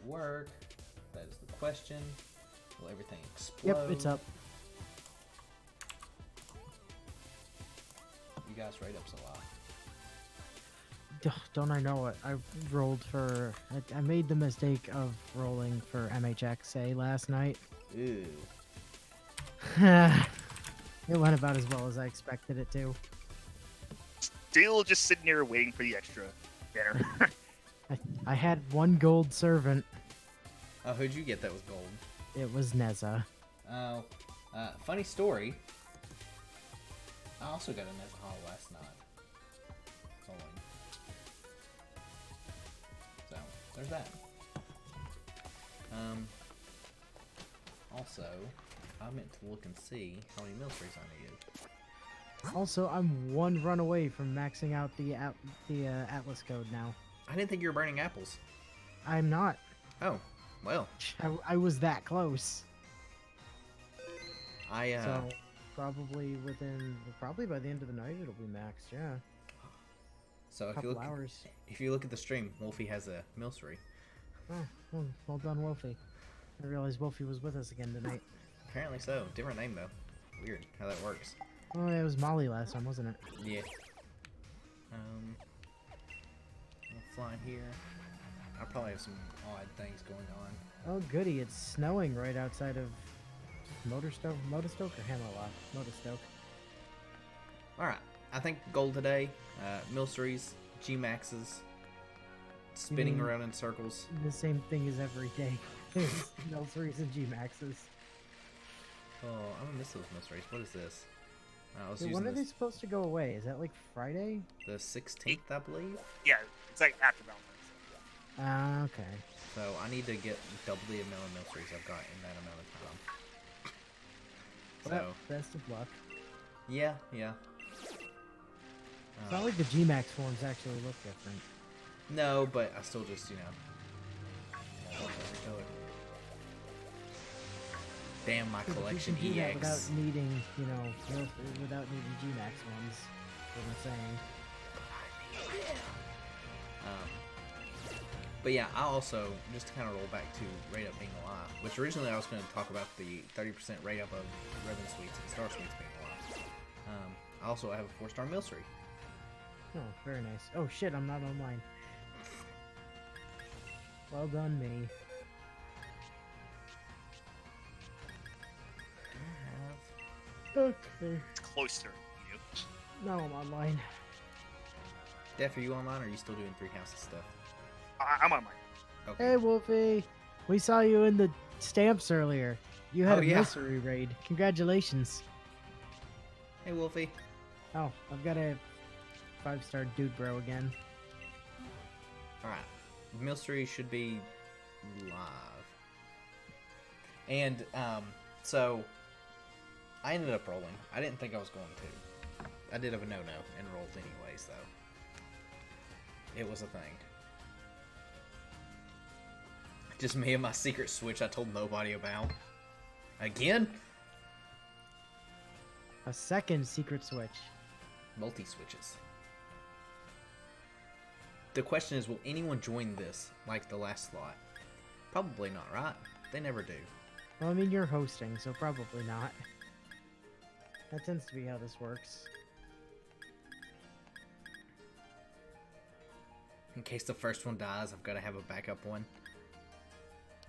work? That is the question. Will everything explode? Yep, it's up. You guys rate up's a lot. Don't I know it? I rolled for... I made the mistake of rolling for MHXA last night. Ooh. It went about as well as I expected it to. Still just sitting here waiting for the extra dinner. I had one gold servant. Oh, who'd you get that was gold? It was Neza. Oh, funny story. I also got a Nezahal last night. Soling. So, there's that. Also, I meant to look and see how many militaries I needed. Also, I'm one run away from maxing out the Atlas code now. I didn't think you were burning apples. I'm not. Oh, well. I was that close. So, probably by the end of the night it'll be maxed. Yeah. So Couple hours. if you look at the stream, Wolfie has a milcery. Oh, well done, Wolfie. I realized Wolfie was with us again tonight. Apparently so. Different name though. Weird how that works. Oh, yeah, it was Molly last time, wasn't it? Yeah. We'll fly in here. I probably have some odd things going on. Oh, goody! It's snowing right outside of Motorstoke or Hammerlock? Motorstoke. All right. I think gold today. Milceries, G maxes, spinning around in circles. The same thing as every day. Milceries and G maxes. Oh, I'm gonna miss those milceries. What is this? I was Wait, using when are they this, supposed to go away? Is that like Friday? the 16th, I believe. Yeah, it's like after Valentine's. Ah, okay. So I need to get double the amount of milceries I've got in that amount of time. So Well, best of luck. yeah. It's not like the Gmax forms actually look different. No, but I still just love every color. Damn, my collection You can do that EX. without needing, without needing Gmax ones. What I'm saying. But yeah, I also, just to kind of roll back to rate up being alive, which originally I was going to talk about the 30% rate up of Ribbon Sweets and Star Sweets being alive. I also have a 4-star milcery. Oh, very nice. Oh shit, I'm not online. Well done, me. Okay. It's closer. You. Now I'm online. Def, are you online or are you still doing 3 houses stuff? I'm on mine. Okay. Hey, Wolfie. We saw you in the stamps earlier. You had Oh, a yeah. misery raid. Congratulations. Hey, Wolfie. Oh, I've got a 5-star dude bro again. Alright. Milcery should be live. And, so, I ended up rolling. I didn't think I was going to. I did have a no-no and rolled anyways, though. It was a thing. Just me and my secret switch I told nobody about. Again? A second secret switch. Multi-switches. The question is, will anyone join this, like the last slot? Probably not, right? They never do. Well, I mean, you're hosting, so probably not. That tends to be how this works. In case the first one dies, I've got to have a backup one.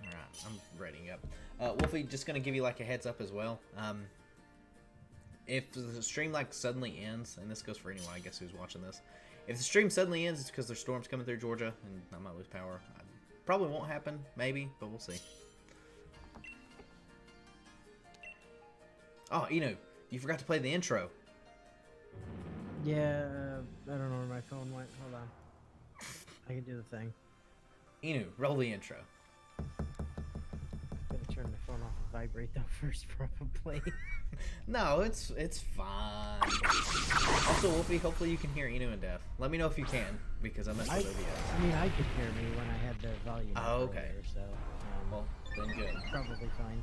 Alright, I'm ready up. Wolfie, just going to give you like a heads up as well. If the stream like suddenly ends, and this goes for anyone I guess who's watching this. If the stream suddenly ends, it's because there's storms coming through Georgia, and I might lose power. Probably won't happen, maybe, but we'll see. Oh, you forgot to play the intro. Yeah, I don't know where my phone went. Hold on. I can do the thing. Inu, roll the intro. Gotta turn my phone off and vibrate though first, probably. No, it's fine. Also, Wolfie, hopefully you can hear Inu and Def. Let me know if you can, because I messed with OBS. I mean, I could hear me when I had the volume. Oh, up okay. earlier, so Well, then good. probably fine.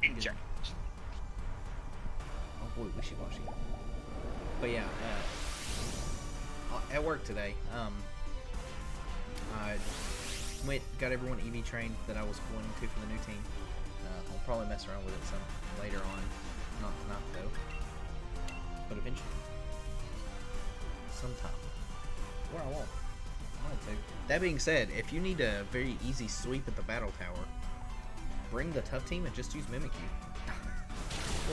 Inject. Oh boy, wishy-washy. But yeah, at work today, got everyone EV trained that I was going to for the new team. I'll probably mess around with it some later on. Not tonight though, but eventually, sometime. Where I want to. That being said, if you need a very easy sweep at the battle tower, bring the tough team and just use Mimikyu.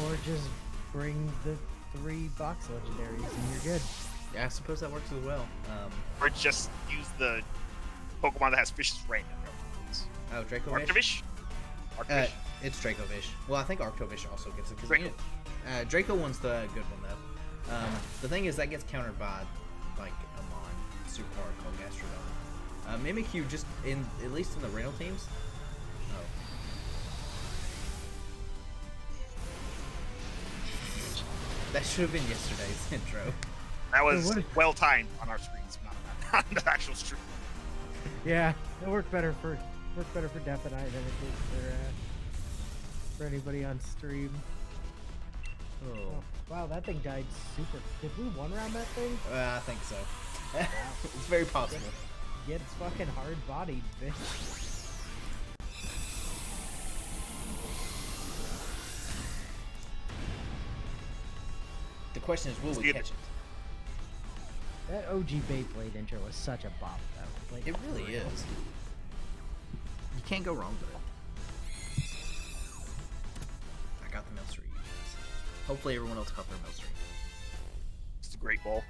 Or just bring the 3 box legendaries and you're good. Yeah, I suppose that works as well. Or just use the Pokemon that has fish's random. Oh, Dracovish? Arctovish? Arctovish? It's Dracovish. Well, I think Arctovish also gets it. Draco. Draco one's the good one, though. The thing is, that gets countered by, like, a mon super hard called Gastrodon. Mimikyu, just, at least in the rental teams... Oh. That should have been yesterday's intro. That was well timed on our screens, not on the actual stream. Yeah, it worked better for Def and I than it did for anybody on stream. Oh. Wow, that thing died super. Did we one-round that thing? I think so. It's very possible. Get fucking hard-bodied, bitch. The question is, will we catch it? That OG Beyblade intro was such a bop, though. Like, It really is. You can't go wrong with it. I got the Milcery. Hopefully everyone else got their Milcery. It's a great ball.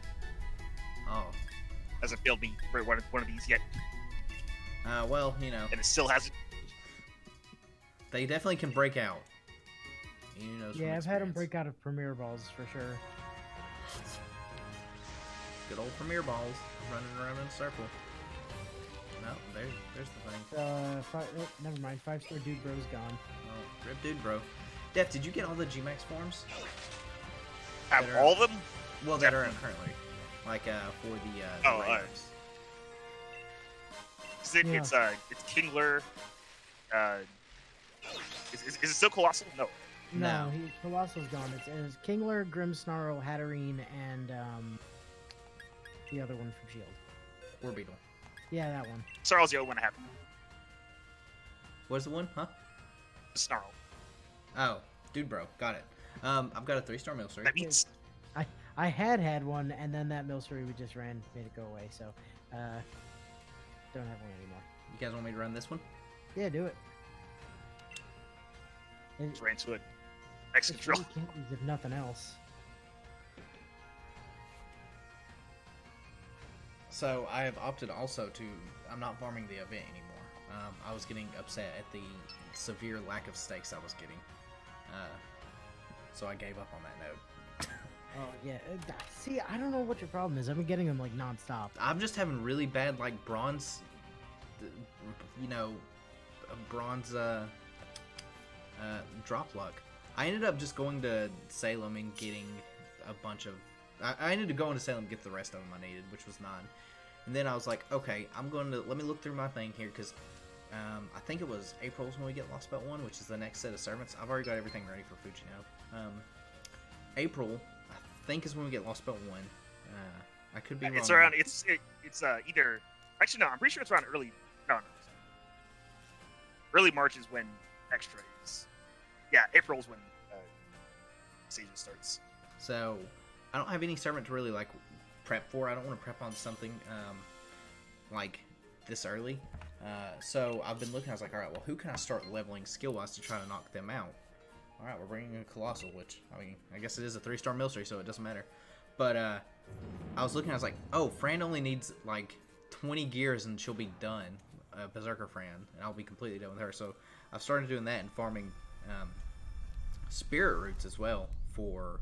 Oh. Hasn't failed me for one of these yet, Well, you know, and it still hasn't. they definitely can break out. You know, Yeah, I've had them break out of Premier Balls for sure. Good old Premier Balls running around in a circle. No, there's the thing. Never mind. 5-star Dude Bro's gone. Oh, rip dude, bro. Def, did you get all the Gmax forms? Have all of them? Well, that are in currently. Like, for the Oh, Raiders. It's Kingler. Is it still Colossal? No. No. Colossal's gone. It's Kingler, Grimmsnarl, Hatterene, and the other one from Shield. Orbeetle. Yeah, that one. Snarl's the other one I have. What's the one? Huh? Snarl. Oh, dude, bro. Got it. I've got a 3-star Milcery. That means I had one, and then that Milcery we just ran made it go away, so don't have one anymore. You guys want me to run this one? Yeah, do it. just ran to it. Next It's control. really can't use if nothing else. So I have opted also to. I'm not farming the event anymore. I was getting upset at the severe lack of stakes I was getting. So I gave up on that node. Oh yeah. See, I don't know what your problem is. I've been getting them like nonstop. I'm just having really bad like bronze, bronze drop luck. I ended up just going to Salem and getting a bunch of. I ended up going to Salem and get the rest of them I needed, which was 9. And then I was like, okay, let me look through my thing here because I think it was April's when we get Lost Belt 1, which is the next set of servants. I've already got everything ready for Fujino. April, I think, is when we get Lost Belt 1. I could be wrong. It's around. It's either. Actually, no. I'm pretty sure it's around early. No. Early March is when Extra is. Yeah, April's when Season starts. So I don't have any servant to really like prep for. I don't want to prep on something like this early. So I've been looking. I was like, all right, well, who can I start leveling skill-wise to try to knock them out? All right, we're bringing in a Colossal, which I mean, I guess it is a 3-star Milcery, so it doesn't matter. But I was looking. I was like, oh, Fran only needs like 20 gears and she'll be done. Berserker Fran, and I'll be completely done with her. So I've started doing that and farming Spirit Roots as well for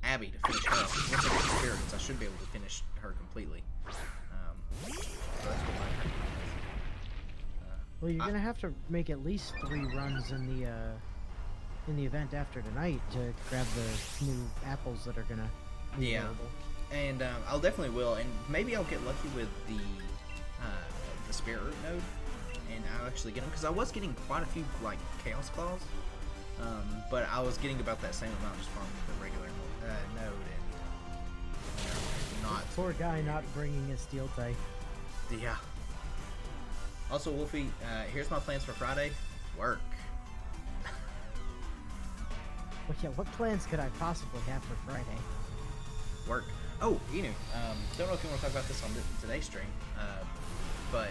Abby to finish her off. Once I get the Spirit Roots, I should be able to finish her completely. So that's what my current plan is. Well, you're gonna have to make at least 3 runs in the event after tonight to grab the new apples that are gonna be available. And I'll definitely will, and maybe I'll get lucky with the Spirit Root node, and I'll actually get them because I was getting quite a few like Chaos Claws, but I was getting about that same amount just farming the regular node and not. Poor guy not bringing his steel type. Yeah. Also, Wolfie, here's my plans for Friday. Work. Well, yeah, what plans could I possibly have for Friday? Work. Oh, Inu, don't know if you want to talk about this on today's stream, but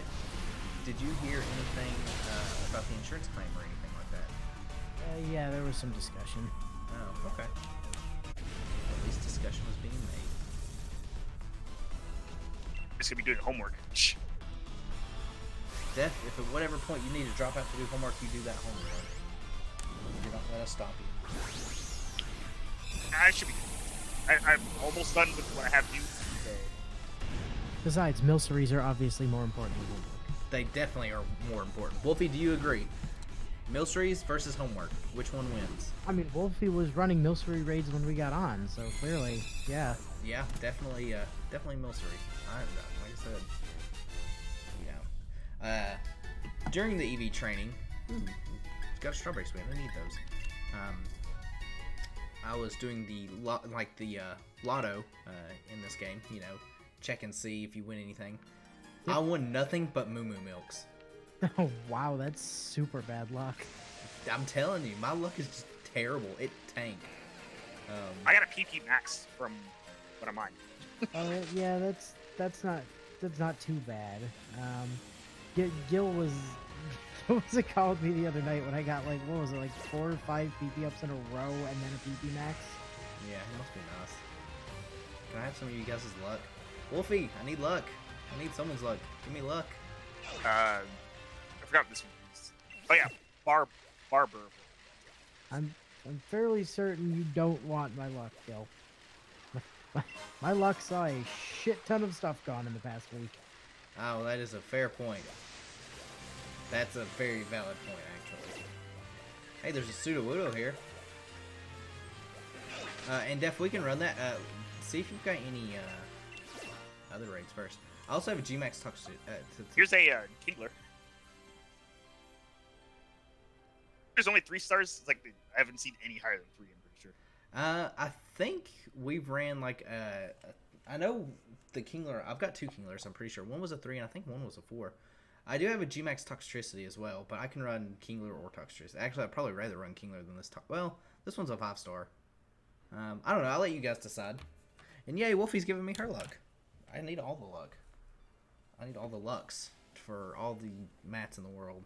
did you hear anything about the insurance claim or anything like that? Yeah, there was some discussion. Oh, okay. At least discussion was being made. Just gonna be doing homework. Def, if at whatever point you need to drop out to do homework, you do that homework. You don't let us stop you. I should be. I'm almost done with what I have to do. So. Besides, milceries are obviously more important than homework. They definitely are more important. Wolfie, do you agree? Milceries versus homework. Which one wins? I mean, Wolfie was running milcery raids when we got on, so clearly, yeah. Yeah, definitely, definitely milcery. Like I said, you know, during the EV training, got a strawberry sweet. I need those. I was doing the lotto in this game. You know, check and see if you win anything. Yep. I won nothing but moo moo milks. Oh wow, that's super bad luck. I'm telling you, my luck is just terrible. It tanked. I got a PP max from what I'm on. Yeah, that's not too bad. Gil was called me the other night when I got like, what was it, like 4 or 5 PP ups in a row and then a PP max. Yeah, it must be nice. Can I have some of you guys' luck? Wolfie, I need luck. I need someone's luck. Give me luck. I forgot what this one is. Oh yeah, Barber. I'm fairly certain you don't want my luck, Gil. My luck saw a shit ton of stuff gone in the past week. Oh, that is a fair point. That's a very valid point, actually. Hey, there's a Sudowoodo here. And Def, we can run that. See if you've got any other raids first. I also have a Gmax talk to. Here's a Kingler. There's only 3 stars. It's like I haven't seen any higher than 3. I'm pretty sure. I think we've ran like I know the Kingler. I've got 2 Kinglers. I'm pretty sure one was a 3 and I think one was a 4. I do have a Gmax Toxtricity as well, but I can run Kingler or Toxtricity. Actually, I'd probably rather run Kingler than this. Well, this one's a 5-star. I don't know. I'll let you guys decide. And yay, Wolfie's giving me her luck. I need all the luck. I need all the lucks for all the mats in the world.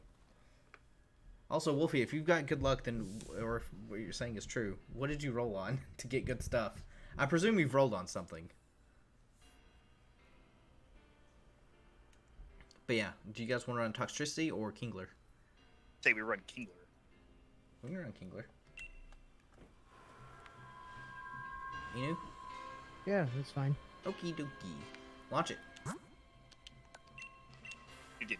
Also, Wolfie, if you've got good luck, then, or if what you're saying is true, what did you roll on to get good stuff? I presume you've rolled on something. But yeah, do you guys want to run Toxtricity or Kingler? Say we run Kingler. We can run Kingler. Inu? Yeah, that's fine. Okie dokie. Launch it. You did.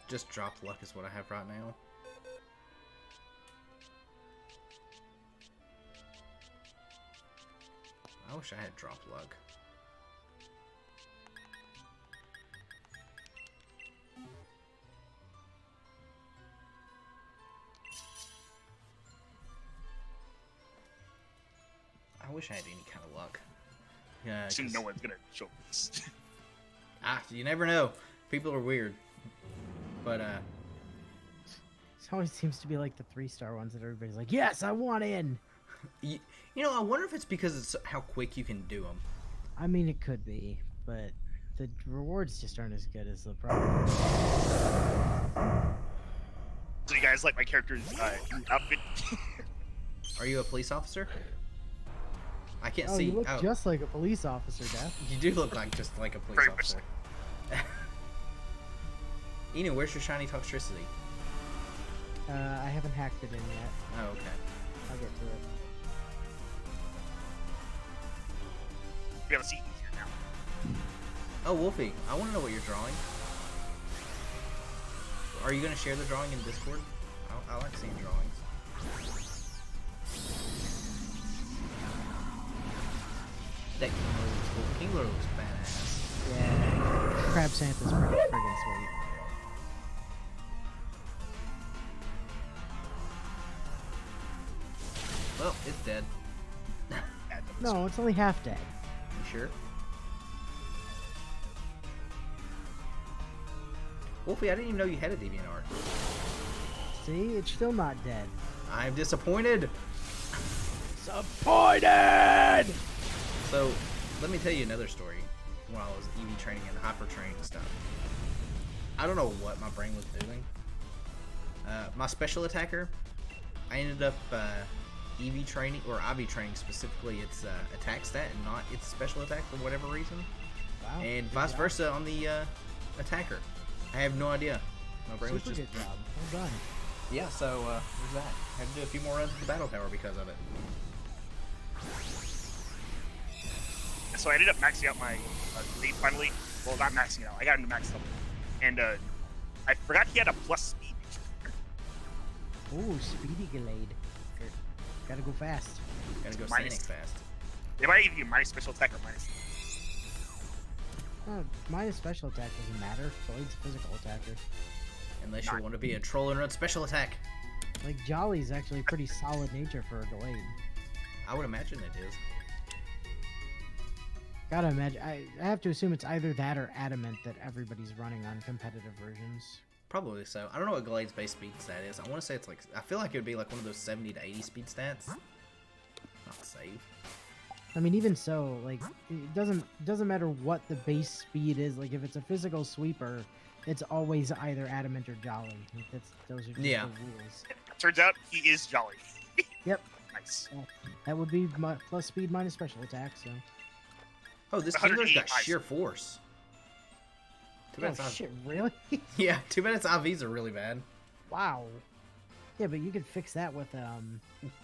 Just drop luck is what I have right now. I wish I had drop luck. I wish I had any kind of luck. Yeah. I assume no one's gonna show this. You never know. People are weird. But It always seems to be like the 3-star ones that everybody's like, yes, I want in. you know, I wonder if it's because it's how quick you can do them. I mean, it could be, but the rewards just aren't as good as the problem. So you guys like my character's outfit? Are you a police officer? I can't Oh, see. you look just like a police officer, Death. You do look like just like a police Very much officer. Inu, where's your shiny Toxtricity? I haven't hacked it in yet. Oh, okay. I'll get to it. We have a seat easier now. Oh, Wolfie, I want to know what you're drawing. Are you going to share the drawing in Discord? I like seeing drawings. That Kingler looks badass. Yeah. Crab Santa's pretty friggin' sweet. Well, it's dead. No, it's only half dead. You sure? Wolfie, I didn't even know you had a DeviantArt. See, it's still not dead. I'm disappointed. Disappointed! So, let me tell you another story while I was EV training and hyper training stuff. I don't know what my brain was doing. My special attacker, I ended up EV training, or IV training specifically, its attack stat and not its special attack for whatever reason. Wow. And good vice job. versa on the attacker. I have no idea. My brain was Super just... good job. Well done. Yeah, so there's that. Had to do a few more runs at the battle tower because of it. So I ended up maxing out my lead finally. Well, not maxing out. I got him to max level. And I forgot he had a plus speed. Ooh, speedy Glade. Gotta go fast. Gotta go Minus- scenic fast. They might even be minus special attack or minus. Minus special attack doesn't matter. Blade's physical attacker. Unless you want to be a troll and run special attack. Like, Jolly's actually pretty solid nature for a Glade. I would imagine it is. Gotta imagine. I have to assume it's either that or Adamant that everybody's running on competitive versions. Probably so. I don't know what Glade's base speed stat is. I want to say it's like... I feel like it would be like one of those 70 to 80 speed stats. Not save. I mean, even so, like, it doesn't matter what the base speed is. Like, if it's a physical sweeper, it's always either Adamant or Jolly. Like, those are just Yeah. the rules. Turns out he is Jolly. Yep. Nice. That would be plus speed minus special attack. So. Oh, this 180 healer's got eyes. sheer force. Too bad Oh it's shit! Really? Yeah, too bad its IVs are really bad. Wow. Yeah, but you could fix that with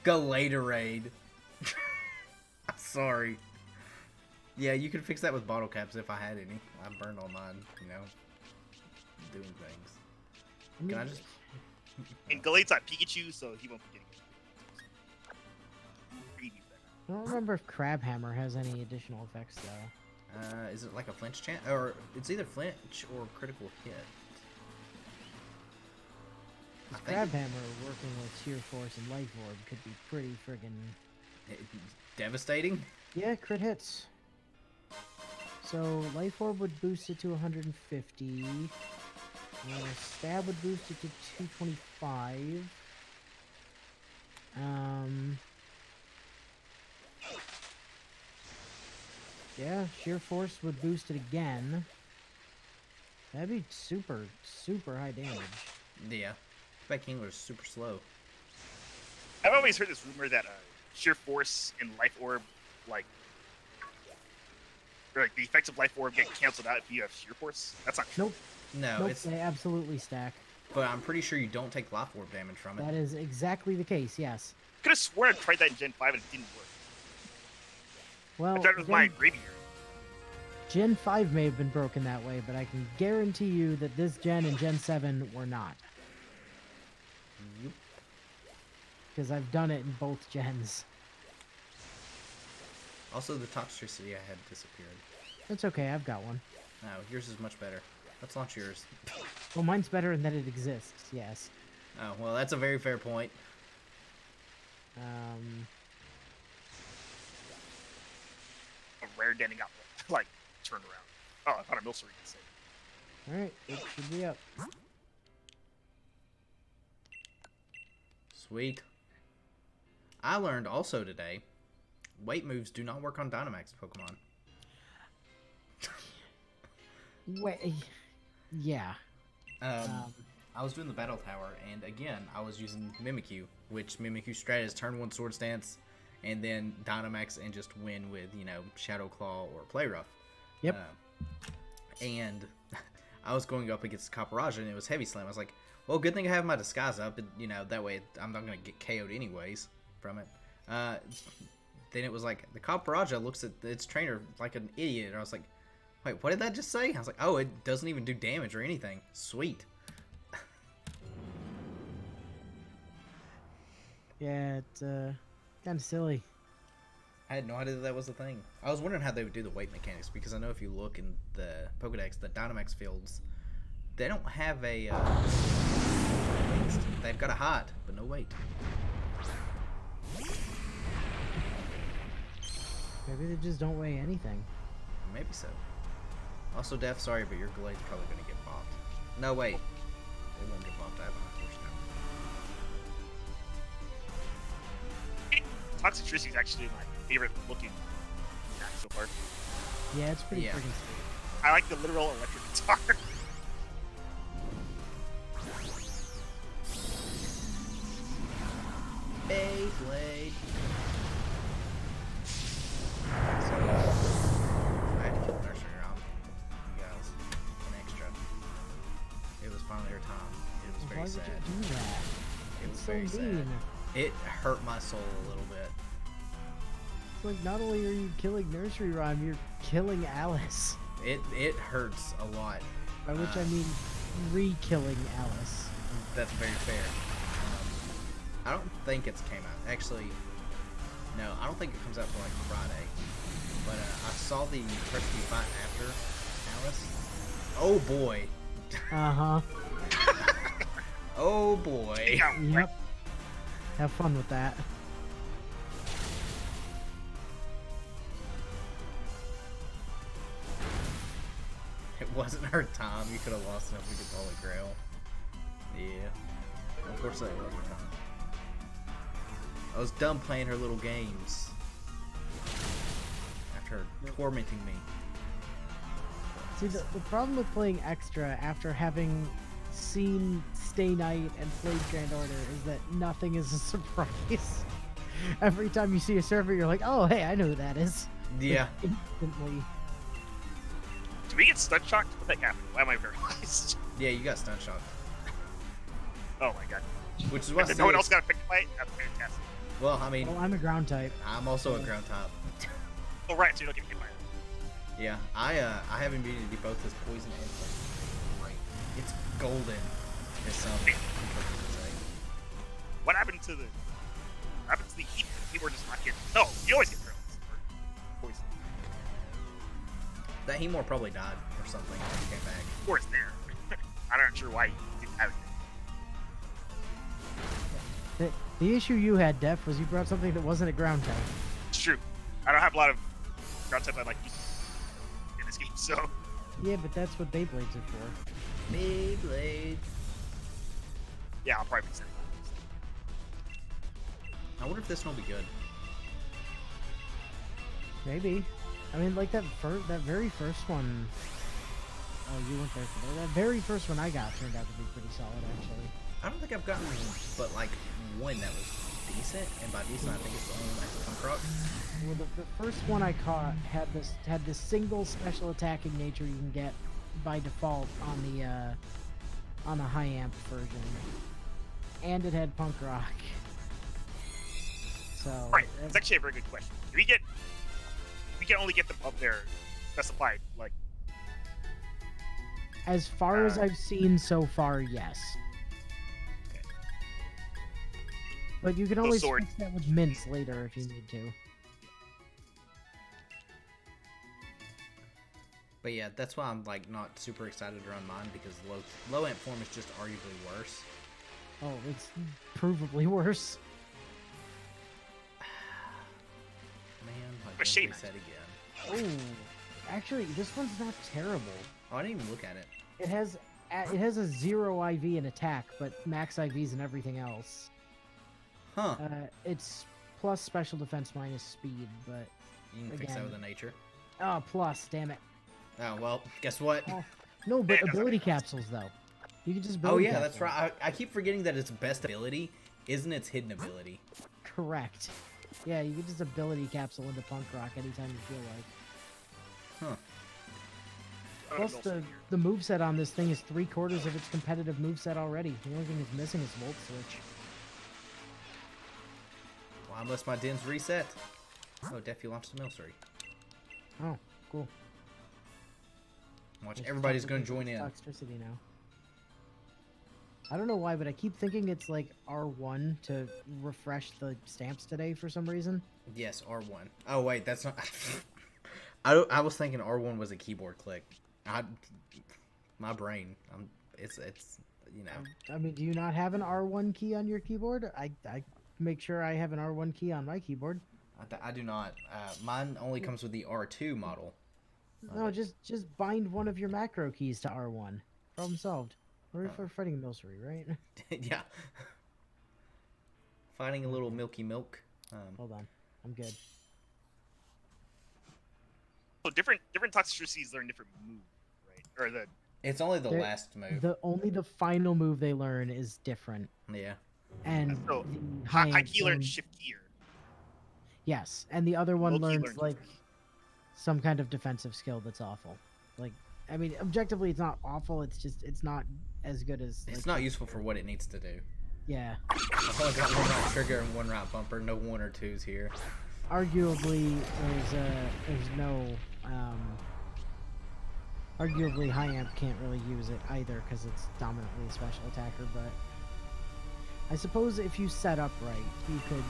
Galatorade. I'm sorry. Yeah, you could fix that with bottle caps if I had any. I burned all mine, you know, doing things. Can I just... And Galade's not Pikachu, so he won't be getting it. Maybe better. I don't remember if Crabhammer has any additional effects though. Is it like a flinch chance? Or it's either flinch or critical hit. I think Crabhammer working with Sheer Force and Life Orb could be pretty friggin' devastating. yeah, crit hits. So Life Orb would boost it to 150. Stab would boost it to 225. Yeah, Sheer Force would boost it again. That'd be super, super high damage. Yeah. Spike Kingler's super slow. I've always heard this rumor that sheer force and life orb, like the effects of life orb get canceled out if you have sheer force. That's not true. Nope, No, nope, it's... they absolutely stack. But I'm pretty sure you don't take life orb damage from it. That is exactly the case, yes. Could have sworn I tried that in Gen 5 and it didn't work. Well, I tried it with my Gravier. Gen 5 may have been broken that way, but I can guarantee you that this gen and Gen 7 were not. Yep. Because I've done it in both gens. Also, the toxicity I had disappeared. It's okay, I've got one. No, yours is much better. Let's launch yours. Well, mine's better in that it exists, yes. Oh, well, that's a very fair point. A rare Denning got like turned around. Oh, I thought a Milcery could say. Alright, it should be up. Sweet. I learned also today, weight moves do not work on Dynamax Pokemon. Wait, yeah. I was doing the Battle Tower, and again, I was using Mimikyu, which Mimikyu strat is turn 1 Swords Dance, and then Dynamax and just win with, you know, Shadow Claw or Play Rough. Yep. And I was going up against Caparajah, and it was Heavy Slam. I was like, well, good thing I have my Disguise up, and, you know, that way I'm not going to get KO'd anyways from it. Then it was like, the Caparajah looks at its trainer like an idiot, and I was like, wait, what did that just say? I was like, oh, it doesn't even do damage or anything. Sweet. Yeah, it's kind of silly. I had no idea that was a thing. I was wondering how they would do the weight mechanics, because I know if you look in the Pokedex, the Dynamax fields, they don't have a weight. They've got a height, but no weight. Maybe they just don't weigh anything. Maybe so. Also, Def, sorry, but your Glade's probably gonna get bopped. No, wait. It won't get bopped. I have my horse now. Toxic Trissy is actually my favorite looking attack so far. Yeah, it's pretty Yeah. freaking sweet. I like the literal electric guitar. Beyblade. So, I had to kill Nursery Rhyme. You guys, an extra. It was finally her time. It was Why very would sad. you do that? It was It's so very sad. mean. It hurt my soul a little bit. It's like not only are you killing Nursery Rhyme, you're killing Alice. It hurts a lot. By which I mean re-killing Alice. That's very fair. I don't think it's came out. Actually, no, I don't think it comes out till like Friday. But I saw the first fight after Alice. Oh boy. Uh-huh. Oh boy. Yeah, right. Yep. Have fun with that. It wasn't her time. You could have lost enough to get the Holy Grail. Yeah. Unfortunately, it wasn't her time. I was done playing her little games. After tormenting me. See, the problem with playing Extra after having seen Stay Night and played Grand Order is that nothing is a surprise. Every time you see a server, you're like, oh, hey, I know who that is. Yeah. Like, instantly. Do we get stun shocked? What the heck happened? Why am I paralyzed? Yeah, you got stun shocked. Oh my god. Which is what No one else got a pick fight? That's fantastic. Well, I mean, Well, I'm a ground type. I'm also a ground top. Oh right, so you don't get hit by it. Yeah, I have immunity both as poison and poison. Great. It's golden. As some people would say. What happened to the keyboard? The keyboard does not get. No, you always get paralyzed. Or poison. That Hemor probably died or something when he came back. Or it's there. I'm not sure why you didn't have it. The issue you had, Def, was you brought something that wasn't a ground type. It's true. I don't have a lot of ground type I like in this game, so Yeah, but that's what Beyblades are for. Beyblade. yeah, I'll probably be sending I wonder if this one will be good. Maybe. I mean, like that very first one. Oh, you weren't there for that. That very first one I got turned out to be pretty solid, actually. I don't think I've gotten but like one that was decent, and by decent I think it's the only one like punk rock. Well, the first one I caught had this single special attacking nature you can get by default on the high amp version, and it had punk rock. So Right. It's actually a very good question. Do we can only get them up there specified, like as far as I've seen so far, yes. Okay. But you can So always sword. fix that with mints later if you need to. But yeah, that's why I'm like not super excited to run mine because low amp form is just arguably worse. Oh, it's provably worse. Man, like A shame. reset again. Oh, actually, this one's not terrible. Oh, I didn't even look at it. It has a 0 IV in attack, but max IVs and everything else. Huh. It's plus special defense minus speed, but You can fix that again. with a nature. plus, damn it. Oh, well, guess what? Oh, no, but Yeah, ability capsules though. You can just build. Oh, yeah, that's right. I keep forgetting that its best ability isn't its hidden ability. Correct. Yeah, you can just ability capsule into punk rock anytime you feel like. Huh. I don't Plus, know, the moveset on this thing is 3/4 of its competitive moveset already. The only thing it's missing is Volt Switch. Well, unless my den's reset. Oh, Def, you launched the Milcery. Oh, cool. Watch, It's everybody's going to toxic- join in. Toxicity now. I don't know why, but I keep thinking it's like R1 to refresh the stamps today for some reason. Yes, R1. Oh, wait, that's not... I was thinking R1 was a keyboard click. My brain. It's you know. I mean, do you not have an R1 key on your keyboard? I make sure I have an R1 key on my keyboard. I do not. Mine only comes with the R2 model. No, just bind one of your macro keys to R1. Problem solved. We're for fighting Milcery, right? Yeah. Finding a little milky milk. Hold on, I'm good. So different toxicities learn different moves, right? Or the It's only the They're- last move. Only the final move they learn is different, Yeah. and so the high amp key learns shift gear. Yes, and the other one Low key learns learns like different. some kind of defensive skill that's awful. Like, I mean, objectively, it's not awful. It's just it's not as good as. It's like, not useful for what it needs to do. Yeah, I've only got one right trigger and one right bumper. No 1 or 2s here. arguably there's no arguably high amp can't really use it either because it's dominantly a special attacker. But I suppose if you set up right, you could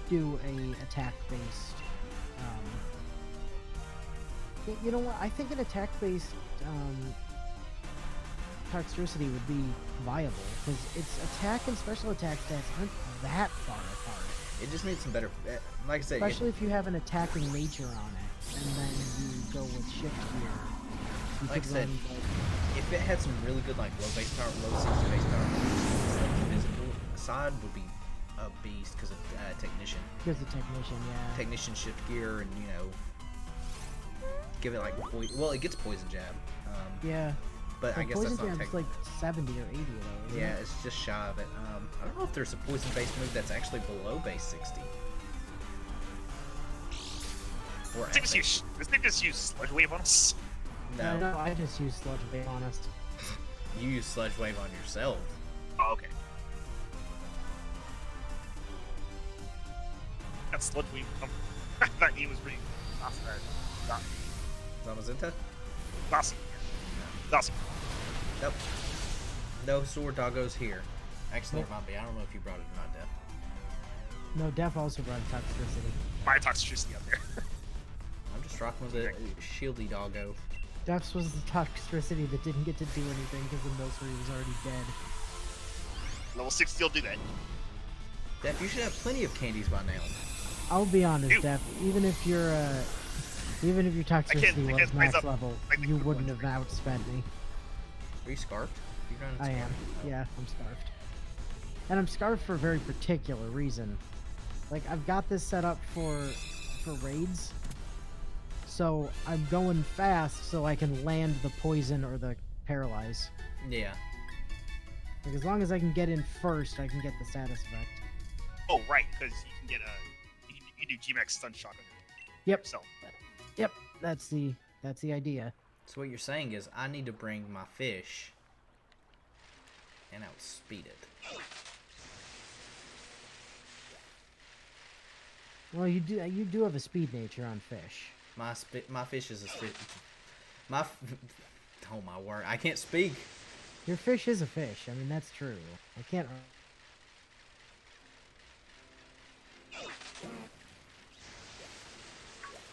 do a attack based. You know what? I think an attack based toxicity would be viable because its attack and special attack stats aren't that far apart. It just needs some better. Like I said, Especially if you have an attacking nature on it, and then you go with shift gear. You Like I could said, run, if it had some really good like low base power, low CC base power, like the physical side would be a beast because of technician. because the technician, yeah. Technician shift gear and give it like well, it gets poison jab. Yeah. But I Well, guess poison that's not jab's technical. like 70 or 80 though. Isn't Yeah, it? it's just shy of it. I don't know if there's a poison based move that's actually below base 60. Or at base. This thing just use sludge wave on us. No, No, I just use sludge, to be honest. you use sludge wave on yourself. Oh, okay. That sludge wave. I thought he was pretty awesome. Zamazenta? Awesome. Awesome. Nope. No sword doggos here. Actually, Nope. there might be. I don't know if you brought it or not, Def. No, Def also brought toxicity. My toxicity up there. I'm just rocking with a shieldy doggo. Def's was the toxicity that didn't get to do anything because the Milcery was already dead. Level 60 will do that. Def, you should have plenty of candies by now. I'll be honest, Ew. Def. Even if your toxicity I was can't rise max up level, like the you good wouldn't ones have outspent me. Are you scarfed? You running I am. scarfed? Yeah, I'm scarfed. And I'm scarfed for a very particular reason. Like, I've got this set up for raids. So I'm going fast so I can land the poison or the paralyze. Yeah. Like, as long as I can get in first, I can get the status effect. Oh, right, because you can get you can do G-Max stun shock on Yep. yourself. Yep. That's the idea. So what you're saying is I need to bring my fish and outspeed it. Well, you do have a speed nature on fish. My fish is a speed. Oh my word! I can't speak. Your fish is a fish. I mean, that's true. I can't.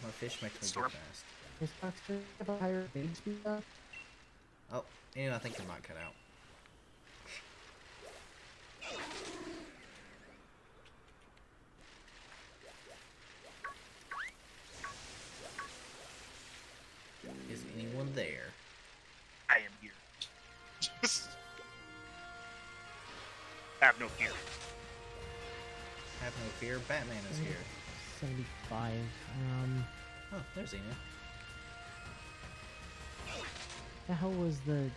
My fish makes me go Storm. fast. Is toxicity have a higher base speed though? Oh, anyway, I think it might cut out. Is anyone there? I am here. Have no fear. Have no fear, Batman is here. 75. Oh, there's Ena. The hell was the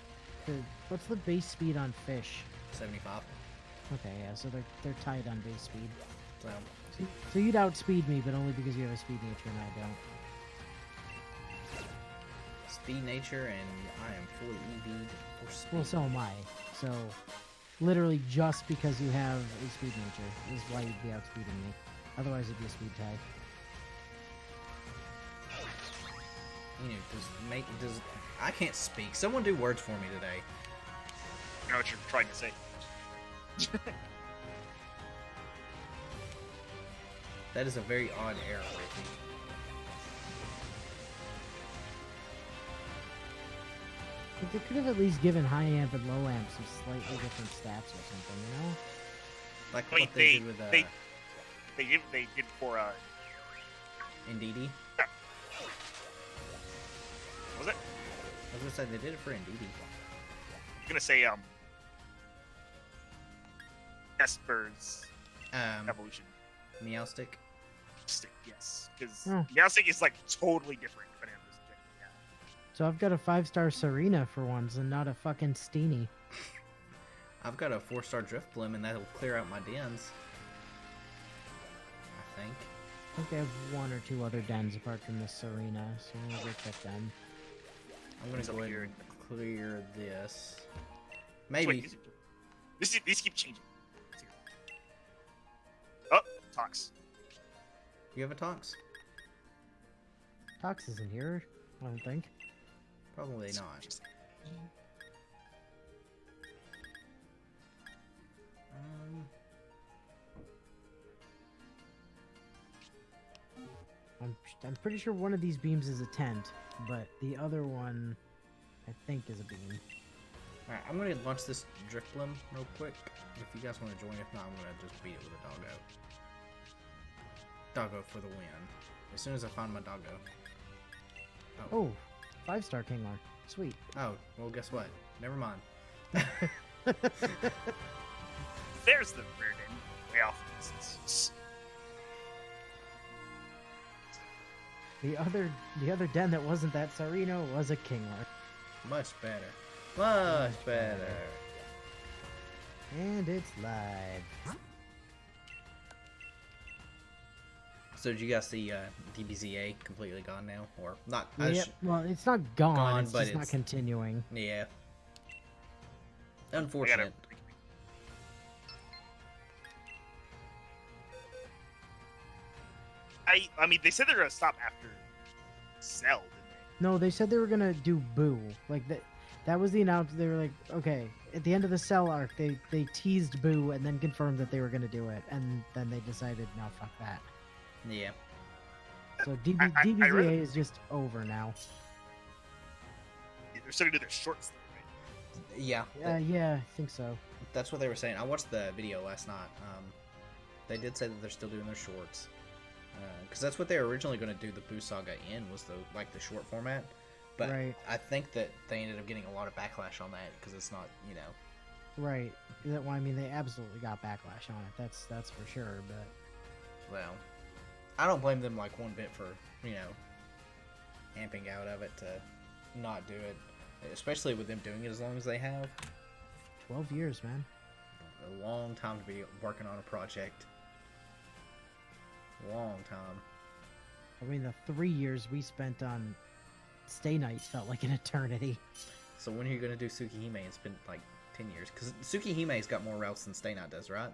what's the base speed on fish? 75. Okay, yeah, so they're tied on base speed. So, So you'd outspeed me, but only because you have a speed nature and I don't. speed nature, and I am fully EV'd for speed. Well, so am I. So literally just because you have a speed nature is why you'd be outspeeding me. Otherwise, it'd be a speed tie. Does I can't speak. Someone do words for me today. I know what you're trying to say. That is a very odd error, Ricky. But they could have at least given high amp and low amp some slightly different stats or something, you know? Like Wait, what they did with they did for Indeedee. Yeah. Was it? I was gonna say they did it for Indeedee. You're gonna say Esper's evolution. Meowstick. Stick, yes, because Oh. Meowstick is like totally different. Yeah. So I've got a 5-star Serena for once, and not a fucking Steenie. I've got a 4-star Driftblim, and that'll clear out my dens. I think. I think I have 1 or 2 other dens apart from this Serena, so I'm gonna go check them. I'm gonna It's go up ahead here. and clear this. Wait, Maybe. these keep changing. Oh, Tox. You have a Tox? Tox isn't here, I don't think. Probably not. I'm pretty sure one of these beams is a tent, but the other one, I think, is a beam. Alright, I'm gonna launch this Driftblim real quick. If you guys want to join, if not, I'm gonna just beat it with a doggo. Doggo for the win. As soon as I find my doggo. Oh, 5-star Kingler. Sweet. Oh, well, guess what? Never mind. There's the Reardon. Way off in the distance. The other den that wasn't that Sereno was a Kingler. Much better. Much better. And it's live. So did you guys see DBZA completely gone now? Or not? Yep. Well, it's not gone, Gone, it's but just not it's- continuing. Yeah. I gotta. Unfortunate. I mean, they said they're gonna stop after Cell, didn't they? No, they said they were gonna do Boo. Like that was the announcement. They were like, okay, at the end of the Cell arc, they teased Boo and then confirmed that they were gonna do it, and then they decided, no, fuck that. Yeah. So I DBZA really- is just over now. They're still gonna do their shorts, though, right? Yeah. Yeah, I think so. That's what they were saying. I watched the video last night. They did say that they're still doing their shorts. Because that's what they were originally going to do the Boo Saga in, was the short format. But Right. I think that they ended up getting a lot of backlash on that because it's not, Right. Well, I mean, they absolutely got backlash on it. That's for sure. But well, I don't blame them like one bit for, amping out of it to not do it. Especially with them doing it as long as they have. 12 years, man. A long time to be working on a project. Long time. I mean, the 3 years we spent on Stay Night felt like an eternity. So when are you going to do Tsukihime? It's been like 10 years. Because Tsukihime's got more routes than Stay Night does, right?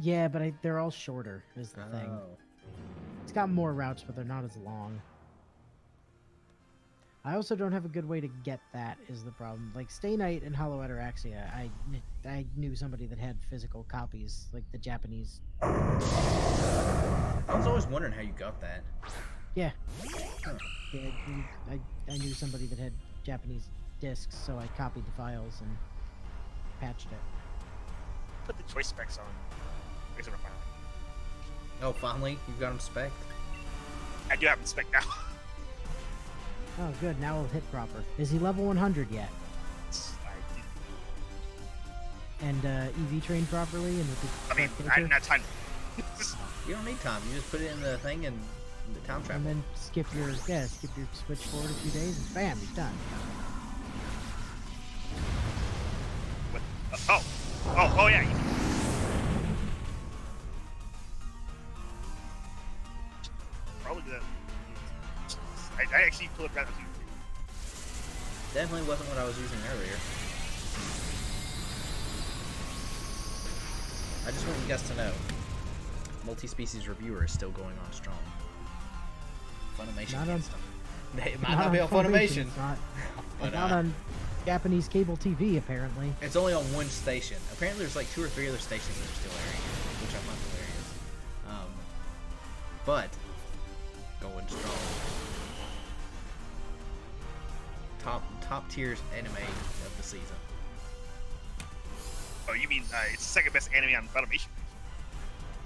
Yeah, but they're all shorter, is the thing. Oh. It's got more routes, but they're not as long. I also don't have a good way to get that, is the problem. Like, Stay Night and Hollow Ataraxia, I knew somebody that had physical copies, like the Japanese. I was always wondering how you got that. Yeah. Huh. Yeah, I knew somebody that had Japanese discs, so I copied the files and patched it. Put the choice specs on. Where's it finally? Oh, finally? You got him spec'd? I do have them spec now. Oh, good. Now it'll hit proper. Is he level 100 yet? I did. And EV trained properly? And with the I mean, correct I didn't filter? have time. You don't need time. You just put it in the thing and the time And travel. then skip your switch forward a few days, and bam, he's done. What? Oh, yeah. Probably good. I actually pulled it rather too. Definitely wasn't what I was using earlier. I just want you guys to know, multi-species reviewer is still going on strong. Funimation Not can't on- stop. It might not be on Funimation, It's not, but not on Japanese cable TV, apparently. it's only on one station. Apparently, there's like 2 or 3 other stations that are still airing it, which I find hilarious. But going strong. Top tiers anime of the season. Oh, you mean it's the second best anime on Funimation?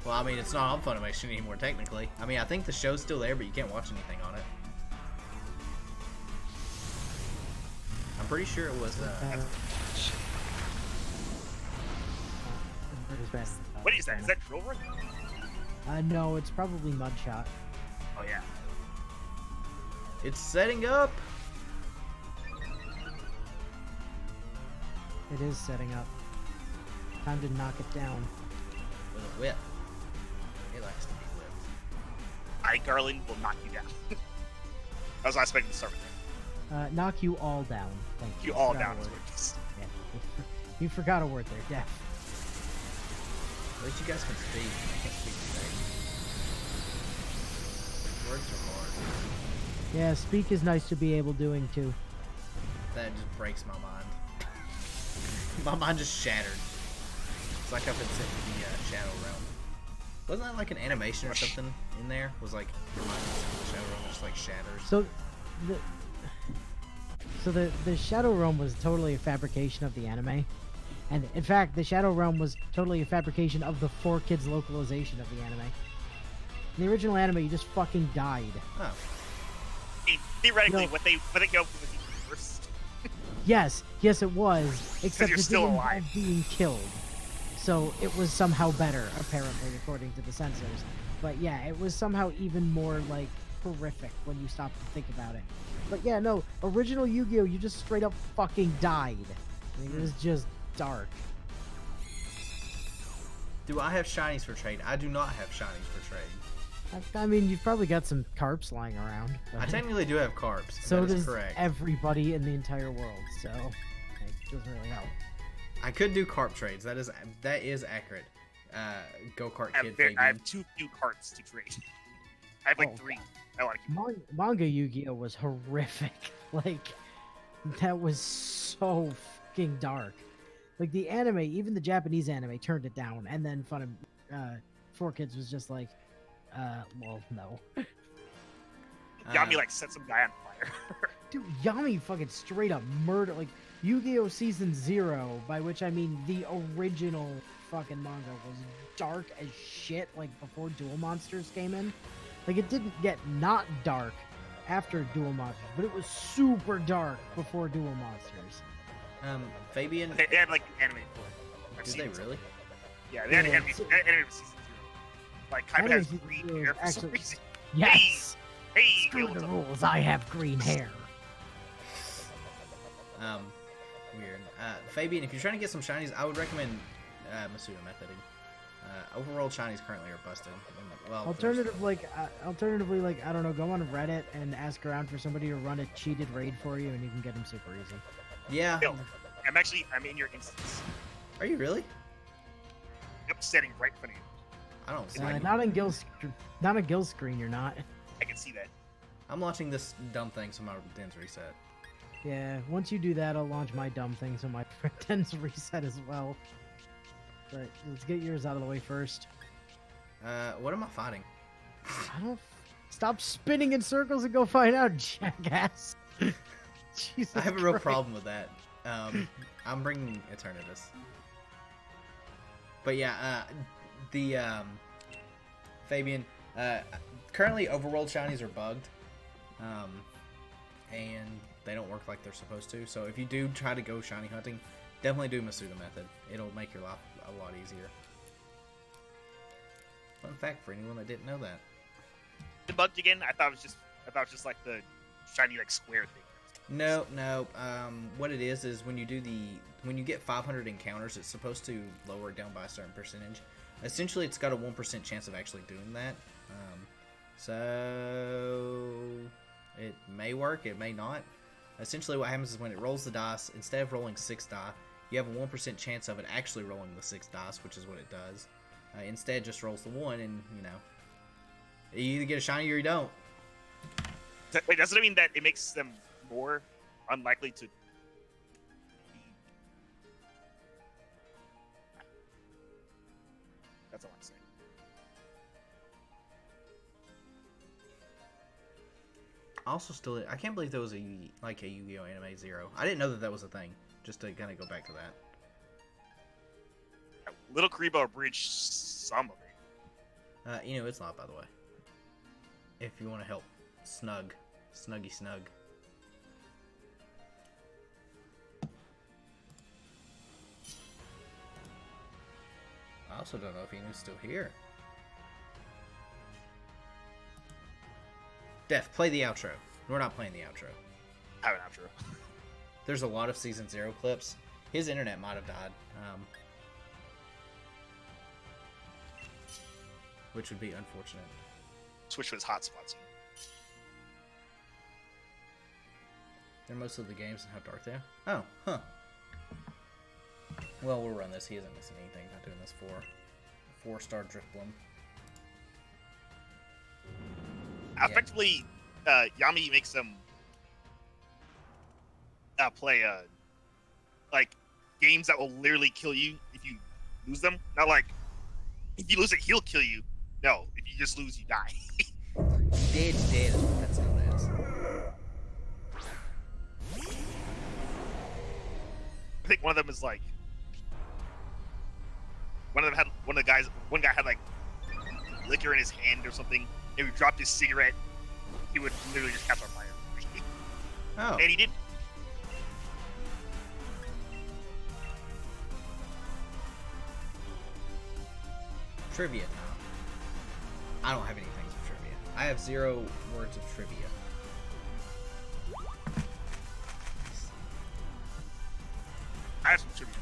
Well, I mean, it's not on Funimation anymore, technically. I mean, I think the show's still there, but you can't watch anything on it. I'm pretty sure it was, What is that? Is that Drill Run? No, it's probably Mudshot. Oh yeah. It's setting up! It is setting up. Time to knock it down. With a whip. It likes to be whipped. Garland will knock you down. I was not expecting to start with that. Knock you all down. Thank you. You all Forgot down a is word. what it is. Yeah. You forgot a word there, Def. At least you guys can speak. I can't speak today. Words are hard. Yeah, speak is nice to be able doing too. That just breaks my mind. My mind just shattered. It's like I've been sent to the Shadow Realm. Wasn't that like an animation or something in there? Was like your mind was sent to the Shadow Realm, just like shatters. The Shadow Realm was totally a fabrication of the anime. And in fact, the Shadow Realm was totally a fabrication of the 4Kids localization of the anime. In the original anime, you just fucking died. Oh. I mean, theoretically, No. what they go for was even worse. Yes, it was. Except you're it still didn't alive. involve being killed. So it was somehow better, apparently, according to the censors. But yeah, it was somehow even more, like, horrific when you stop to think about it. But yeah, no, original Yu-Gi-Oh! You just straight up fucking died. I mean, it was just dark. Do I have shinies for trade? I do not have shinies for trade. I mean, you've probably got some carps lying around. I But technically do have carps. so That is does correct. everybody in the entire world, so it doesn't really help. I could do carp trades. That is accurate. Go-kart I kid have, Fabian. I have too few carts to trade. I have like Oh, 3. I want to keep. Manga Yu-Gi-Oh was horrific. Like, that was so fucking dark. Like, the anime, even the Japanese anime, turned it down, and then 4Kids was just like, well, no. Yami like set some guy on fire. Dude, Yami fucking straight up murder. Like, Yu-Gi-Oh! Season 0, by which I mean the original fucking manga, was dark as shit, like, before Duel Monsters came in. Like, it didn't get not dark after Duel Monsters, but it was super dark before Duel Monsters. Fabian, They had like an anime for it. I've did seen they it. really? Yeah, they had an Yeah, anime. it's- They had an anime for season 0. Like, Kaiba Anime has season green 0 is hair for some actually- reason. Yes! Hey, Screw what's the up? rules, I have green hair. Weird. Fabian, if you're trying to get some shinies, I would recommend Masuda methoding. Overworld shinies currently are busted. Well, Alternatively, I don't know, go on Reddit and ask around for somebody to run a cheated raid for you, and you can get them super easy. yeah. Yo, I'm in your instance. Are you really? Yep, standing right in front of you. I don't see. Not on Gil screen, you're not. I can see that. I'm launching this dumb thing so my dens reset. Yeah, once you do that, I'll launch my dumb thing so my tends reset as well. But let's get yours out of the way first. What am I fighting? I don't. Stop spinning in circles and go find out, jackass. Jesus I have a real Christ. problem with that. I'm bringing Eternatus. But yeah, Fabian, currently Overworld shinies are bugged, and they don't work like they're supposed to. So if you do try to go shiny hunting, definitely do Masuda method. It'll make your life a lot easier. Fun fact for anyone that didn't know that. Debugged again. I thought it was just like the shiny like square thing. No. What it is when you get 500 encounters, it's supposed to lower it down by a certain percentage. Essentially, it's got a 1% chance of actually doing that. So it may work, it may not. Essentially, what happens is when it rolls the dice, instead of rolling 6 die, you have a 1% chance of it actually rolling the 6 dice, which is what it does. Instead, just rolls the 1, and you either get a shiny or you don't. Wait, doesn't it mean that it makes them more unlikely to? That's all I'm saying. I can't believe there was a Yu-Gi-Oh! Anime 0. I didn't know that was a thing. Just to kind of go back to that. Little Karibo abridged some of it. It's not, by the way. If you want to help Snuggy Snug. I also don't know if Inu's still here. Def, play the outro. We're not playing the outro. I have an outro. There's a lot of Season 0 clips. His internet might have died. Which would be unfortunate. Switch to his hotspots. They're most of the games and how dark they are. Oh, huh. Well, we'll run this. He isn't missing anything. Not doing this for 4-star Driftbloom. Effectively, Yami makes them play like games that will literally kill you if you lose them. Not like if you lose it, he'll kill you. No, if you just lose, you die. Dead is what that's known as. I think one of them is like one guy had like liquor in his hand or something. If he dropped his cigarette, he would literally just catch on fire. Oh. And he did. Trivia now. I don't have any things of trivia. I have 0 words of trivia. I have some trivia.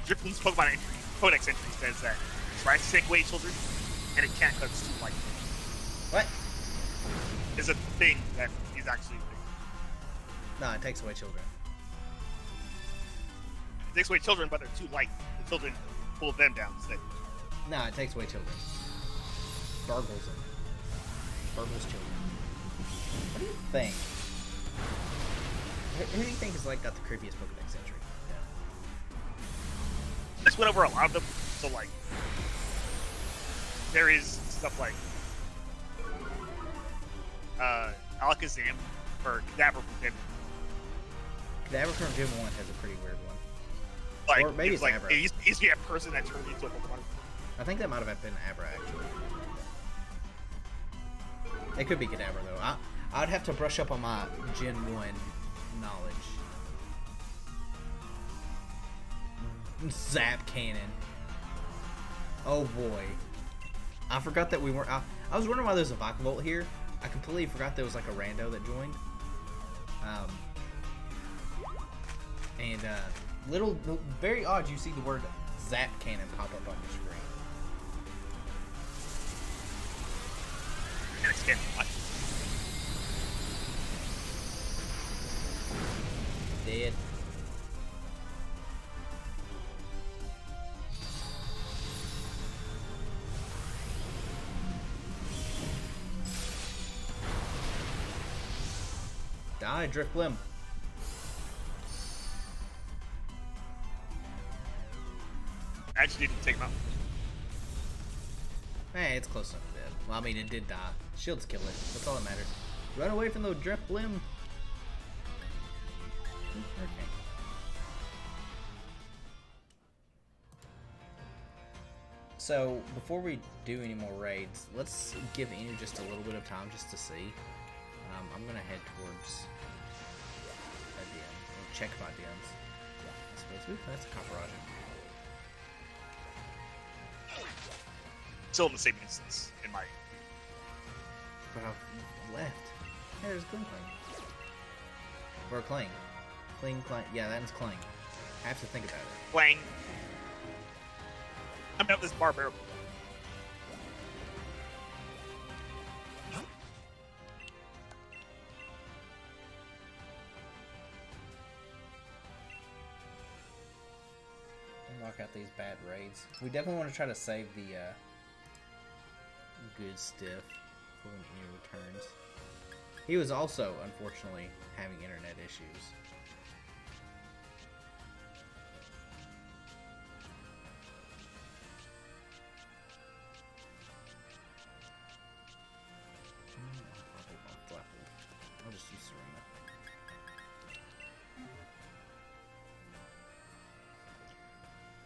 Driftloom's Pokemon entry, Codex entry says that it tries to take away children, and it can't because it's too light. What? Is a thing that is actually a thing. No, it takes away children. It takes away children, but they're too light. The children pull them down instead. No, it takes away children. Burgles them. Burgles children. What do you think? Who do you think is like got the creepiest Pokedex entry? Yeah. Just went over a lot of them, so like there is stuff like Alakazam or Kadabra from Gen 1. Kadabra from Gen 1 has a pretty weird one. Like, Or maybe it's it's like Abra. it used to be a person that turned into a Pokemon. I think that might have been Abra, actually. It could be Kadabra, though. I'd have to brush up on my Gen 1 knowledge. Zap Cannon. Oh, boy. I forgot that we weren't... I was wondering why there's a Vikavolt here. I completely forgot there was, like, a rando that joined. Very odd you see the word Zap Cannon pop up on your screen. And it's getting what? Dead. Die, Drifblim. I actually didn't take him out. Hey, it's close enough to dead. Well, I mean, it did die. Shields kill it. That's all that matters. Run away from the Drifblim. Okay. So, before we do any more raids, let's give Inu just a little bit of time just to see. I'm going to head towards a den. Or check my dens. I suppose. Ooh, that's a Copperajah. Still in the same instance in my. But I've left. Hey, there's Kling Kling. Or Clang. Cling Clang. Yeah, that is Clang. I have to think about it. Playing. I'm out this barbarian. Knock out these bad raids. We definitely want to try to save the good stiff for when he returns. He was also, unfortunately, having internet issues. I'll just use Serena.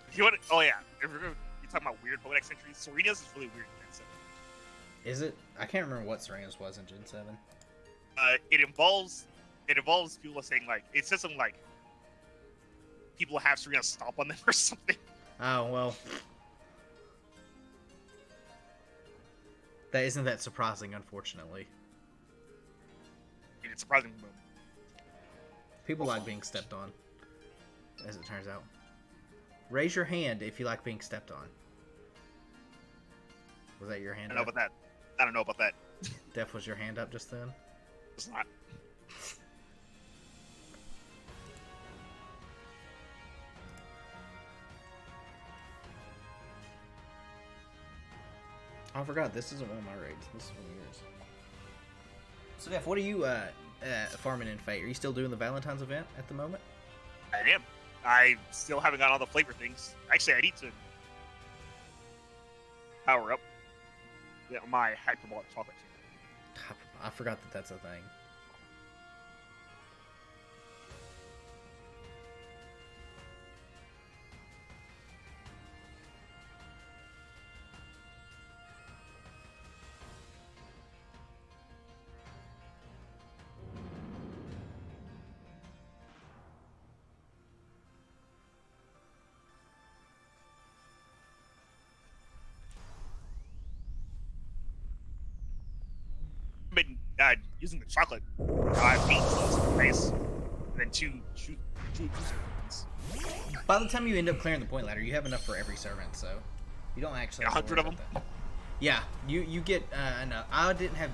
If you want, oh yeah, if you you're talking about weird Pokedex entries, Serena's is really weird in Gen 7. Is it? I can't remember what Serena's was in Gen 7. It involves people saying like it says something like people have Serena stomp on them or something. Oh well, that isn't that surprising, unfortunately. It's surprising. People like being stepped on, as it turns out. Raise your hand if you like being stepped on. Was that your hand? I don't know about that. I don't know about that. Def, was your hand up just then? It's not. I forgot, this isn't one of my raids. This is one of yours. So, Def, what are you farming in Fate? Are you still doing the Valentine's event at the moment? I am. I still haven't got all the flavor things. Actually, I need to power up my hyperbolic chocolate chip. I forgot that that's a thing. Been using the chocolate. I've beat face, and then two servants. By the time you end up clearing the point ladder, you have enough for every servant, so you don't actually have to 100 worry of about them? that. Yeah, you get enough. I didn't have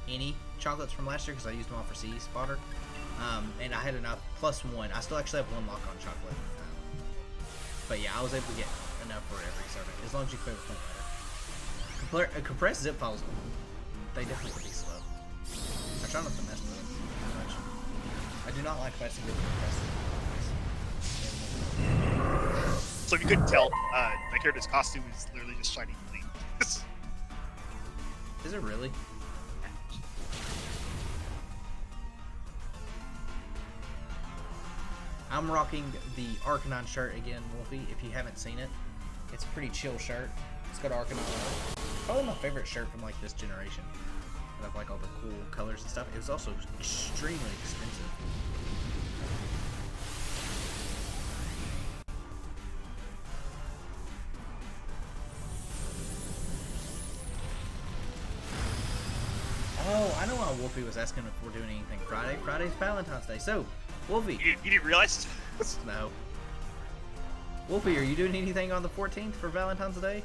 any chocolates from last year because I used them all for sea spotter, and I had enough plus one. I still actually have one lock on chocolate, but yeah, I was able to get enough for every servant as long as you clear the point ladder. Compressed zip files, they definitely can be slow. I try not to mess with them too much. I do not like messing with compressed zip files. So if you couldn't tell, my character's costume is literally just shiny clean. Is it really? I'm rocking the Arcanine shirt again, Wolfie, if you haven't seen it. It's a pretty chill shirt. It's got Arcanine on it. Probably my favorite shirt from like this generation. I have like all the cool colors and stuff. It was also extremely expensive. Oh, I know why Wolfie was asking if we're doing anything Friday. Friday's Valentine's Day. So, Wolfie. You didn't realize? No. Wolfie, are you doing anything on the 14th for Valentine's Day?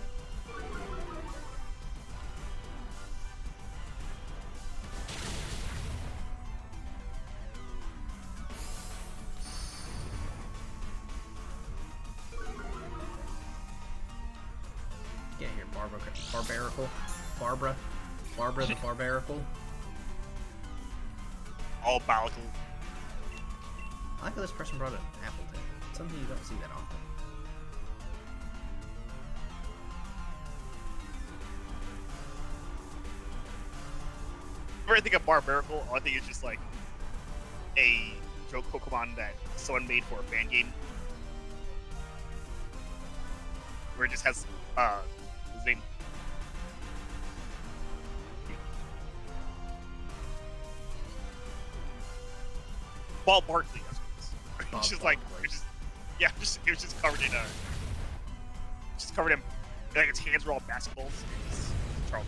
Get here, Barbara the Barbarical. All Balical. I like how this person brought an apple to it. Something you don't see that often. Whenever I think of Barbarical, all I think is just like a joke Pokemon that someone made for a fan game. Where it just has his name. Paul Barkley, that's what it is. Bob It's just like Barkley. it was just covered in like its hands were all basketballs. It's Charles.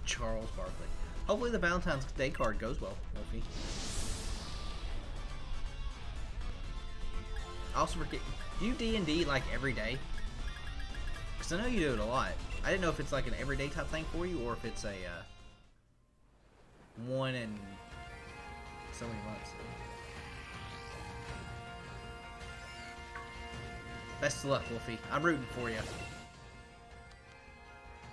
Charles Barkley. Hopefully the Valentine's Day card goes well, Wolfie. I also forget, do you D&D like every day? Because I know you do it a lot. I didn't know if it's like an everyday type thing for you or if it's a one in so many months. Best of luck, Wolfie. I'm rooting for you.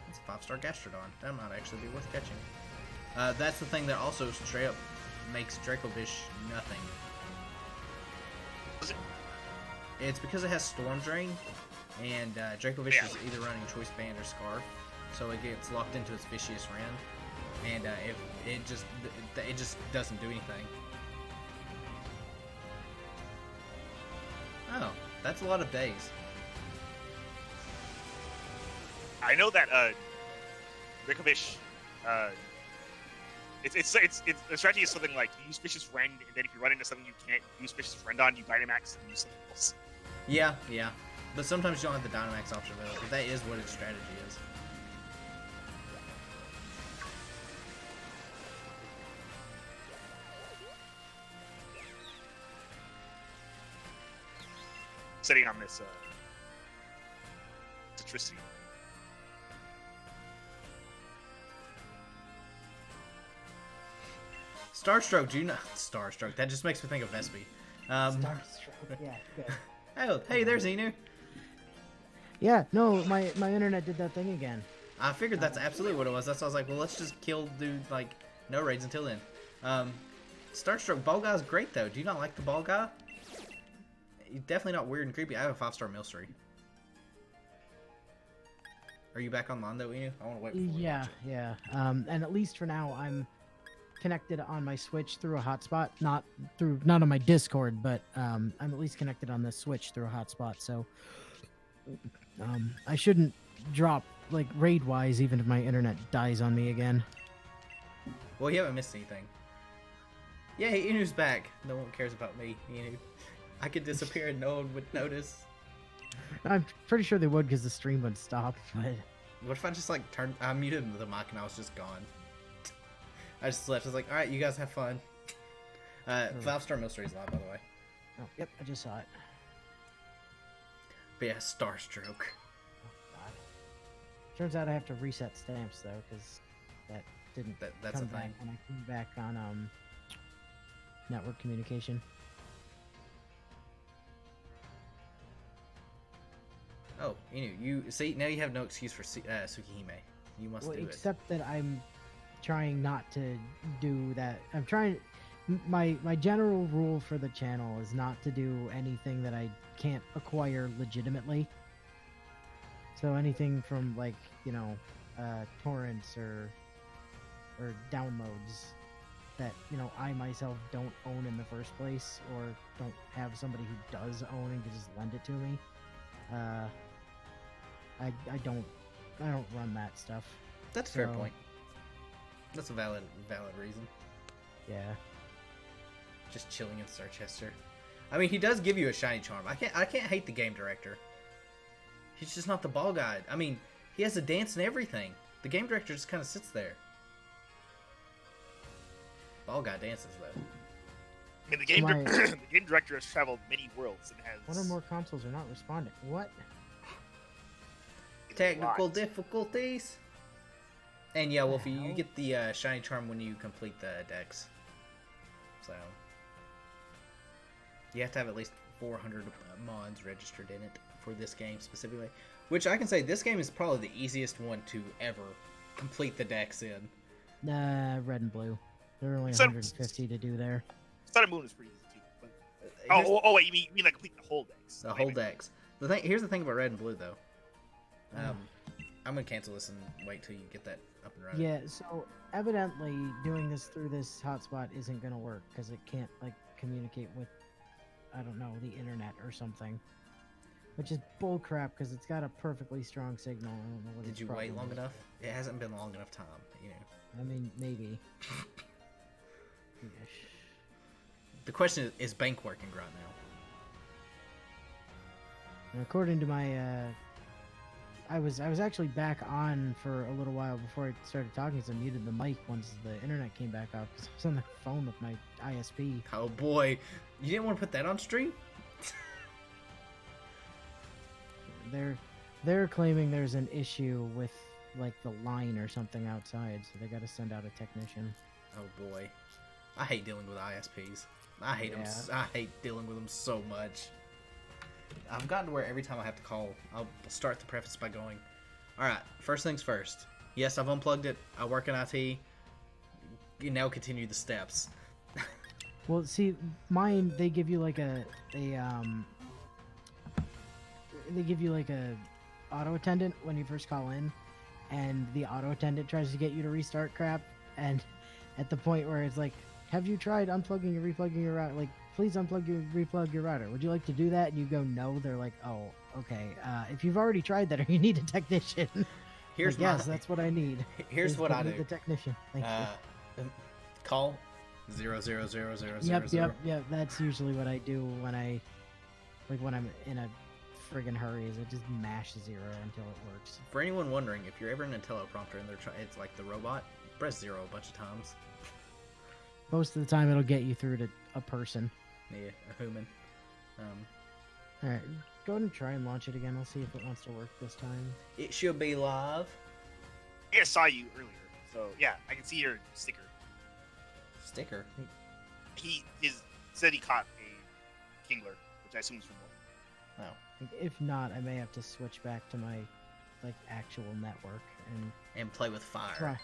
It's a 5-star Gastrodon. That might actually be worth catching. That's the thing that also straight up makes Dracovish nothing. It's because it has Storm Drain, and Dracovish is either running Choice Band or Scarf, so it gets locked into its Vicious Ren, and it just doesn't do anything. Oh, that's a lot of days. I know that Rikovish, it's the strategy is something like you use Fish's Friend, and then if you run into something you can't use Fish's Friend on, you Dynamax and use something else. Yeah, yeah. But sometimes you don't have the Dynamax option available. That is what its strategy is. Sitting on this Citricity. Starstroke, do you know? Starstroke, that just makes me think of Vespi. Starstroke, yeah, good. Oh, hey, there's Inu. Yeah, no, my internet did that thing again. I figured that's absolutely what it was. That's why I was like, well, let's just kill dude, like, no raids until then. Starstroke, Ball Guy's great, though. Do you not like the Ball Guy? He's definitely not weird and creepy. I have a 5-star Milcery. Are you back online, though, Inu? I want to wait for you. Yeah, yeah. And at least for now, I'm connected on my Switch through a hotspot. Not on my Discord, but I'm at least connected on the Switch through a hotspot. So I shouldn't drop, like, raid-wise, even if my internet dies on me again. Well, you haven't missed anything. Yay, Inu's back. No one cares about me, Inu. I could disappear and no one would notice. I'm pretty sure they would because the stream would stop, but... What if I just, like, I muted the mic and I was just gone? I just left. I was like, alright, you guys have fun. 5-star Milcery's live, by the way. Oh, yep, I just saw it. But yeah, Starstroke. Oh, God. Turns out I have to reset stamps, though, because that didn't That's come a thing. back when I came back on network communication. Oh, Inu, you see, now you have no excuse for Tsukihime. You must Well, do it. except that I'm trying not to do that. I'm trying... My general rule for the channel is not to do anything that I can't acquire legitimately. So anything from, like, you know, torrents or downloads that, you know, I myself don't own in the first place, or don't have somebody who does own and can just lend it to me. I don't run that stuff. That's a fair point. That's a valid reason. Yeah. Just chilling in Sirchester. I mean, he does give you a shiny charm. I can't hate the game director. He's just not the ball guy. I mean, he has a dance and everything. The game director just kind of sits there. Ball guy dances though. I mean, the game director has traveled many worlds and has. One or more consoles are not responding. What? Technical difficulties. And yeah, Wolfie, you get the shiny charm when you complete the dex. So you have to have at least 400 mods registered in it for this game specifically. Which I can say this game is probably the easiest one to ever complete the dex in. Red and blue. There are only 150 to do there. Sun and Moon is pretty easy too. But... wait, you mean like complete the whole dex? The whole dex. Here's the thing about red and blue though. I'm gonna cancel this and wait till you get that up and running. Yeah, so evidently doing this through this hotspot isn't gonna work because it can't, like, communicate with, I don't know, the internet or something. Which is bullcrap because it's got a perfectly strong signal. I don't know what Did you wait long enough? It hasn't been long enough time, you know. I mean, maybe. The question is bank working right now? And according to my, I was actually back on for a little while before I started talking, so I muted the mic once the internet came back up because I was on the phone with my ISP. Oh boy, you didn't want to put that on stream? They're claiming there's an issue with, like, the line or something outside, so they got to send out a technician. Oh boy, I hate dealing with ISPs. I hate them. I hate dealing with them so much. I've gotten to where every time I have to call, I'll start the preface by going, alright, first things first. Yes, I've unplugged it. I work in IT. You now continue the steps. Well, see, mine, they give you like a auto attendant when you first call in, and the auto attendant tries to get you to restart crap, and at the point where it's like, have you tried unplugging and replugging your router? Like, please unplug and replug your router. Would you like to do that? And you go, no. They're like, oh, okay. If you've already tried that, or you need a technician. here's Like, yes, my that's what I need. here's is what I give me do. The technician. Thank you. Call 0000000. Yep. That's usually what I do when I'm in a friggin' hurry. Is I just mash 0 until it works. For anyone wondering, if you're ever in a teleprompter and it's like the robot, press 0 a bunch of times. Most of the time, it'll get you through to a person. Yeah, a human. All right, go ahead and try and launch it again. I'll see if it wants to work this time. It should be live. I think I saw you earlier, so yeah, I can see your sticker. Sticker. He said he caught a Kingler, which I assume is from one. Oh. If not, I may have to switch back to my actual network And play with fire.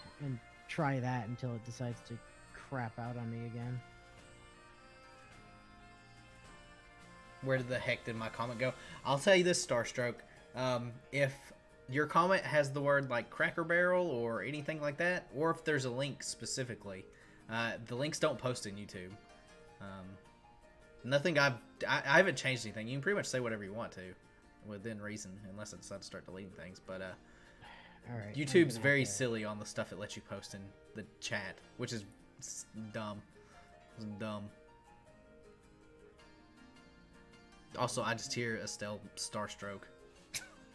try that until it decides to crap out on me again. Where the heck did my comment go? I'll tell you this, Starstroke. If your comment has the word like Cracker Barrel or anything like that, or if there's a link specifically, the links don't post in YouTube. Nothing I haven't changed anything. You can pretty much say whatever you want to, within reason, unless I decide to start deleting things. But All right, YouTube's very silly on the stuff it lets you post in the chat, which is dumb. It's dumb. Also, I just hear Estelle Starstroke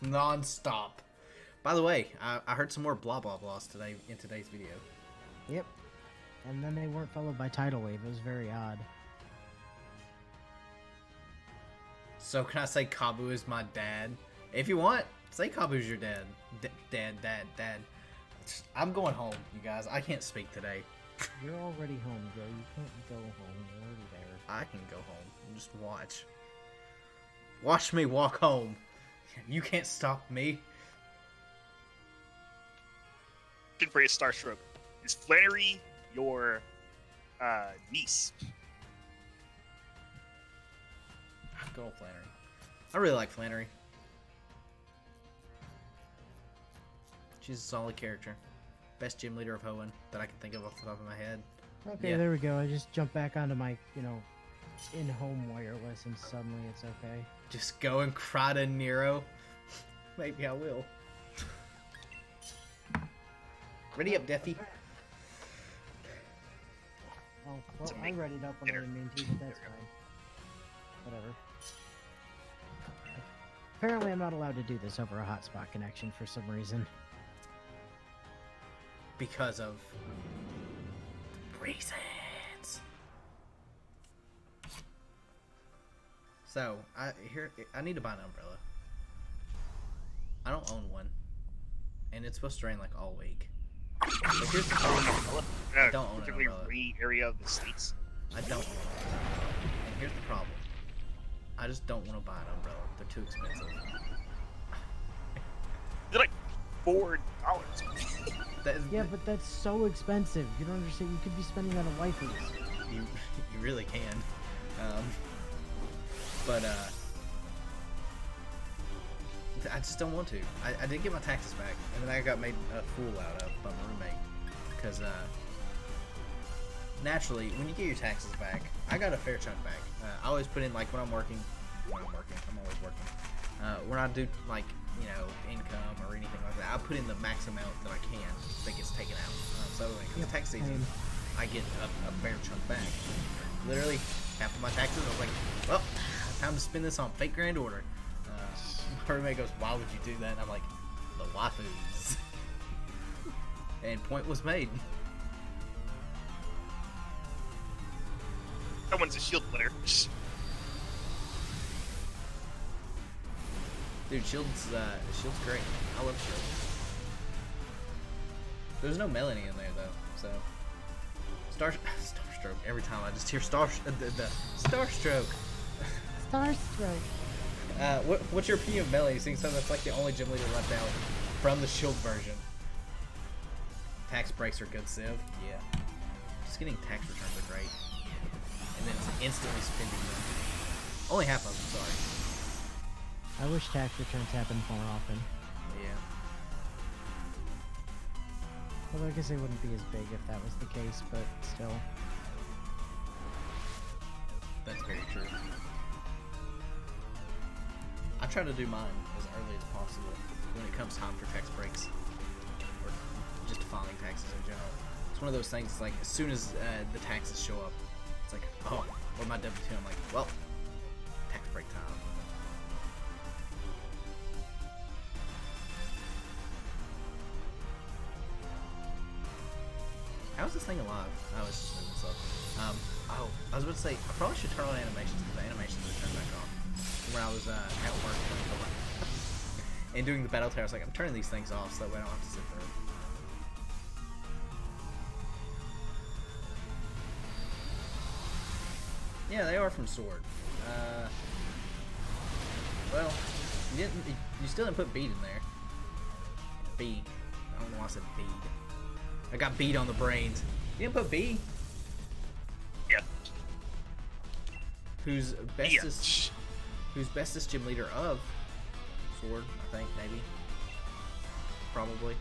non-stop. By the way, I heard some more blah blah blahs today in today's video. Yep. And then they weren't followed by tidal wave. It was very odd. So can I say Kabu is my dad? If you want, say Kabu's your dad. Dad. I'm going home, you guys. I can't speak today. You're already home, Joe. You can't go home. You're already there. I can go home and just watch. Watch me walk home. You can't stop me. Good for you, Starstroke. Is Flannery your niece? Good old Flannery. I really like Flannery. She's a solid character. Best gym leader of Hoenn that I can think of off the top of my head. Okay, Yeah. there we go. I just jumped back onto my, in-home wireless, and suddenly it's okay. Just go and cry to Nero. Maybe I will. Ready up, Deffy. Oh, well, I read it up when I didn't mean to, but that's fine. Whatever. Apparently, I'm not allowed to do this over a hotspot connection for some reason. Because of reasons. So, I need to buy an umbrella. I don't own one. And it's supposed to rain like all week. But here's the problem. I don't own an particularly umbrella. rainy area of the states. I don't own one. And here's the problem. I just don't want to buy an umbrella. They're too expensive. They're like $4. Yeah, but that's so expensive. You don't understand. You could be spending that on waifus. You really can. But I just don't want to. I did get my taxes back, and then I got made a fool out of by my roommate. Because naturally, when you get your taxes back, I got a fair chunk back. I always put in, like, when I'm working, I'm always working. When I do, like, income or anything like that, I put in the max amount that I can that gets taken out. So when it comes to tax season, I get a fair chunk back. Literally, half of my taxes, I was like, well, time to spend this on fake grand order. My roommate goes, why would you do that? And I'm like, the waifus. And point was made. Someone's a shield player. Dude, Shield's great. I love Shield. There's no Melanie in there though, so Starstroke. Every time I just hear the Starstroke. Starstroke. What's your opinion of Melanie? Seeing something that's like the only gym leader left out from the Shield version. Tax breaks are good, Civ. Yeah. Just getting tax returns are great, and then it's instantly spending them. Only half of them. Sorry. I wish tax returns happened more often. Yeah. Although I guess they wouldn't be as big if that was the case, but still. That's very true. I try to do mine as early as possible when it comes time for tax breaks. just filing taxes in general. It's one of those things. It's like as soon as the taxes show up, it's like, oh, what my W2? I'm like, well, tax break time. How is this thing alive? Oh, it's just moving slow. Oh, I was about to say, I probably should turn on animations because the animations are turned back on. When I was at work and doing the battle tower, I was like, I'm turning these things off so that way I don't have to sit through. Yeah, they are from Sword. Well, you still didn't put bead in there. Bead. I don't know why I said bead. I got bead on the brains. You didn't put B? Yeah. Who's bestest gym leader of Sword, I think, maybe. Probably.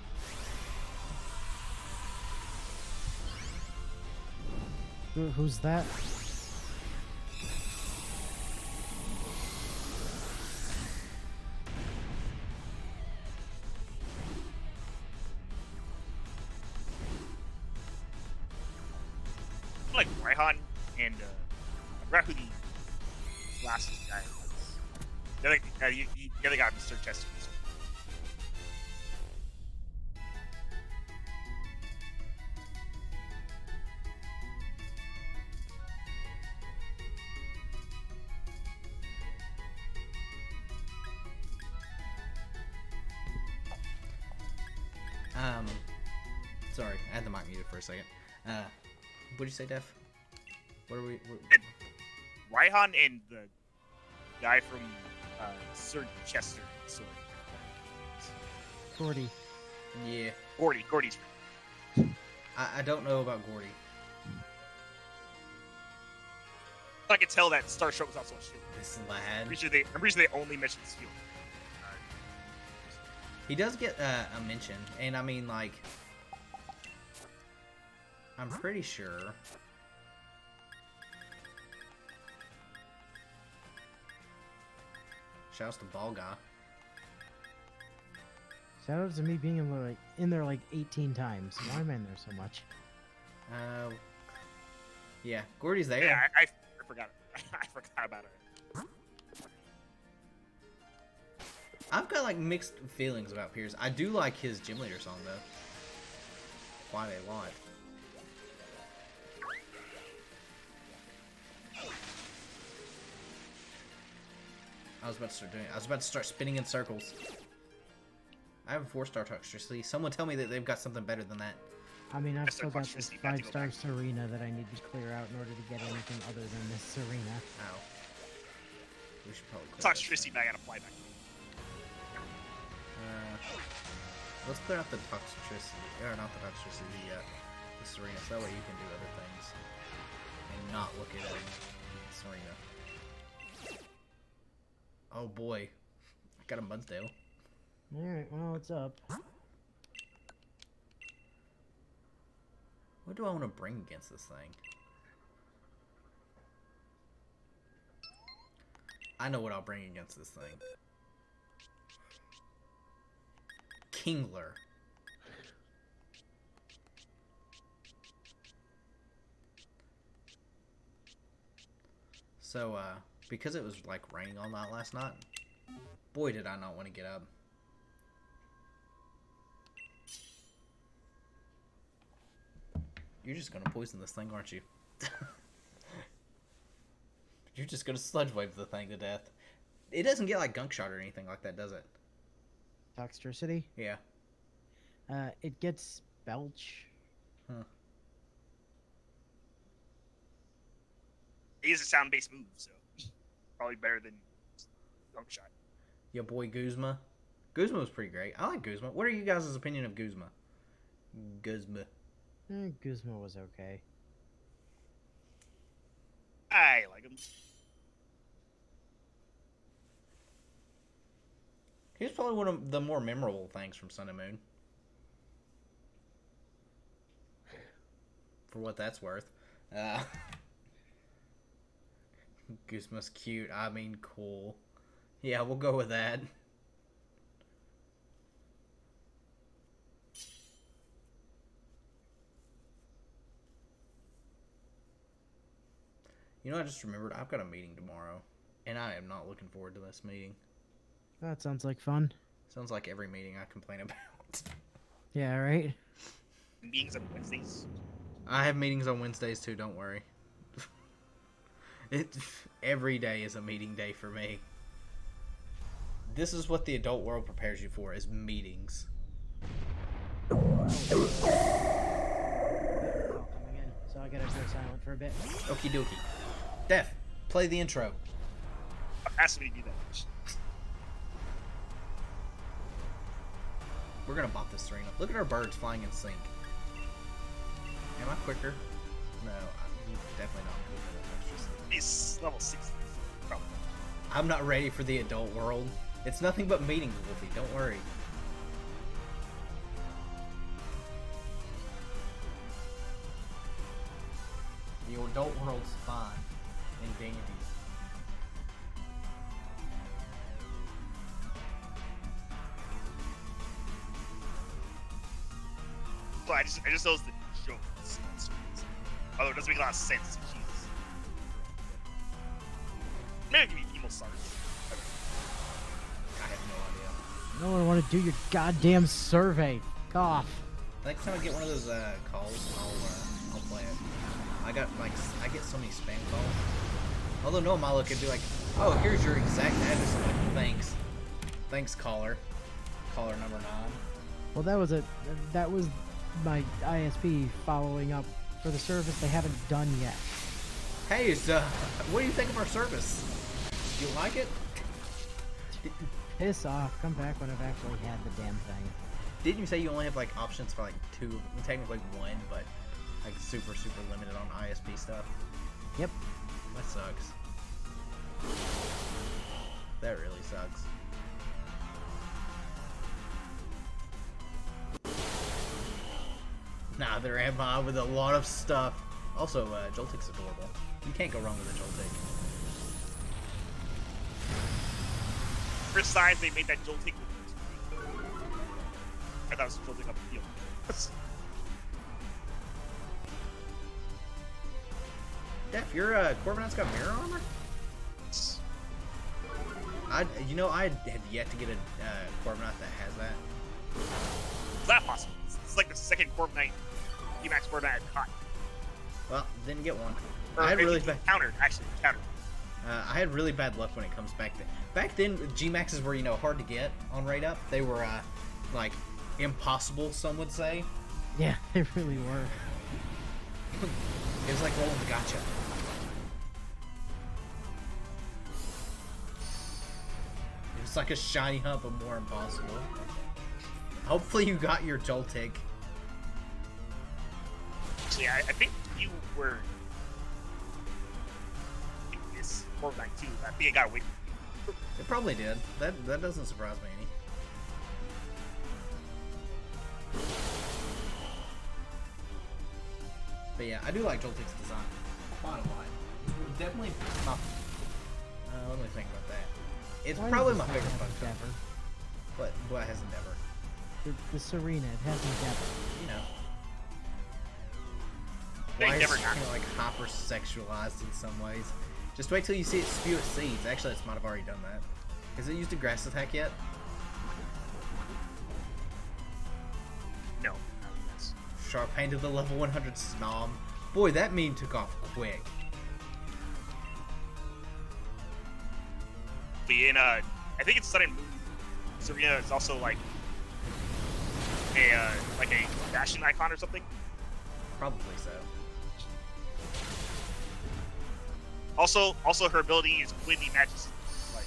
Who's that? Like Raihan and I forgot who the last guy was. The other guy, Mr. Chester. Sorry, I had the mic muted for a second. What'd you say, Def? What are we? Raihan and the guy from Sir Chester. Sorry. Gordy. Yeah. Gordy's. I don't know about Gordy. I can tell that Starstroke was also a shield. This lad. I'm pretty sure they only mentioned shield. He does get a mention, and I mean, like, I'm pretty sure. Shouts to Ball Guy. Shout out to me being in there like 18 times. Why am I in there so much? Yeah, Gordy's there. Yeah, I forgot. I forgot about it. I've got like mixed feelings about Piers. I do like his gym leader song though. Quite a lot. I was about to start spinning in circles. I have a 4-star toxicity. Someone tell me that they've got something better than that. I mean, I've That's still the got this toxicity, you have to go 5-star back. Serena that I need to clear out in order to get anything other than this Serena. Ow. We should probably clear Toxicity bag and apply back. let's clear out the toxicity, or not the toxicity, the Serena, so that way you can do other things and not look at Serena. Oh boy, I got a Mudsdale. Alright, well, it's up. What do I want to bring against this thing? I know what I'll bring against this thing. Kingler. So, because it was like raining all night last night, boy did I not want to get up. You're just gonna poison this thing, aren't you? You're just gonna sludge wave the thing to death. It doesn't get like gunk shot or anything like that, does it? Toxicity? Yeah. It gets belch. Huh. He is a sound-based move, so probably better than Gunk Shot. Your boy Guzma. Guzma was pretty great. I like Guzma. What are you guys' opinion of Guzma? Guzma. Guzma was okay. I like him. He's probably one of the more memorable things from Sun and Moon. For what that's worth. Guzma's cute. I mean, cool. Yeah, we'll go with that. You know, I just remembered I've got a meeting tomorrow, and I am not looking forward to this meeting. That sounds like fun. Sounds like every meeting I complain about. Yeah, right? Meetings on Wednesdays. I have meetings on Wednesdays too, don't worry. Every day is a meeting day for me. This is what the adult world prepares you for, is meetings. Call coming in, so I gotta go silent for a bit. Okie dokie. Def, play the intro. Ask me to do that. We're gonna bop this train up. Look at our birds flying in sync. Am I quicker? No, I'm definitely not quicker than extra. It's level 60. Probably. I'm not ready for the adult world. It's nothing but meetings, Wolfie. Don't worry. The adult world's fine and dandy. But I just knows the jokes. Although it doesn't make a lot of sense. Jesus. Maybe give me emo stars. I have no idea. No one want to do your goddamn survey. Cough. Next time I get one of those calls, I'll play it. I get so many spam calls. Although no, Milo could be like, oh, here's your exact address. I'm like, thanks. Thanks, caller. Caller number 9. Well, that was my ISP following up for the service they haven't done yet. Hey, what do you think of our service? You like it? Piss off. Come back when I've actually had the damn thing. Didn't you say you only have like options for like 2, technically 1, but like super limited on ISP stuff? Yep. That sucks. That really sucks. Neither am I with a lot of stuff. Also, Joltik's adorable. You can't go wrong with a Joltik. First time they made that jolting. I thought it was jolting up the field. Def, your Corviknight's got mirror armor? I have yet to get a Corviknight that has that. Is that possible? It's like the second Corviknight, Emax Corviknight I've caught. Well, didn't get one. Or I had really bad. Countered. I had really bad luck when it comes back then. Back then, G-Maxes were, hard to get on Raid Up. They were, like, impossible, some would say. Yeah, they really were. It was like rolling the gotcha. It was like a shiny hump, but more impossible. Hopefully you got your Joltik. Actually, I think you were in this Corviknight too. I think it got away from you. It probably did. That doesn't surprise me any. But yeah, I do like Joltik's design quite a lot. Definitely my... let me think about that. It's Why probably does my this favorite not have Pokemon. Endeavor? What has Endeavor? The Serena, it has Endeavor. You know. They Why is never it got kind of like hyper-sexualized in some ways? Just wait till you see it spew its seeds. Actually, it might have already done that. Has it used a grass attack yet? No. Yes. Sharpane to the level 100 Snom. Boy, that meme took off quick. But in I think it's Sun and Moon. Serena is also like a fashion icon or something. Probably so. Also her ability is completely matches. Like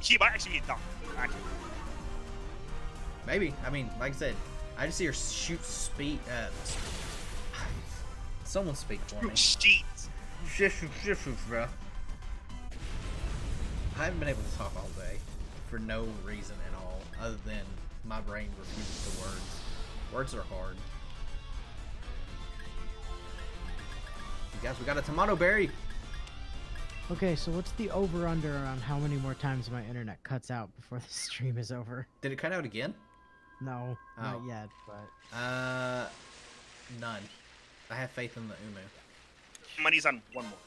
she might actually be a doctor. Actually. Maybe. I mean, like I said, I just see her shoot speed. Someone speak for me. Sheet. Bro. I haven't been able to talk all day for no reason at all, other than my brain refuses the words. Words are hard. You guys, we got a tomato berry. Okay, so what's the over-under on how many more times my internet cuts out before the stream is over? Did it cut out again? No, not Oh. yet, but... None. I have faith in the Umu. Money's on one more.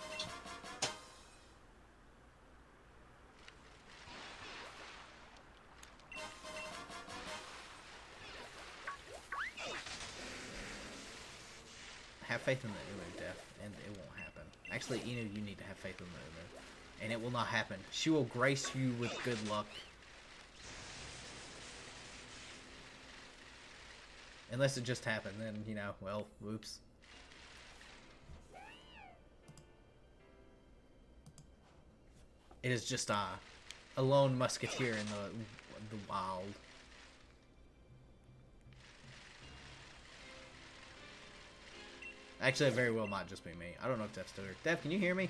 Have faith in the Umu, Def, and it won't happen. Actually, Inu, you need to have faith in the Umu, and it will not happen. She will grace you with good luck. Unless it just happened, then, you know, well, whoops. It is just a lone musketeer in the wild. Actually, it very well might just be me. I don't know if Def's still here. Def, can you hear me?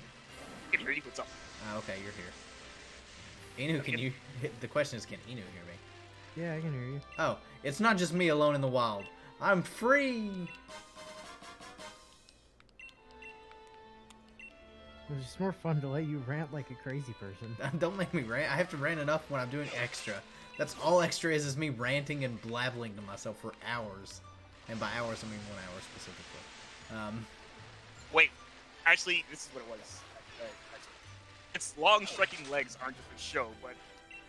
I can hear you. What's up? Okay, you're here. Inu, can you... The question is, can Inu hear me? Yeah, I can hear you. Oh, it's not just me alone in the wild. I'm free! It's just more fun to let you rant like a crazy person. Don't make me rant. I have to rant enough when I'm doing extra. That's all extra is me ranting and blabbling to myself for hours. And by hours, I mean 1 hour specifically. Wait, actually, this is what it was. Actually, its long striking legs aren't just a show, but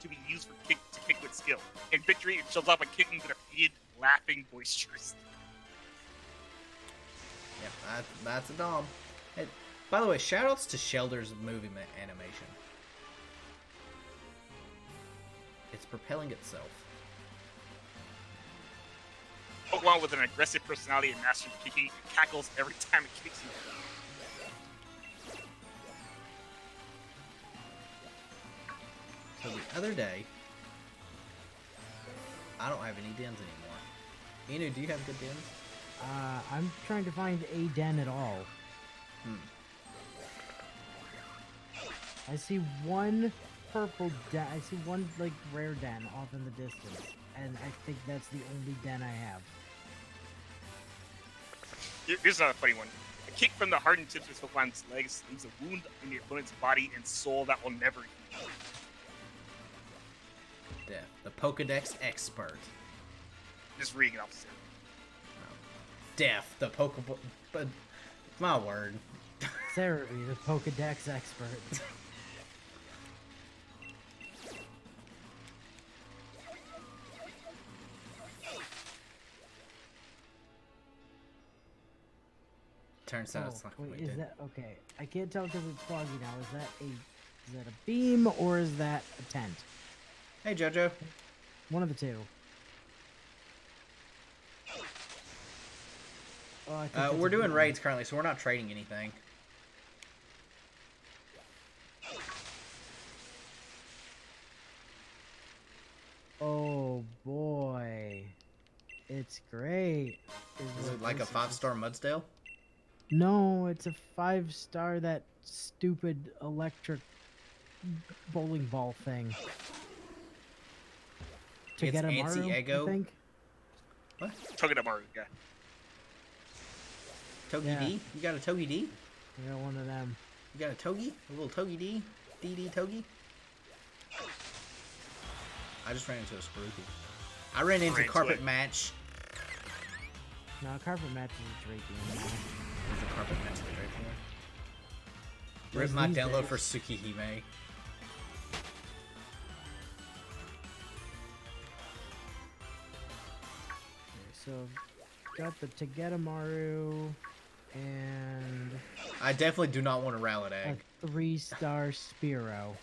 to be used for to kick with skill. In victory, it shows off by kicking that are repeated, laughing, boisterous. Yep, that's a dom. Hey, by the way, shoutouts to Shelder's movie animation. It's propelling itself. Pokemon with an aggressive personality and mastery kicking cackles every time it kicks you. So the other day, I don't have any dens anymore. Inu, do you have good dens? I'm trying to find a den at all. I see one purple den. I see one like rare den off in the distance, and I think that's the only den I have. Here's another funny one. A kick from the hardened tips of Pokemon's legs leaves a wound in the opponent's body and soul that will never heal. Def, the Pokedex expert. Just reading it off the Def, the but my word. Cerebi, the Pokedex expert. Turns out it's not wait, quite is dead. that okay? I can't tell because it's foggy now. Is that a beam or is that a tent? Hey, Jojo. One of the two. Oh, I think that's We're a doing beam. raids currently, so we're not trading anything. Oh boy, it's great. Is it like a 5-star Mudsdale? No, it's a 5-star. That stupid electric bowling ball thing. To It's get a anti-ego? I think. What? Togedemaru, yeah. Togi Yeah. D? You got a Togi D? I got one of them. You got a Togi? A little Togi D? DD Togi? I just ran into a Spruky. I ran into Ran into Carpet it. Match. No, carpet match is a Drapion. There's a Carpet Match for Drapion. Those Rip my these download days. for Tsukihime. So, got the Togedemaru and I definitely do not want a Rowlet a Egg. 3-star Spearow.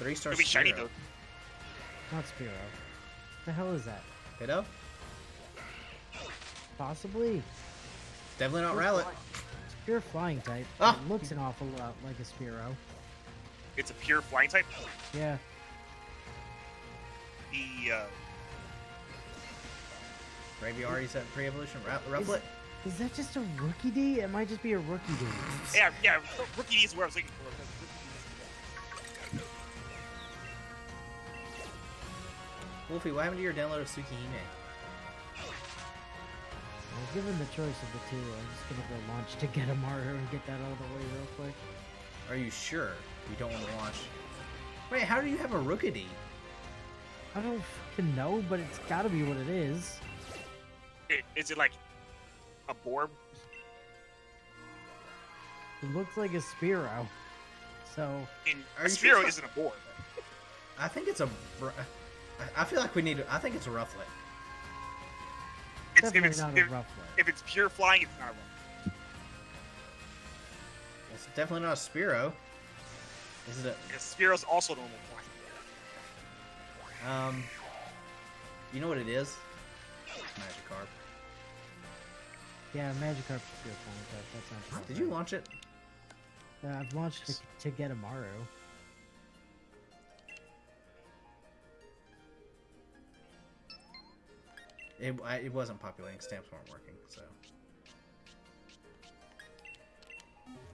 3-star It'll be shiny Spearow. though. Not Spearow. What the hell is that? Ditto? Possibly. Definitely not Pure Rowlet. flying- It's pure flying type. Ah! It looks an awful lot like a Spearow. It's a pure flying type. Yeah. The Braviari's at pre-evolution. Rufflet? Is that just a rookie D? It might just be a rookie D. yeah, rookie is where I was looking for. Wolfie, what happened to your download of Tsukihime? Well, given the choice of the two, I'm just gonna go launch Togedemaru and get that out of the way real quick. Are you sure you don't want to launch? Wait, how do you have a Rookidee? I don't fucking know, but it's gotta be what it is. Is it like a Borb? It looks like a Spearow. So And Are a you sure Spearow it's isn't a boar. I think it's a. I feel like we need. I think it's a rufflet. definitely not a Rufflet. If it's pure flying, it's not a rufflet. It's definitely not a Spearow. Is it Because Spearow's also normal flying. You know what it is? Magikarp. Yeah, Magikarp is good flying type. That's not. Did you launch it? I've launched to get Amaru. It wasn't populating. Stamps weren't working, so.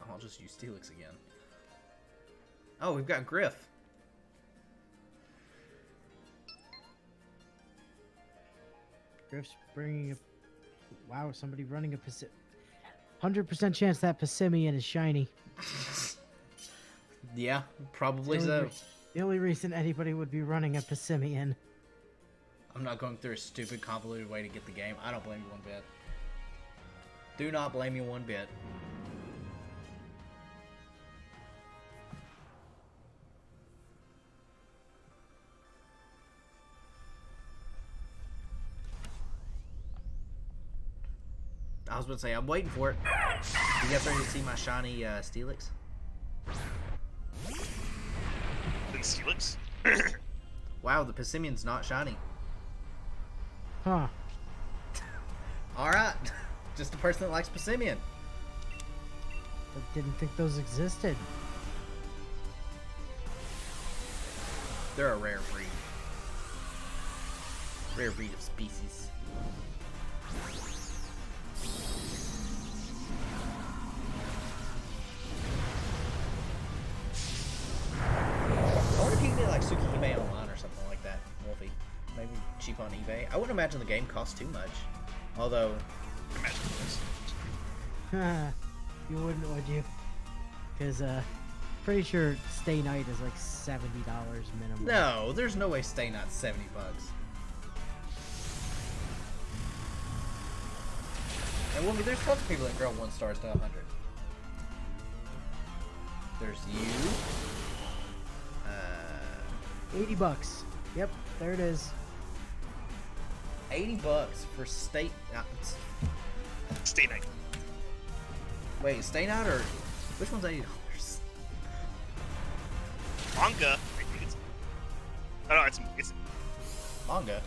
Oh, I'll just use Steelix again. Oh, we've got Griff. Griff's bringing a. Wow, somebody running a 100% chance that Passimian is shiny. Yeah, probably The only so. re- The only reason anybody would be running a Passimian. I'm not going through a stupid, convoluted way to get the game. I don't blame you one bit. Do not blame you one bit. I was about to say, I'm waiting for it. You guys ready to see my shiny Steelix? Then Steelix. Wow, the Passimian's not shiny. Huh. Alright. Just a person that likes Passimian. I didn't think those existed. They're a rare breed. Rare breed of species. I wonder if you can get like Tsukihime online or something like that, Wolfie. Maybe cheap on eBay. I wouldn't imagine the game costs too much. Although, Imagine this. You wouldn't, would you? Because, pretty sure Stay Night is like $70 minimum. no, there's no way Stay Not 70 bucks. And Wolfie, there's tons of people that grow 1 stars to 100. There's you. 80 bucks. Yep, there it is. 80 bucks for Stay. Stay night. Wait, Stay Not or which one's $80? Manga. I think it's. Oh no, it's. Manga.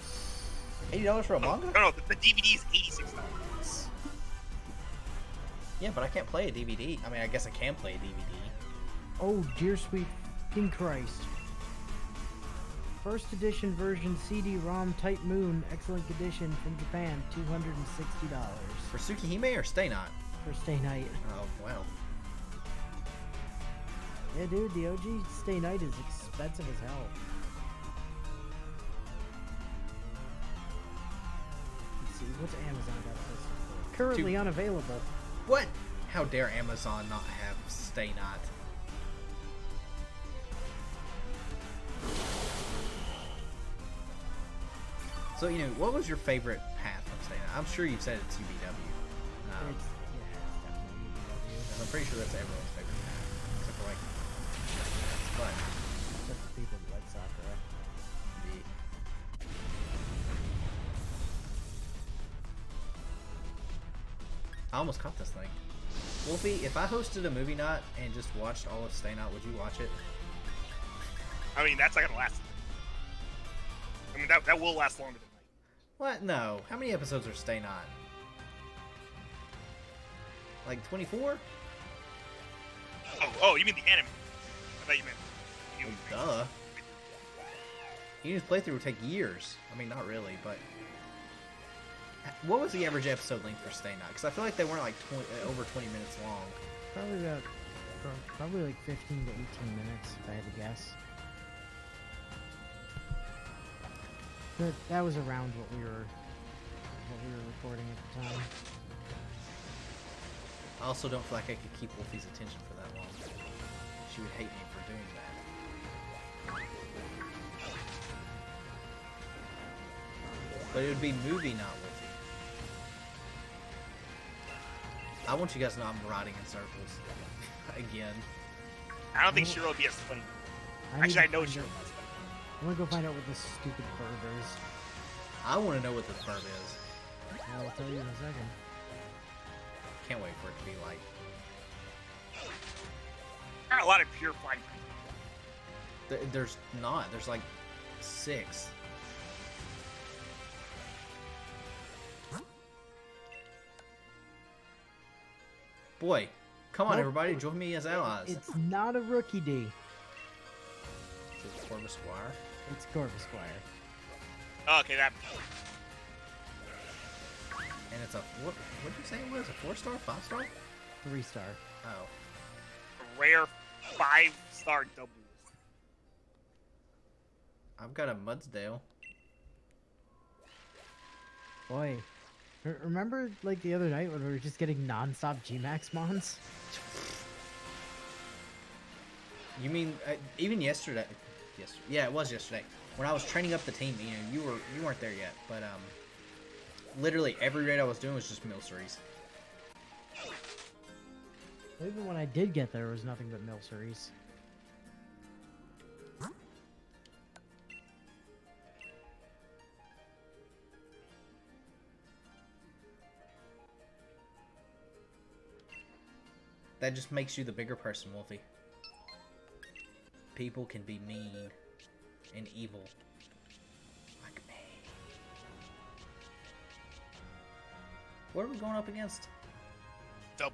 $80 for a manga? No, the DVD is $86. Yeah, but I can't play a DVD. I mean, I guess I can play a DVD. Oh, dear sweet King Christ. First edition version CD-ROM Type Moon, excellent condition from Japan, $260 For Tsukihime or Stay Not? for Stay Night. Oh, wow. Yeah, dude, the OG Stay Night is expensive as hell. Let's see, what's Amazon got this for? Currently unavailable. What? How dare Amazon not have Stay Not? So, you know, what was your favorite path from Stay Not? I'm sure you've said it's UBW. It's definitely UBW. I'm pretty sure that's everyone's favorite path. Except for, like, but Except for people that like Sakura. I almost caught this thing. Wolfie, if I hosted a movie night and just watched all of Stay Not, would you watch it? I mean, that's not gonna last. I mean, that will last longer than night. What? No. How many episodes are Stay Not? Like 24? Oh, you mean the anime? I thought you meant. Duh. Union's playthrough would take years. I mean, not really, but... What was the average episode length for Stay Not? Because I feel like they weren't like over 20 minutes long. Probably like 15 to 18 minutes, if I had to guess. But that was around what we were recording at the time. I also don't feel like I could keep Wolfie's attention for that long. She would hate me for doing that. But it would be movie, not Wolfie. I want you guys to know I'm riding in circles. Again. I don't think Shiro would be as funny. Actually, I know Shiro was funny. I'm gonna go find out what this stupid bird is. I want to know what this bird is. I'll tell you in a second. Can't wait for it to be like... There are a lot of pure flying. There's not. There's like 6. Boy, come on Nope. everybody, join me as allies. It's not a rookie D. Is it Corvus Squire? It's Corvus Squire. Oh, okay, that. And it's a... What did you say it was? A 4-star? 5-star? 3-star. Oh. A rare 5-star double. I've got a Mudsdale. Boy. Remember, like, the other night when we were just getting non-stop G-Max mons? You mean even yesterday? Yeah, it was yesterday when I was training up the team. You know, you weren't there yet, but literally every raid I was doing was just Milceries. Even when I did get there, it was nothing but Milceries. That just makes you the bigger person, Wolfie. People can be mean and evil. Like me. What are we going up against? Double.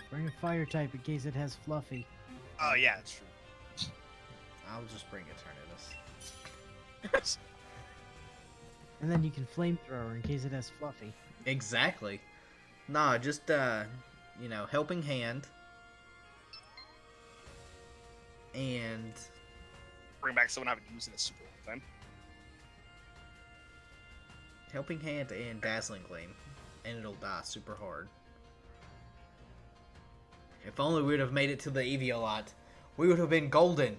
Bring a fire type in case it has Fluffy. Oh, yeah, that's true. I'll just bring Eternatus. And then you can flamethrower in case it has Fluffy. Exactly. Nah, just you know, helping hand. And Bring back someone I haven't used in a super long time. helping hand and dazzling gleam. And it'll die super hard. If only we would have made it to the Eviolite. We would have been golden.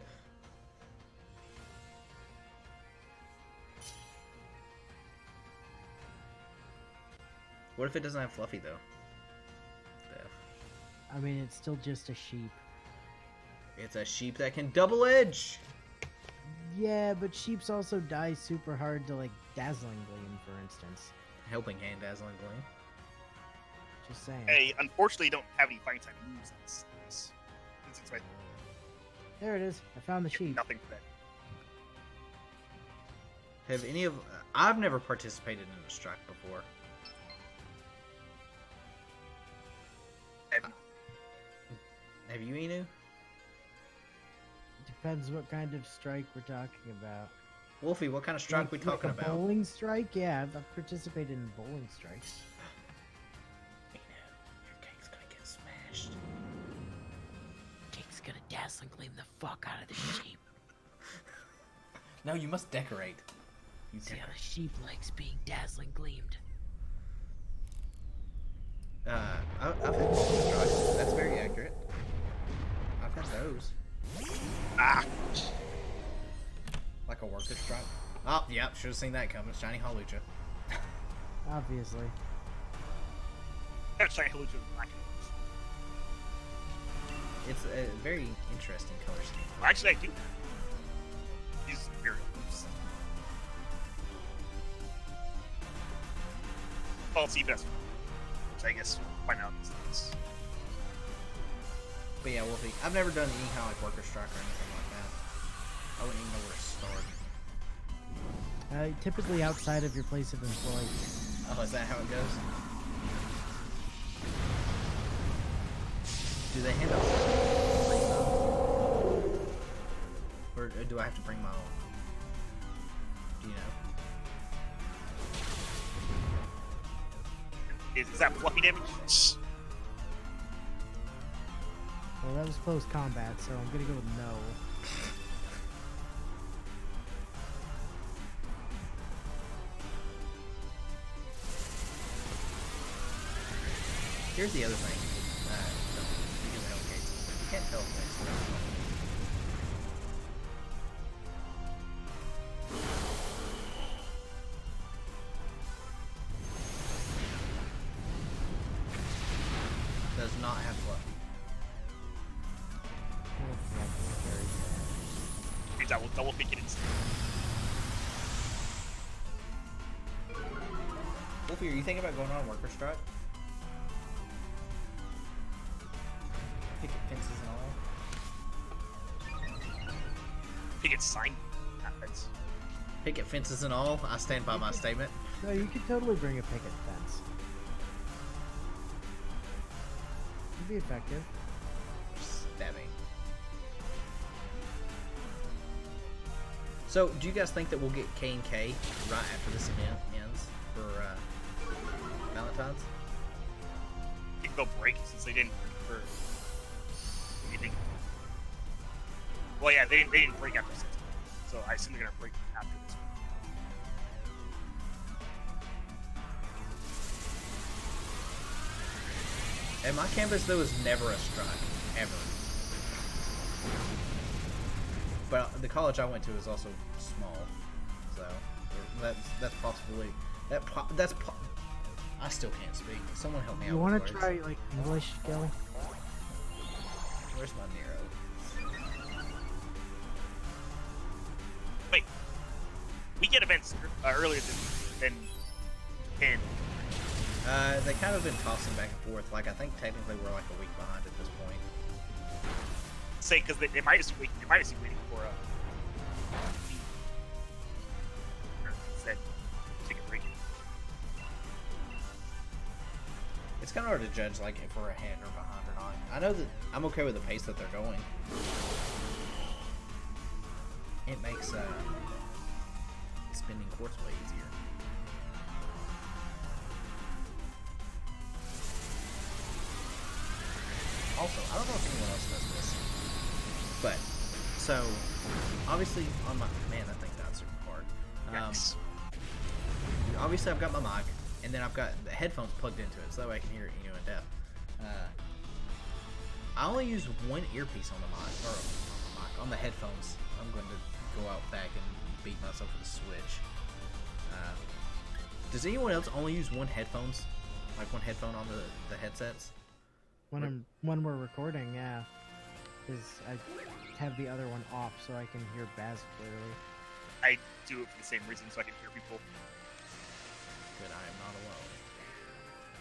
What if it doesn't have Fluffy, though? Steph. I mean, it's still just a sheep. It's a sheep that can double edge! Yeah, but sheeps also die super hard to, like, Dazzling Gleam, for instance. Helping hand dazzling gleam. Just saying. Hey, unfortunately, don't have any fighting time moves in this. It's right. There it is. I found the sheep. Nothing for that. Have any of... I've never participated in a strike before. Have you, Inu? Depends what kind of strike we're talking about. Wolfie, what kind of strike we talking like a about? bowling strike? Yeah, I've participated in bowling strikes. Inu, your cake's gonna get smashed. Cake's gonna Dazzling Gleam the fuck out of the sheep. No, you must decorate. You See how decorate. the sheep likes being Dazzling Gleamed. I've had bowling strikes. That's very accurate. I've had those. Ah! Like a worker strike. Oh, yep, should have seen that coming. It's Shiny Halucha. Obviously. I'm trying to hold you in black. It's a very interesting color scheme. Well, actually, I do. These Imperial moves. Well, see best. Which I guess we'll find out these things. But yeah, Wolfie, I've never done any kind of like worker strike or anything like that. I wouldn't even know where to start. Typically outside of your place of employment. Oh, is that how it goes? Do they hand out or do I have to bring my own? Do you know? Is that fluffy damage? Well, that was close combat, so I'm gonna go with no. Here's the other thing. Speaking of Hellgates, you can't tell means I will double pick it instead. Wolfie, are you thinking about going on a worker strike? Picket fences and all. Picket sign. That's Picket fences and all. I stand by my statement. No, you could totally bring a picket fence. It'd be effective. Stabbing. So, do you guys think that we'll get K and K right after this event ends for Valentine's? I think they'll break since they didn't break for anything. Well, yeah, they didn't break after 6 months, so I assume they're gonna break after this one. And my campus, there was never a strike, ever. But the college I went to is also small, so that's possibly I still can't speak. Someone help me out. You want to try like English, Kelly? Where's my Nero? Wait, we get events earlier than Japan. They kind of been tossing back and forth. Like I think technically we're like a week behind at this point. Say because they might just wait. They might just be waiting for said take a break. It's kind of hard to judge like if we're ahead or behind or not. I know that I'm okay with the pace that they're going. It makes spending course way easier. Also, I don't know if anyone else does this, but so obviously on my that thing died super hard. Yes. Obviously, I've got my mic, and then I've got the headphones plugged into it, so that way I can hear it, in depth. I only use one earpiece on the mic, or on the headphones. I'm going to go out back and beat myself with a switch. Does anyone else only use one headphones, like one headphone on the headsets? When we're recording, yeah. Because I have the other one off so I can hear Baz clearly. I do it for the same reason, so I can hear people. Good, I am not alone.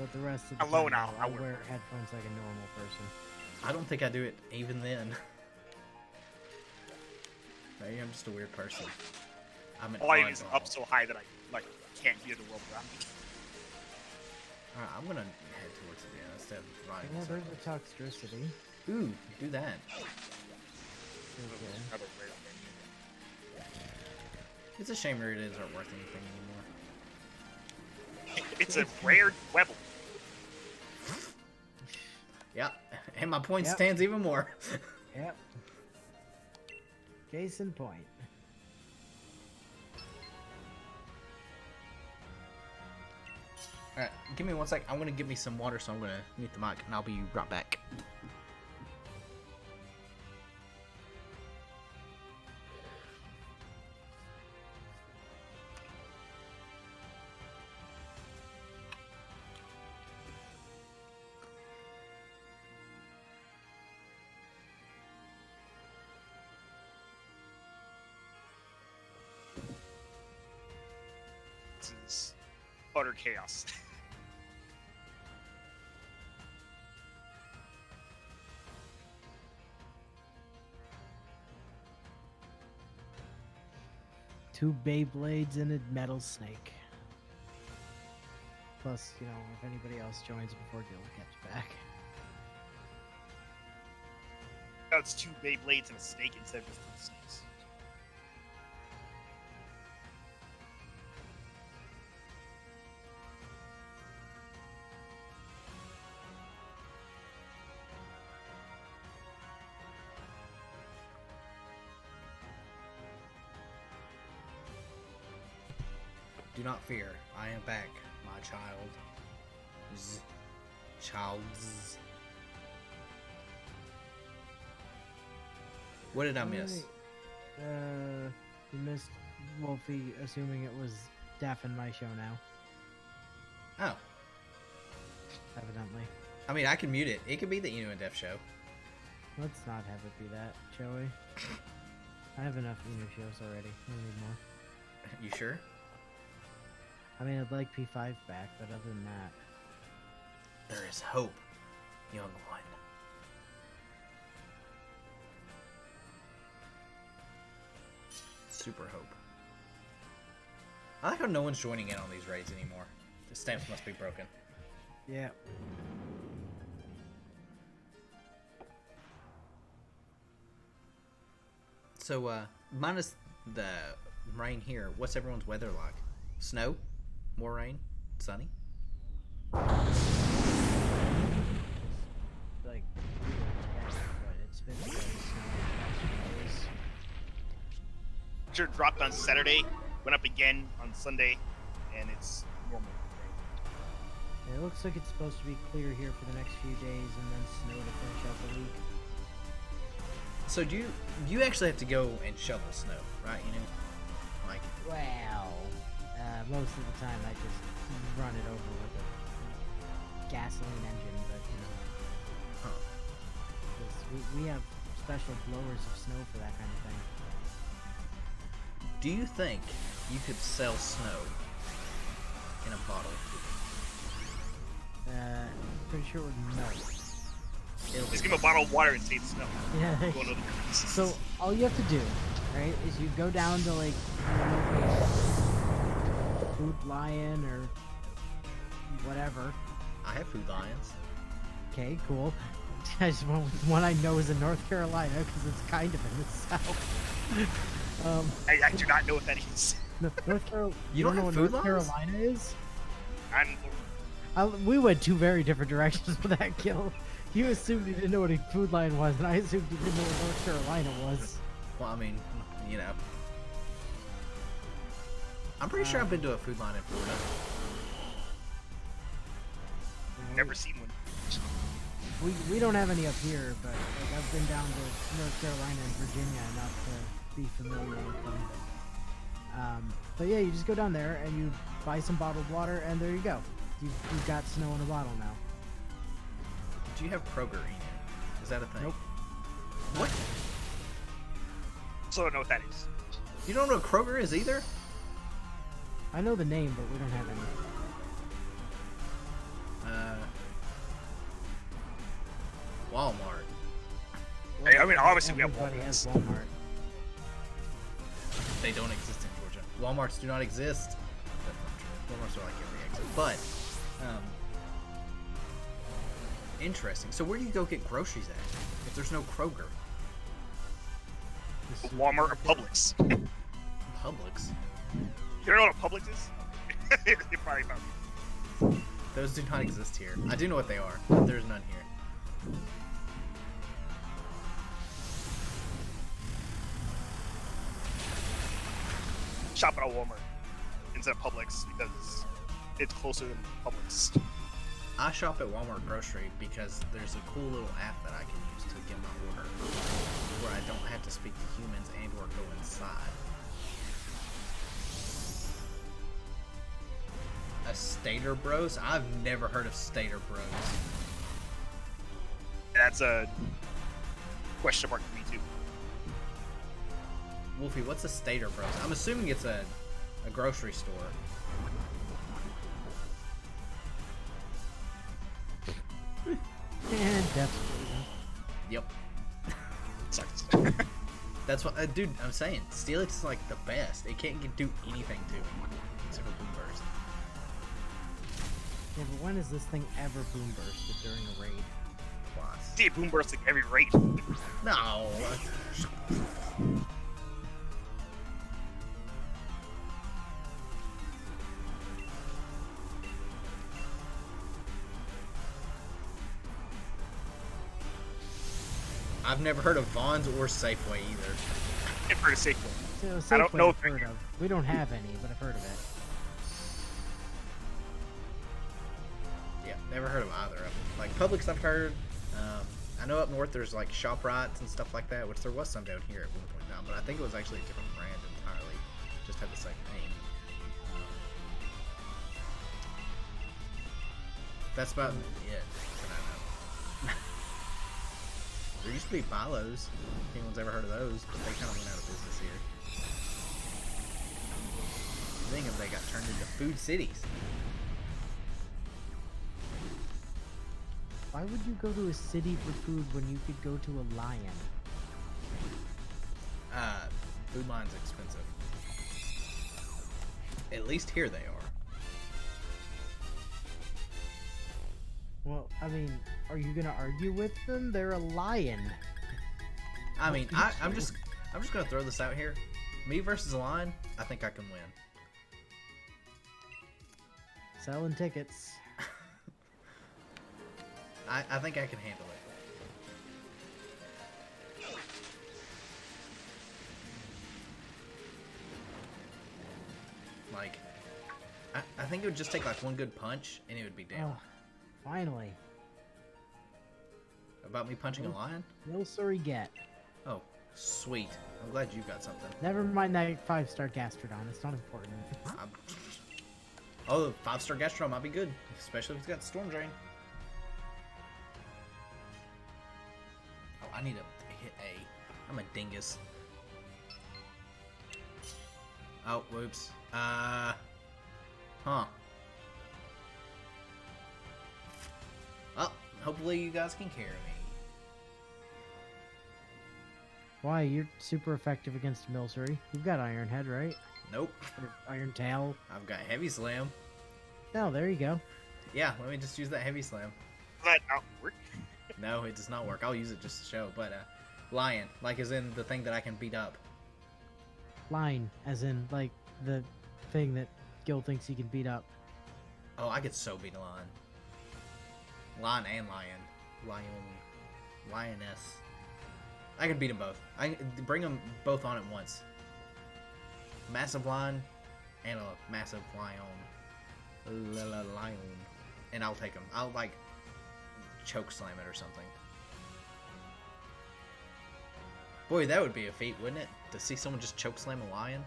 But the rest of the Alone, time, I'll I'll wear headphones like a normal person. I don't think I do it even then. Maybe I'm just a weird person. I'm an Volume is oddball. up so high that I can't hear the world around me. Alright, I'm gonna head towards the end instead of riding. Yeah, in there's circles. the toxicity. Ooh, do that. Okay. Another rare thing. It's a shame rare days aren't worth anything anymore. It's a rare Webble. Yeah, and my point Yep. stands even more. Yep. Case in point. Alright, give me one sec. I'm gonna get me some water, so I'm gonna mute the mic, and I'll be right back. This is utter chaos. Two Beyblades and a metal snake. Plus, if anybody else joins before Gil gets back. Now it's two Beyblades and a snake instead of just two snakes. Do not fear, I am back, my child. Childs. What did I miss? You missed Wolfie assuming it was Daff and my show now, Oh, evidently. I mean, I can mute it. It could be the Inu and Def show. Let's not have it be that, shall we? I have enough Inuchios already. I don't need more. You sure? I mean, I'd like P5 back, but other than that... There is hope, young one. Super hope. I like how no one's joining in on these raids anymore. The stamps must be broken. Yeah. So, minus the rain here, what's everyone's weather like? Snow? More rain? Sunny? Like, but it's been really snowy the past few days. Temperature dropped on Saturday, went up again on Sunday, and it's normal. It looks like it's supposed to be clear here for the next few days and then snow to finish out the week. So do you actually have to go and shovel snow, right? You know, like Well, most of the time I just run it over with a gasoline engine, but you know, huh. 'cause we have special blowers of snow for that kind of thing. Do you think you could sell snow in a bottle? Pretty sure it would melt. Just give him a bottle of water and say it's snow. Yeah. Go into the- So all you have to do, right, is you go down to like your local Food Lion or whatever. I have food lions. Okay, cool. I just went with one I know is in North Carolina because it's kind of in the south. I do not know what that is. North Carolina. You don't know have what Food North Lions? Carolina is? I'm, We went two very different directions with that kill. You assumed you didn't know what a Food Lion was, and I assumed you didn't know what North Carolina was. Well, I mean, you know. I'm pretty sure I've been to a food line in Florida. never seen one. We don't have any up here, but like I've been down to North Carolina and Virginia enough to be familiar with them. But yeah, you just go down there and you buy some bottled water, and there you go. You've got snow in a bottle now. Do you have Kroger in it? Is that a thing? Nope. What? So I don't know what that is. You don't know what Kroger is either? I know the name, but we don't have any. Walmart. Hey, I mean, obviously we have Everybody has Walmarts. Walmart. They don't exist in Georgia. Walmarts do not exist. That's not true. Walmarts are like every exit. But, interesting. So where do you go get groceries at if there's no Kroger? The Walmart or supermarket. Publix. Publix? You don't know what a Publix is? You probably don't. Those do not exist here. I do know what they are, but there's none here. Shop at a Walmart instead of Publix because it's closer than Publix. I shop at Walmart Grocery because there's a cool little app that I can use to get my order where I don't have to speak to humans and or go inside. A Stater Bros? I've never heard of Stater Bros. That's a question mark for me too. Wolfie, what's a Stater Bros? I'm assuming it's a grocery store. And Death's Poison. Yep. Sucks. That's what, dude, I'm saying. Steelix is like the best. It can't do anything to it except for Boom Burst. Yeah, but when has this thing ever boom bursted during a raid? Plus. See a boom burst like every rate. No. I've never heard of Vaughn's or Safeway either. If for a Safeway. So I don't Safeway know I've heard of. We don't have any, but I've heard of it. Yeah, never heard of either of them. Like Publix, I've heard. I know up north there's like ShopRites and stuff like that, which there was some down here at one point in time, but I think it was actually a different brand entirely. Just had the same name. That's about it that I know. used to be Bilos. If anyone's ever heard of those, but they kind of went out of business here. The thing is, they got turned into food cities. Why would you go to a city for food when you could go to a lion? Food line's expensive. At least here they are. Well, I mean, are you gonna argue with them? They're a lion. I mean, I'm just gonna throw this out here. Me versus a lion, I think I can win. Selling tickets. I think I can handle it. Like, I think it would just take like one good punch and it would be down. Oh, finally. About me punching a lion? No sorry get. Oh, sweet. I'm glad you got something. Never mind that 5-star Gastrodon. It's not important. Oh, the 5-star Gastron might be good, especially if it's got Storm Drain. Oh, I need to hit A. I'm a dingus. Oh, whoops. Huh. Well, hopefully you guys can carry me. Why? You're super effective against Milcery. You've got Iron Head, right? Nope. Or Iron Tail. I've got Heavy Slam. Oh, there you go. Yeah, let me just use that Heavy Slam. Does that not work? No, it does not work. I'll use it just to show. But, Lion, like as in the thing that I can beat up. Line, as in, like, the thing that Gil thinks he can beat up. Oh, I could so beat a lion. Lion and lion. Lioness. I can beat them both. I can bring them both on at once. Massive lion and a massive lion. Lion. And I'll take them. I'll, like, choke slam it or something. Boy, that would be a feat, wouldn't it? To see someone just choke slam a lion?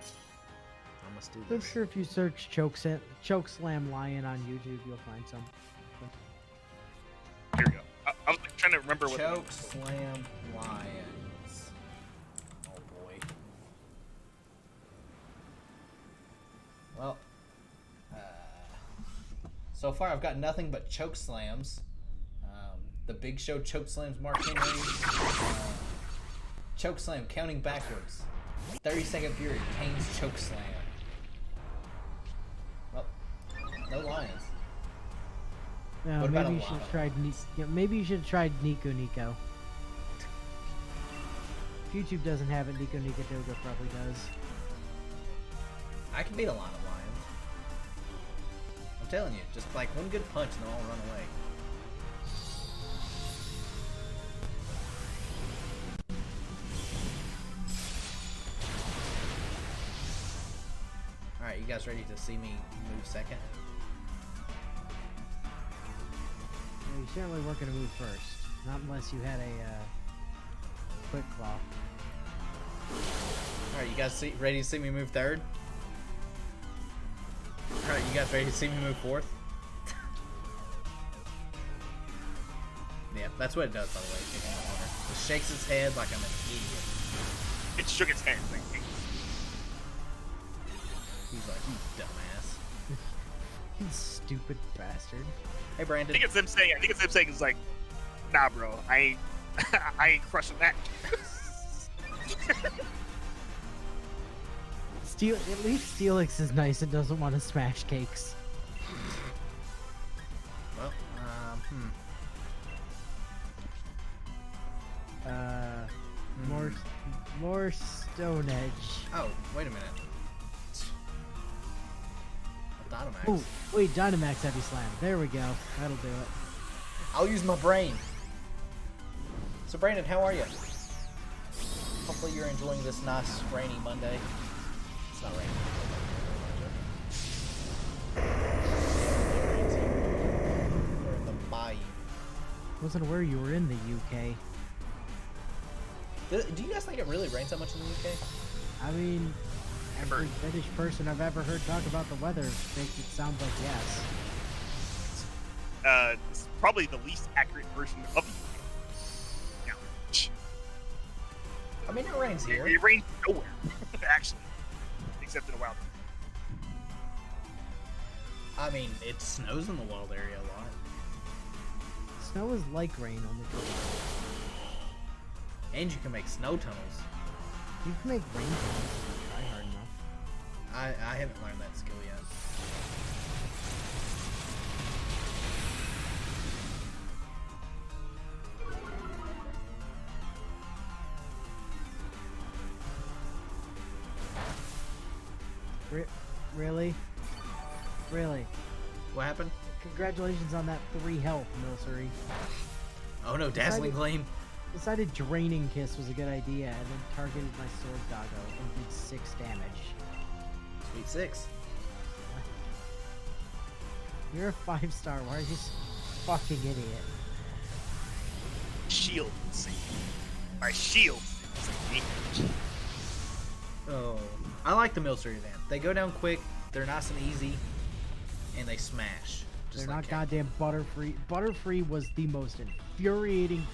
I must do I'm this. sure if you search choke slam lion on YouTube, you'll find some. Here we go. I was like, trying to remember what. Choke slam lions. Oh boy. Well, so far I've got nothing but choke slams. The Big Show choke slams Mark Henry. Choke slam counting backwards. 30-second fury Kane's choke slam. Well, no lions. No, What about maybe a you should llama? have tried. Maybe you should have tried Nico. If YouTube doesn't have it, Nico Doga probably does. I can beat a lot of lions. I'm telling you, just like one good punch and they'll all run away. Alright, you guys ready to see me move second? Well, you certainly weren't going to move first. Not unless you had a quick claw. Alright, you guys ready to see me move third? Alright, you guys ready to see me move fourth? Yeah, that's what it does, by the way. It shakes its head like I'm an idiot. It shook its head. Like, He's like, you dumbass. You stupid bastard. Hey, I Brandon. think it's them saying. It's like, nah, bro. I ain't, I ain't crushing that. At least Steelix is nice and doesn't want to smash cakes. Well, More Stone Edge. Oh, wait a minute. Dynamax. Oh, wait, Dynamax Heavy Slam. There we go. That'll do it. I'll use my brain. So, Brandon, how are you? Hopefully you're enjoying this nice rainy Monday. It's not raining. We're in the bayou. Wasn't aware you were in the UK. Do you guys think it really rains that much in the UK? I mean, every British person I've ever heard talk about the weather makes it sound like yes. It's probably the least accurate version of I mean, it rains here. It rains nowhere, actually, except in a wild. I mean, it snows in the wild area a lot. Snow is like rain, only for And you can make snow tunnels. you can make rain tunnels if you try hard enough. I haven't learned that skill yet. Really? Really? What happened? Congratulations on that 3 health, Milcery. Oh no, dazzling gleam. Decided Draining Kiss was a good idea and then targeted my sword doggo and did 6 damage. Sweet 6. You're a 5-star. Why are you so fucking idiot? Shield. My shield. Oh, I like the Milcery event. They go down quick. They're nice and easy, and they smash. Just They're like not goddamn Butterfree. Butterfree was the most infuriating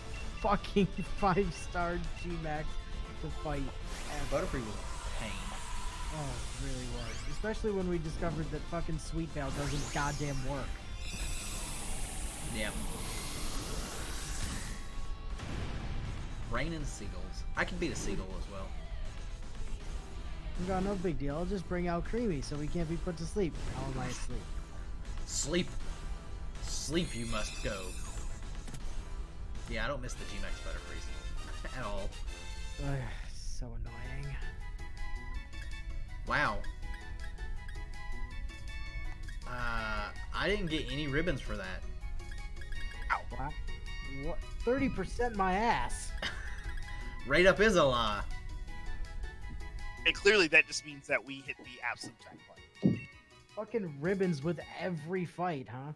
fucking 5-star G-Max to fight ever. Butterfree was a pain. Oh, it really was. Especially when we discovered that fucking Sweet Veil doesn't goddamn work. Yeah. Rain and seagulls. I can beat a seagull as well. No, no big deal. I'll just bring out Creamy so we can't be put to sleep. How am I asleep? Sleep. Sleep you must go. Yeah, I don't miss the G-Max Butterfrees. At all. Ugh, so annoying. Wow. I didn't get any ribbons for that. Wow. What? 30% my ass. Rate up is a lie. And clearly that just means that we hit the absolute jackpot. Fucking ribbons with every fight, huh?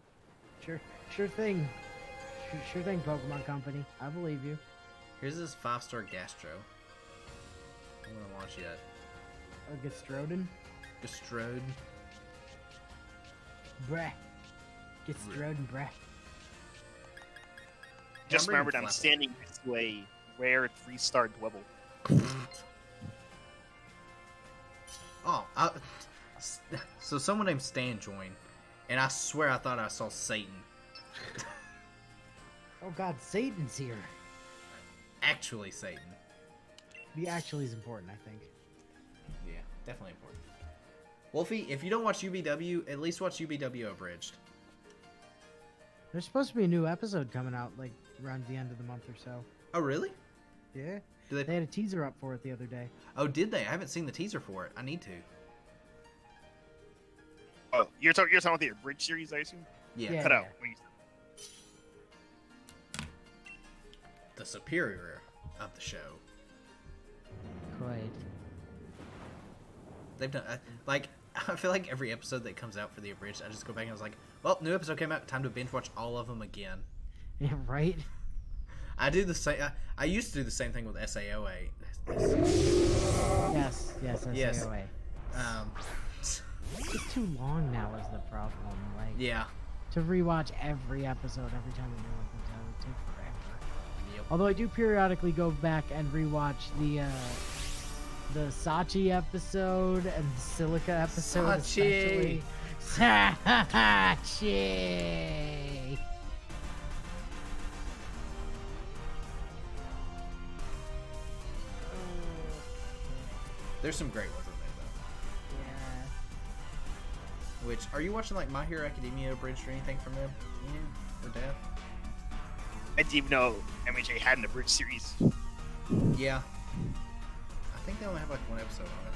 Sure thing. Sure thing, Pokemon Company. I believe you. Here's this 5-star Gastro. I don't want to launch yet. Or Gastroden. Gastrode. Breh. Gastroden, breh. Just I'm reading remembered I'm Flapple. standing next to a rare 3-star Dwebble. Oh, so someone named Stan joined, and I swear I thought I saw Satan. Oh god, Satan's here. Actually Satan. The actually is important, I think. Yeah, definitely important. Wolfie, if you don't watch UBW, at least watch UBW Abridged. There's supposed to be a new episode coming out, like, around the end of the month or so. Oh, really? Yeah? Do They had a teaser up for it the other day. Oh, did they? I haven't seen the teaser for it. I need to. Oh, you're talking about the Bridge series, I assume? Yeah. Yeah. Cut out. When you- The superior of the show. Quite. They've done like I feel like every episode that comes out for the Abridged, I just go back and I was like, well, new episode came out. Time to binge watch all of them again. Yeah, right? I do the same. I used to do the same thing with SAOA. Yes, that's Yes. AOA. It's It's too long now is the problem. Like, yeah. to rewatch every episode every time a new one comes out would take forever. Yep. Although I do periodically go back and rewatch the Sachi episode and Silica episode Sachi! especially. Sachi! There's some great ones in there though. Which are you watching like My Hero Academia Abridged or anything from them? Ian or Dad? I didn't even know MHA had an Bridge series. Yeah. I think they only have like one episode on it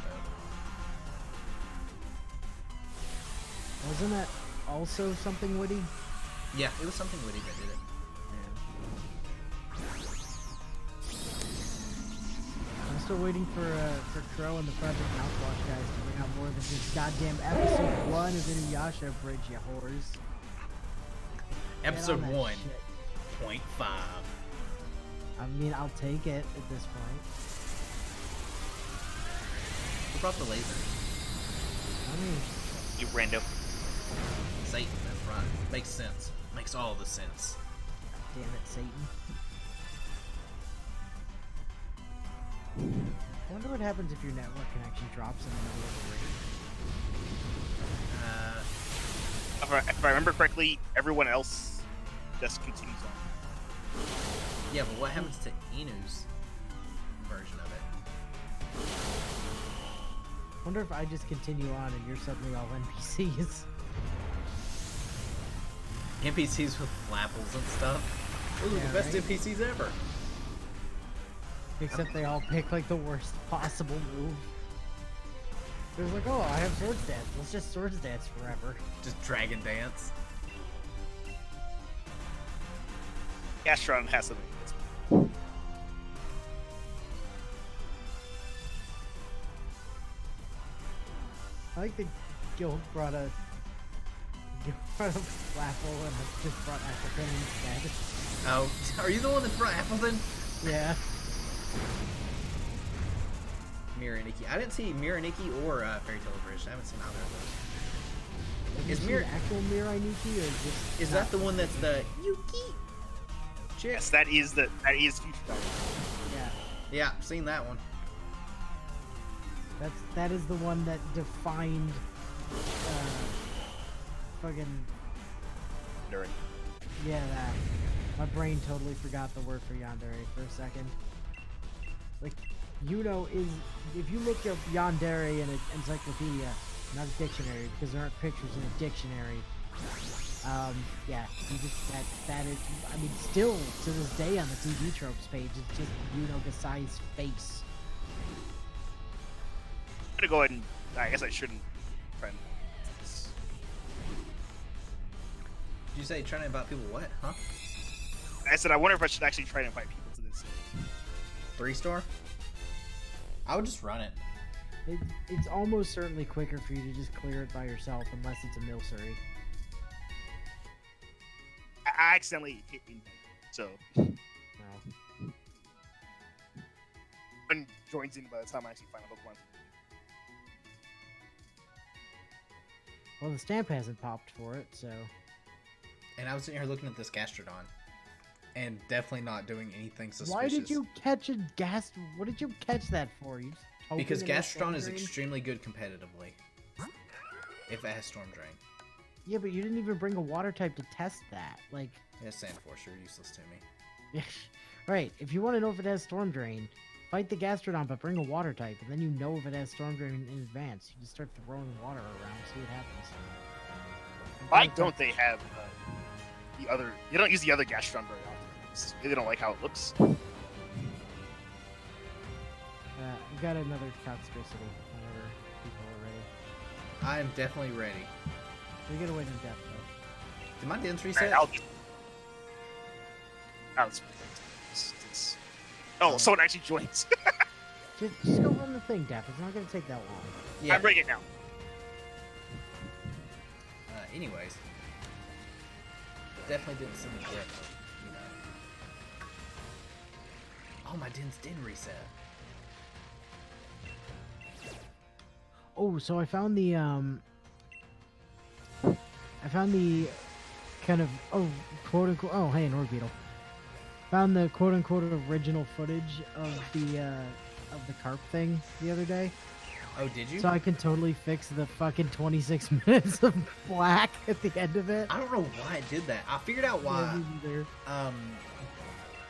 though. Wasn't that also something witty? Yeah, it was something witty that did it. I'm still waiting for Crow and the Project Mouthwash guys to bring out more than just goddamn episode 1 of Inuyasha Bridge, you whores. Get Episode on that 1.5. shit. I mean, I'll take it at this point. Who brought the laser? I mean, You rando. Satan, that's right. Makes sense. Makes all the sense. damn it, Satan. wonder what happens if your network connection drops in the middle of the raid. If I remember correctly, everyone else just continues on. Yeah, but what happens to Inu's version of it? Wonder if I just continue on and you're suddenly all NPCs. NPCs with flapples and stuff. Those are the best right? NPCs ever. Except they all pick like the worst possible move. There's like, oh, I have sword dance. Let's just sword dance forever. Just dragon dance. Astron has something. I like the guild brought a Flapple and I just brought Appleton instead. Oh, are you the one that brought Appleton? Yeah. Miraniki. I didn't see Miraniki or Fairy Tail Bridge. I haven't seen either of those. Have Is you Mir- seen actual Miraniki or just Is that the one that's the Yuki? Chick? Yes, that is Future Dragon. Yeah. Yeah, seen that one. That is the one that defined fucking During. yeah, that. My brain totally forgot the word for yandere for a second. Like, is if you look up yandere in an encyclopedia, not a dictionary because there aren't pictures in a dictionary. Yeah, you just that is. I mean, still to this day on the TV tropes page, it's just Gasai's face. I'm gonna go ahead and I guess I shouldn't. Friend. Did you say trying to invite people what? Huh? I said I wonder if I should actually try to invite people to this. 3-star? I would just run it. It's almost certainly quicker for you to just clear it by yourself, unless it's a Milcery. I accidentally hit invite, so No. one joins in by the time I actually find a Pokemon. Well, the stamp hasn't popped for it, so. And I was sitting here looking at this Gastrodon. And definitely not doing anything suspicious. Why did you catch a gas? What did you catch that for? You just hoping Because it was Gastrodon is Storm Drain? extremely good competitively. If it has Storm Drain. Yeah, but you didn't even bring a water type to test that. Like, Yeah, Sandforce, you're useless to me. right? If you want to know if it has Storm Drain, fight the Gastrodon, but bring a water type, and then you know if it has Storm Drain in advance. You just start throwing water around, see what happens. Why don't they have the other? You don't use the other Gastron very often. They don't like how it looks. We got another Toxtricity whenever people are ready. I am definitely ready. We gotta wait in depth though. Did my dens Right, reset? Oh, someone actually joins. Just go run the thing, Def. It's not gonna take that long. Yeah. I'm bringing it now. Anyways. Definitely didn't send the depth, you know. Oh, my dens didn't reset. Oh, so I found the kind of quote unquote hey, an Orbeetle. Found the quote unquote original footage of the carp thing the other day. Oh, did you? So I can totally fix the fucking 26 minutes of black at the end of it. I don't know why it did that. I figured out why. Yeah, me neither.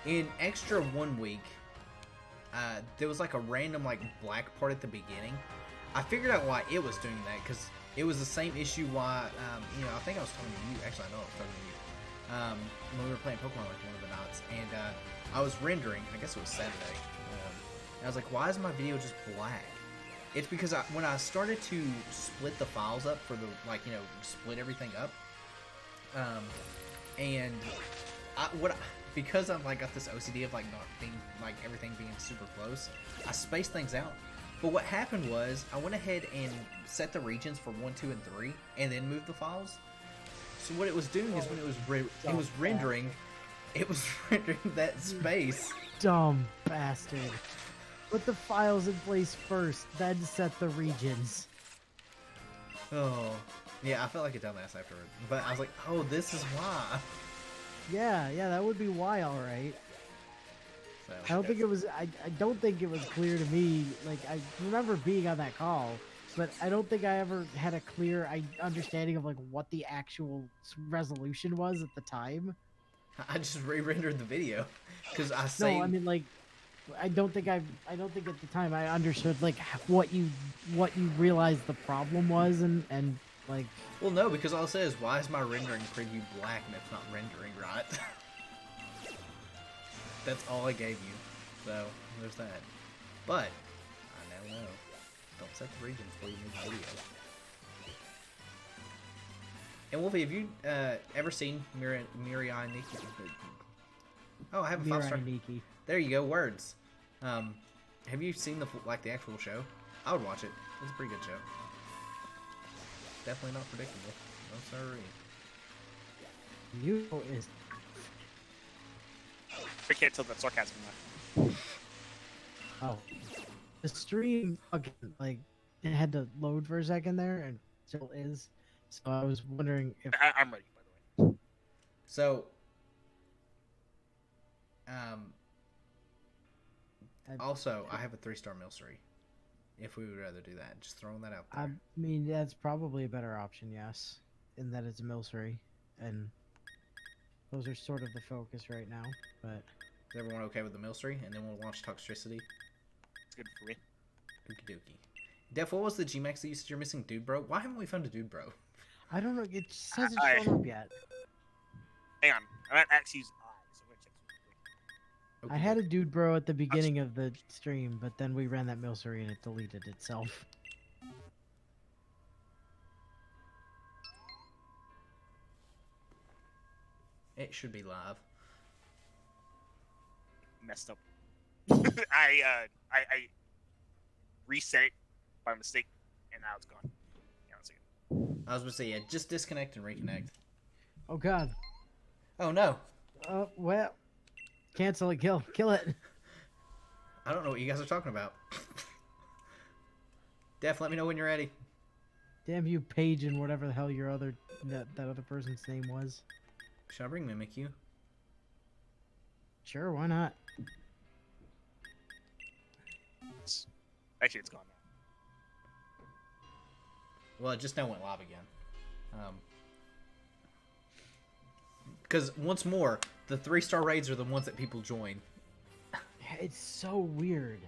In extra 1 week, there was like a random like black part at the beginning. I figured out why it was doing that because it was the same issue why I think I was talking to you. Actually, I know I was talking to you when we were playing Pokemon like one of the nights, and I was rendering. I guess it was Saturday. And I was like, why is my video just black? It's because when I started to split the files up for the split everything up, and because I've like got this OCD of like not being like everything being super close, I spaced things out. But what happened was I went ahead and set the regions for 1, 2, and 3, and then moved the files. So what it was doing is when it was rendering, it was rendering that space. Dumb bastard. Put the files in place first, then set the regions. Oh, yeah, I felt like a dumbass afterward. But I was like, oh, this is why. Yeah, that would be why, alright. So I don't think it was. I don't think it was clear to me. Like I remember being on that call, but I don't think I ever had a clear understanding of like what the actual resolution was at the time. I just re-rendered the video because I No, saved. I mean like I don't think I don't think at the time I understood like what you realized the problem was and like Well, no, because all it says, why is my rendering preview black and it's not rendering right? That's all I gave you. So, there's that. But, I now know. Don't set the regions before you make the video. And Wolfie, have you ever seen Mirai Nikki? Oh, I have a 5-star. Mirai Nikki. There you go, words. Have you seen the actual show? I would watch it. It's a pretty good show. Definitely not predictable. No sorry. You is I can't tell that sarcasm. oh the stream fucking like it had to load for a second there and still is. So I was wondering if I'm ready, by the way. So, I- also, I have a 3-star Milcery. If we would rather do that, just throwing that out there. I mean that's probably a better option, yes, in that it's a milcery, and those are sort of the focus right now. But Is everyone okay with the Milcery? And then we'll launch Toxtricity. It's good for me. Okie dokie. Def, what was the G-Max that you said you're missing? Dude Bro? Why haven't we found a Dude Bro? I don't know. It hasn't I- shown up yet. Hang on. I'm at Axie's eyes. I'm gonna check something. I had a dude bro at the beginning of the stream, but then we ran that milcery and it deleted itself. It should be live. Messed up. I reset it by mistake, and now it's gone. Yeah, one second. I was gonna say, yeah, just disconnect and reconnect. Oh god. Oh no! Oh well. Cancel it. Kill it. I don't know what you guys are talking about. Def, let me know when you're ready. Damn you, Paige, and whatever the hell your other that other person's name was. Should I bring Mimikyu? Sure, why not? Actually, it's gone now. Well, it just now went live again. Because once more, the 3-star raids are the ones that people join. It's so weird.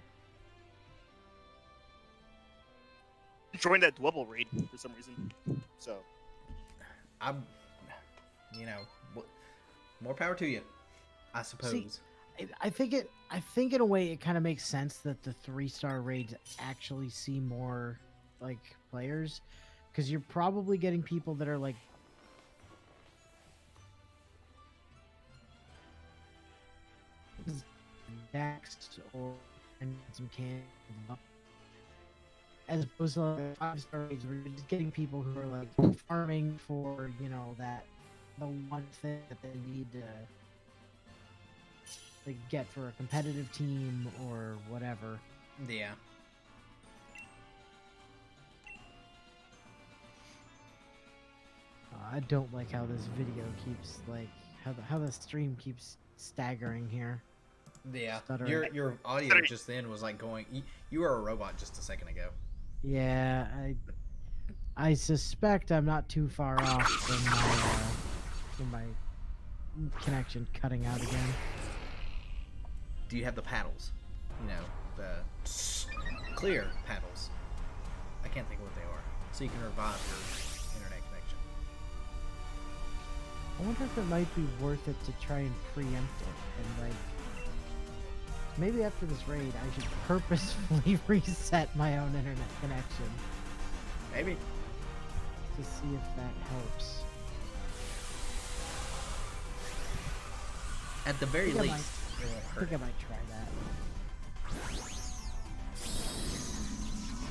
Joined that double raid for some reason. So I'm, you know, more power to you, I suppose. I think in a way it kind of makes sense that the 3-star raids actually see more like players, because you're probably getting people that are like next or some can as opposed to like 5-star raids where you're just getting people who are like farming for, you know, that the one thing that they need to like get for a competitive team or whatever. Yeah. I don't like how this video keeps like how the stream keeps staggering here. Yeah. Stuttering. Your audio just then was like going. You were a robot just a second ago. Yeah, I suspect I'm not too far off from my connection cutting out again. Do you have the paddles? You know, the clear paddles. I can't think of what they are. So you can revive your internet connection. I wonder if it might be worth it to try and preempt it and like maybe after this raid I should purposefully reset my own internet connection Maybe. to see if that helps. At the very I think I least, it won't I hurt. think I might try that.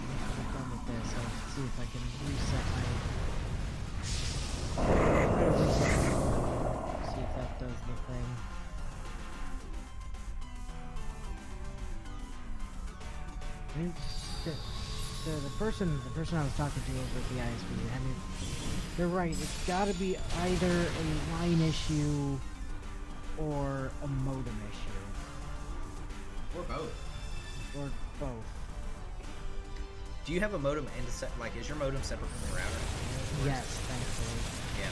When I'm done with this, I'll see if I can reset my. See if that does the thing. I mean, the person I was talking to over at the ISP, I mean, they're right. It's got to be either a line issue or a modem issue. Or both. or both. Do you have a modem and a set? Like, is your modem separate from the router? Yes, thankfully. Yeah.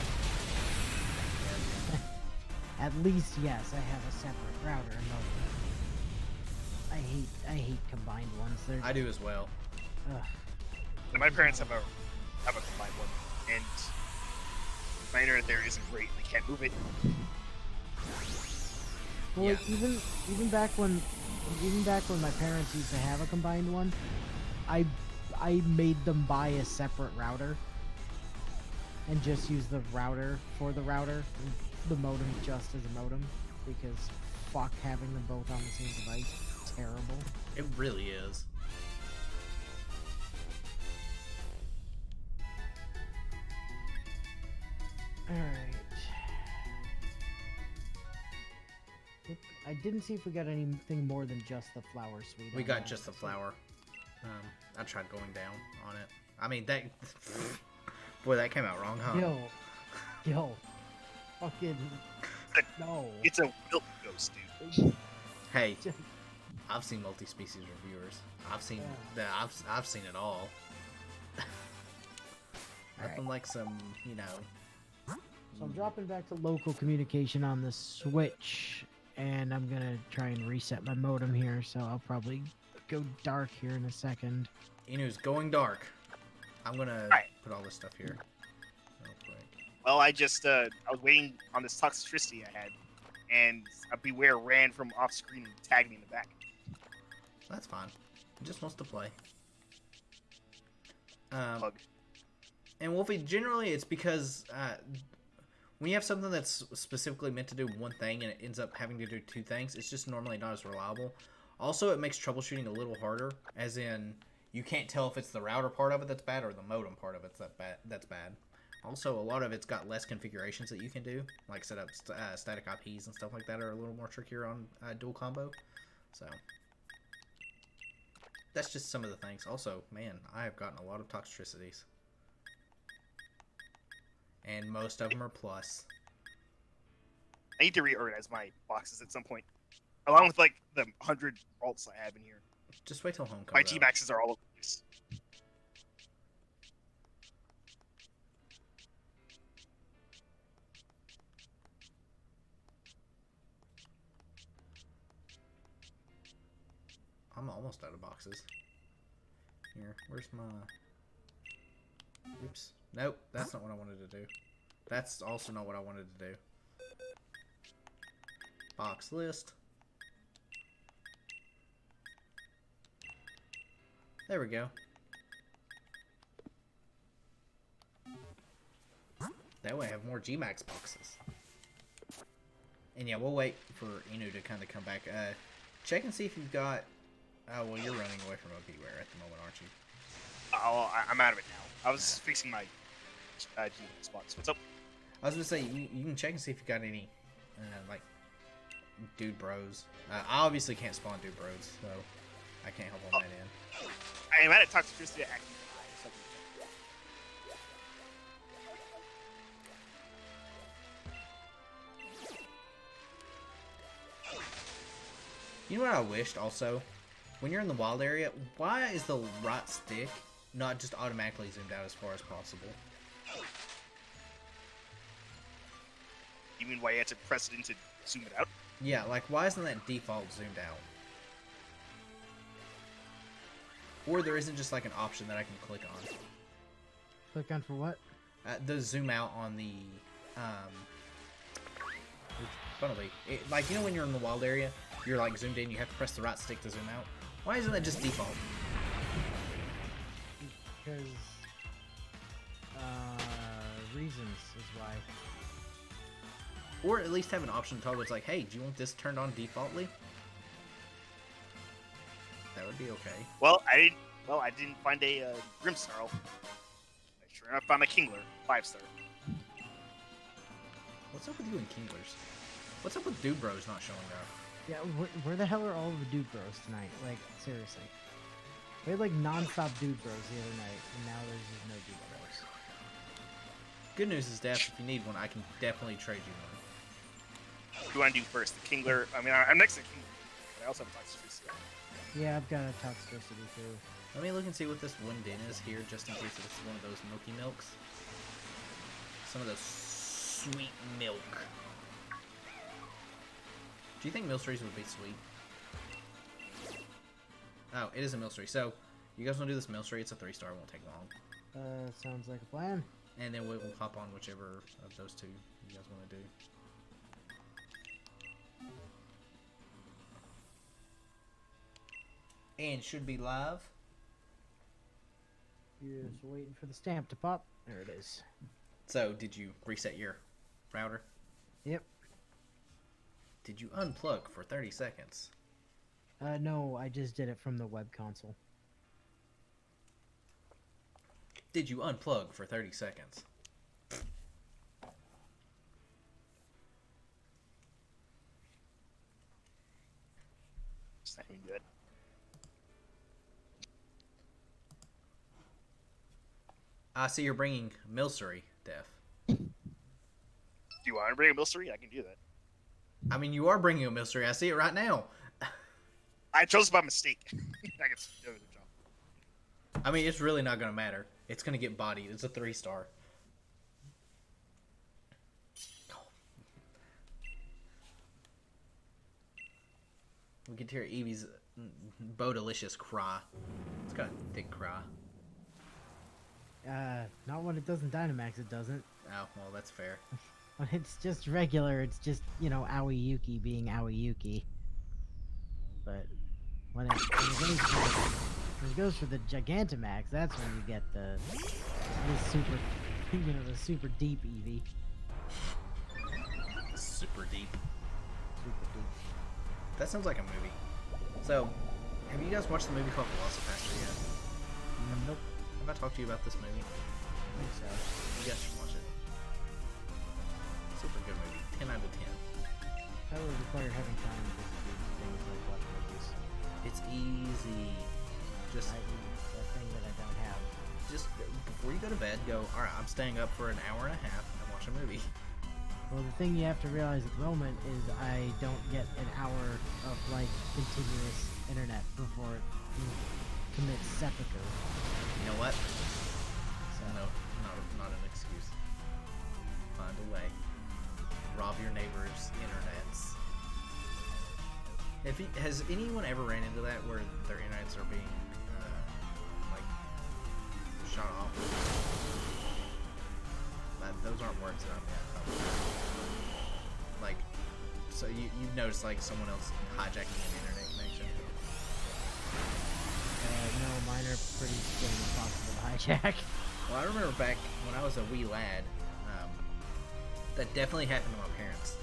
At least, yes, I have a separate router and modem. I hate combined ones. They're, I do as well. ugh. And my parents have a combined one, and my internet there isn't great. They can't move it. Well, like, Yeah. even back when my parents used to have a combined one, I made them buy a separate router and just use the router for the router, and the modem just as a modem, because fuck having them both on the same device, terrible. It really is. Alright. I didn't see if we got anything more than just the flower suite. We on got that. just the flower. I tried going down on it. I mean, that... Boy, that came out wrong, huh? Yo. Fucking... No. It's a wilt ghost, dude. Hey, I've seen multi-species reviewers. I've seen I've seen it all. Nothing like some, you know... So I'm dropping back to local communication on the Switch, and I'm gonna try and reset my modem here, so I'll probably go dark here in a second. Inu's going dark. I'm gonna Right. put all this stuff here. Real quick. Well, I was waiting on this toxicity I had, and a Beware ran from off screen and tagged me in the back. That's fine. He just wants to play. Bug. And Wolfie, generally it's because when you have something that's specifically meant to do one thing and it ends up having to do two things, it's just normally not as reliable. Also, it makes troubleshooting a little harder, as in you can't tell if it's the router part of it that's bad or the modem part of it that's bad. Also, a lot of it's got less configurations that you can do, like set up static IPs and stuff like that are a little more trickier on dual combo. So that's just some of the things. Also, man, I have gotten a lot of toxicities. And most of them are plus. I need to reorganize my boxes at some point, along with like the 100 vaults I have in here. Just wait till home comes My out. G-Maxes are all over the place. I'm almost out of boxes. Here, where's my... Oops. Nope, that's not what I wanted to do. That's also not what I wanted to do. Box list. There we go. That way I have more G-Max boxes. And yeah, we'll wait for Inu to kind of come back. Check and see if you've got... Oh, well, you're running away from a Beware at the moment, aren't you? Oh, I'm out of it now. I was fixing my G-Max spots. What's up? I was gonna say, you can check and see if you got any, like, dude bros. I obviously can't spawn dude bros, so I can't help on that end. I am at a toxicity at active 5. You know what I wished also? When you're in the wild area, why is the right stick not just automatically zoomed out as far as possible? You mean why you had to press it in to zoom it out? Yeah, like, why isn't that default zoomed out? Or there isn't just, like, an option that I can click on. Click on for what? The zoom out on the, funnily, like, you know when you're in the wild area, you're, like, zoomed in, you have to press the right stick to zoom out? Why isn't that just default? Because, reasons is why. Or at least have an option to toggle. It's like, hey, do you want this turned on defaultly? That would be okay. Well, I didn't find a Grimsnarl. Sure enough, I found a Kingler, 5-star. What's up with you and Kinglers? What's up with Dude Bros not showing up? Yeah, where the hell are all of the dude bros tonight? Like, seriously. We had like non-stop dude bros the other night, and now there's just no dude bros. Good news is, Daph, if you need one, I can definitely trade you one. What do you want to do first? The Kingler? I mean, I'm next to Kingler. but I also have toxicity. Yeah, I've got a toxicity too. Let me look and see what this one din is here, just in case it's one of those milky milks. Some of those sweet milk. Do you think Milceries would be sweet? Oh, it is a Milcery. So, you guys want to do this Milcery? It's a 3-star. It won't take long. Sounds like a plan. And then we'll hop on whichever of those two you guys want to do. And should be live. Just waiting for the stamp to pop. There it is. So, did you reset your router? Yep. Did you unplug for 30 seconds? No, I just did it from the web console. Did you unplug for 30 seconds? It's not even good. I see you're bringing Milcery, Def. Do you want to bring a Milcery? I can do that. I mean, you are bringing a Milcery. I see it right now. I chose by mistake. I can do the job. I mean, it's really not going to matter. It's going to get bodied. It's a 3-star. We can hear Eevee's Bo-delicious cry. It's got a thick cry. Not when it doesn't Dynamax, it doesn't. Oh, well, that's fair. When it's just regular, it's just, you know, Aoi Yuki being Aoi Yuki. But when it goes for the Gigantamax, that's when you get the super, you know, the super deep Eevee. Super deep. Super deep. That sounds like a movie. So, have you guys watched the movie called Velocipaster yet? Nope. Have I talked to you about this movie? I think so. You guys should watch it. Super good movie. 10 out of 10. That would require having time to do things like watch movies. It's easy. Just The thing that I don't have. before you go to bed, go, alright, I'm staying up for an hour and a half and watch a movie. Well, the thing you have to realize at the moment is I don't get an hour of, like, continuous internet before it commits seppuku. You know what? So, No, not an excuse. Find a way. Rob your neighbor's internets. Has anyone ever ran into that where their internets are being like shut off? Those aren't words that I'm like. So you've noticed like someone else hijacking an internet connection? no, mine are pretty damn impossible to hijack. Well, I remember back when I was a wee lad, that definitely happened to my parents.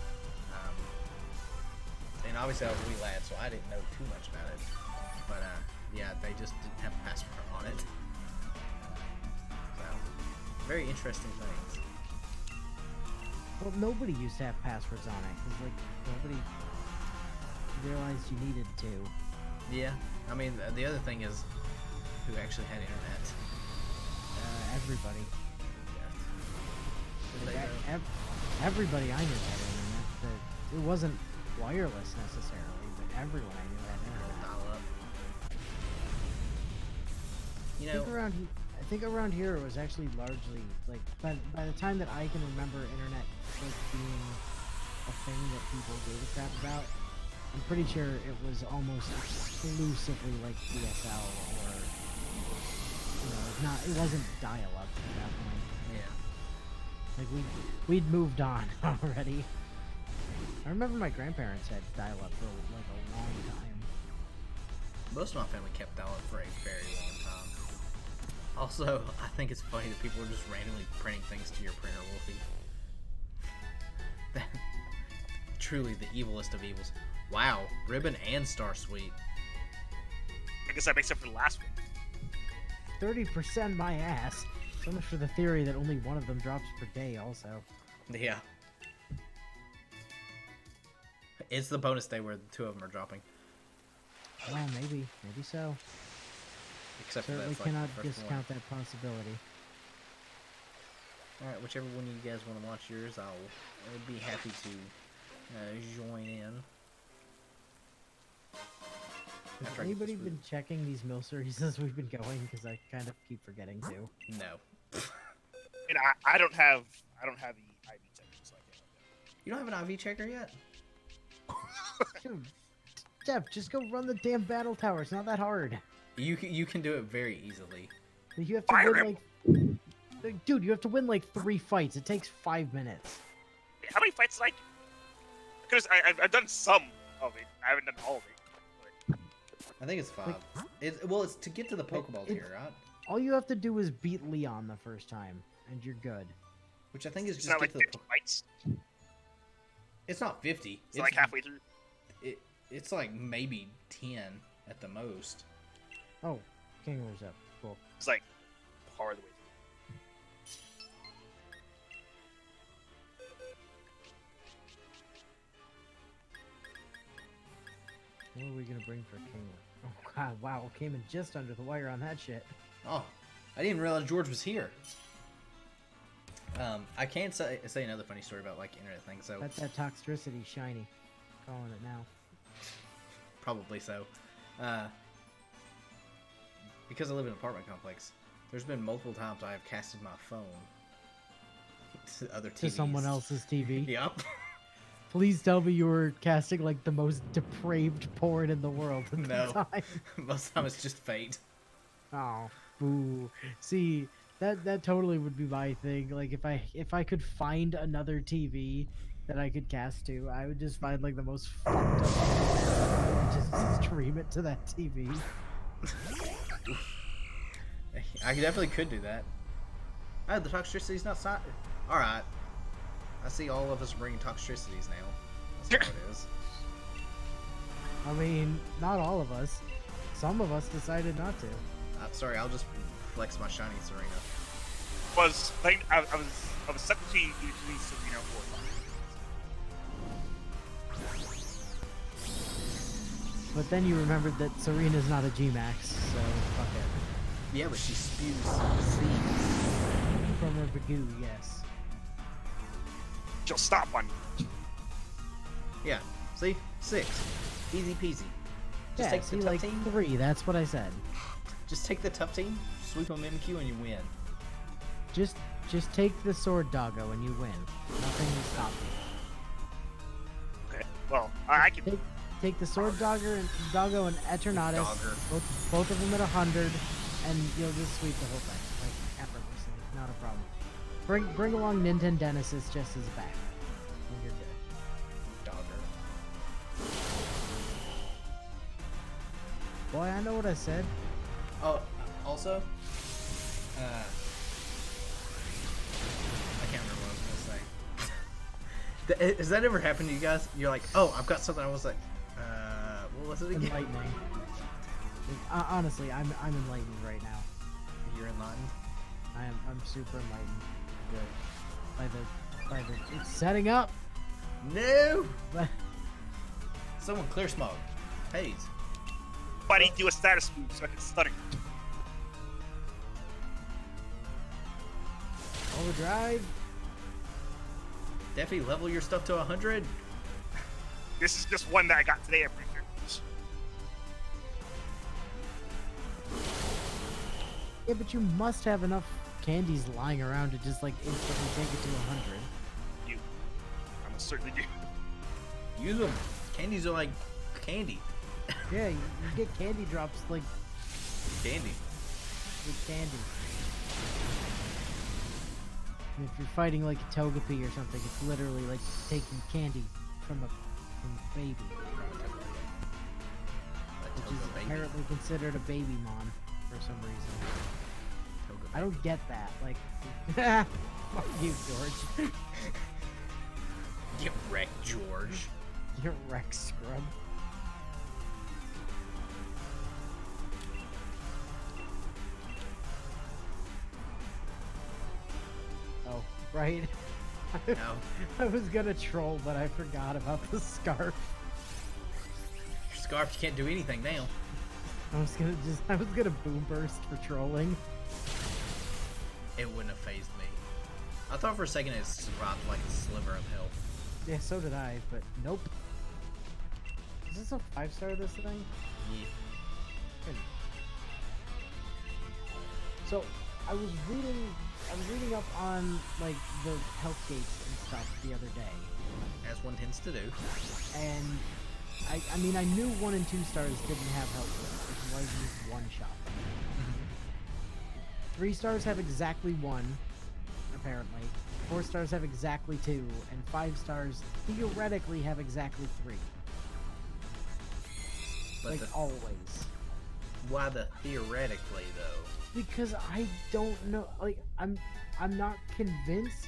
And obviously I was a wee lad, so I didn't know too much about it. But yeah, they just didn't have a password on it. So, very interesting things. Well, nobody used to have passwords on it, because, like, nobody realized you needed to. Yeah, I mean, the other thing is, who actually had internet? Everybody. Yeah. Everybody I knew had internet. It wasn't wireless necessarily, but everyone I knew had internet. Dial up. You know, I think around here it was actually largely, like, by the time that I can remember internet like being a thing that people gave a crap about, I'm pretty sure it was almost exclusively like DSL or, you know, it wasn't dial-up at that point. yeah. Like we'd moved on already. I remember my grandparents had dial-up for like a long time. Most of my family kept dial-up for a very long time. Also, I think it's funny that people are just randomly printing things to your printer, Wolfie. That, truly the evilest of evils. Wow, Ribbon and Star Sweet. I guess that makes up for the last one. 30% my ass. So much for the theory that only one of them drops per day also. Yeah. It's the bonus day where the two of them are dropping. Well, maybe so. Except Certainly for that cannot first discount that possibility. Alright, whichever one you guys want to watch yours, I'll be happy to join in. Has After I get anybody this been checking these mill series as we've been going? Because I kind of keep forgetting to. No. And I don't have the IV checker, so I can't help You don't have an IV checker yet? Dude, Jeff, just go run the damn battle tower. It's not that hard. You can do it very easily. You have to Fire win like, dude, you have to win like 3 fights. It takes 5 minutes. that. How many fights did I do? Because I've done some of it. I haven't done all of it. I think it's 5. It's to get to the Pokeball tier, right? All you have to do is beat Leon the first time, and you're good. Which I think is It's just not get like to the 50 fights. It's not 50. It's like halfway through. It's like maybe 10 at the most. Oh, Kingler's up. Cool. It's like part of the way What are we gonna bring for Kingler? Oh god, wow, came in just under the wire on that shit. Oh, I didn't realize George was here. I can say another funny story about like internet things. So That's that toxicity shiny. Calling it now. probably so. Because I live in an apartment complex, there's been multiple times I have casted my phone to other TVs. To someone else's TV. Yep. Please tell me you were casting like the most depraved porn in the world at the No. time. Most of the time it's just fate. Oh, boo. See, that totally would be my thing. Like if I could find another TV that I could cast to, I would just find like the most fucked up and just stream it to that TV. I definitely could do that. Oh, the toxicity's not side. All right. I see all of us bringing toxicities now. That's how it is. I mean, not all of us. Some of us decided not to. Sorry, I'll just flex my shiny Serena. was playing. I was stuck between Serena or But then you remembered that Serena's not a G-Max, so fuck it. Yeah, but she spews seeds. From her Bagoo, yes. She'll stop on you. Yeah. See? 6. Easy peasy. Just Yeah, take see, the tough like team. 3, that's what I said. Just take the tough team, sweep them MQ, and you win. Just take the sword doggo and you win. Nothing will stop you. Okay. Well, I can. Take the sword doggo and Eternatus, Dogger. both of them at 100, and you'll just sweep the whole thing, like effortlessly, not a problem. Bring along Nintendenesis just as a back, and you're good. Dogger. Boy, I know what I said. Oh, also, I can't remember what I was gonna say. Has that ever happened to you guys? You're like, oh, I've got something. I was like, what was it again? Enlightening. Honestly, I'm enlightened right now. You're enlightened. I'm super enlightened. Good. By the it's setting up. No. But Someone clear smoke. Haze. Buddy, do a status move so I can stun it. overdrive. Definitely level your stuff to 100. This is just one that I got today, I'm pretty sure. Yeah, but you must have enough candies lying around to just like instantly take it to 100. You. I most certainly do. Use them. Candies are like candy. Yeah, you get candy drops like Candy. with candy. And if you're fighting like a Togepi or something, it's literally like taking candy from a baby, which is apparently considered a baby mon for some reason. I don't get that. Like, fuck you, George. Get wrecked, George. You're Rex scrub. Oh, right. No. I was gonna troll, but I forgot about the scarf. Your scarf, you can't do anything now. I was gonna boom burst for trolling. It wouldn't have phased me. I thought for a second it robbed like a sliver of health. Yeah, so did I, but nope. Is this a 5-star, this thing? Yeah. Pretty much. So I was reading up on like the health gates and stuff the other day, As one tends to do. and I mean I knew 1 and 2 stars didn't have health gates, which is why you used one shot. 3 stars have exactly 1, apparently. 4 stars have exactly 2, and 5 stars theoretically have exactly 3. But Like always. why the theoretically though? Because I don't know, like I'm not convinced.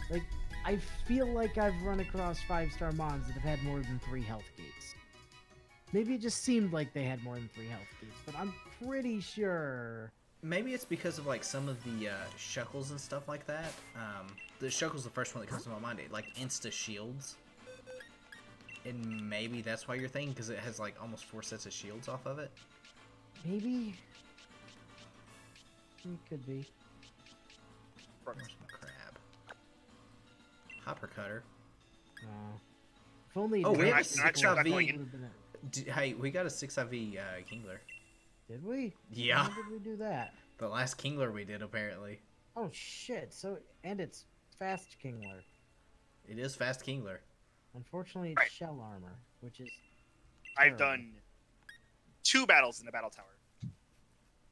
Like I feel like I've run across 5-star mons that have had more than 3 health gates. Maybe it just seemed like they had more than 3 health gates, but I'm pretty sure. Maybe it's because of like some of the shuckles and stuff like that. The shuckle's the first one that comes to my mind. It like insta shields, and maybe that's why you're thinking, because it has like almost 4 sets of shields off of it. Maybe. It could be. Where's my crab? Hopper cutter. If only. Oh, we have a Not sure about 6IV. going in. Hey, we got a 6IV Kingler. Did we? Yeah. When did we do that? The last Kingler we did, apparently. Oh shit! So and it's fast Kingler. It is fast Kingler. Unfortunately, it's Right. shell armor, which is. I've terrible. done 2 battles in the battle tower.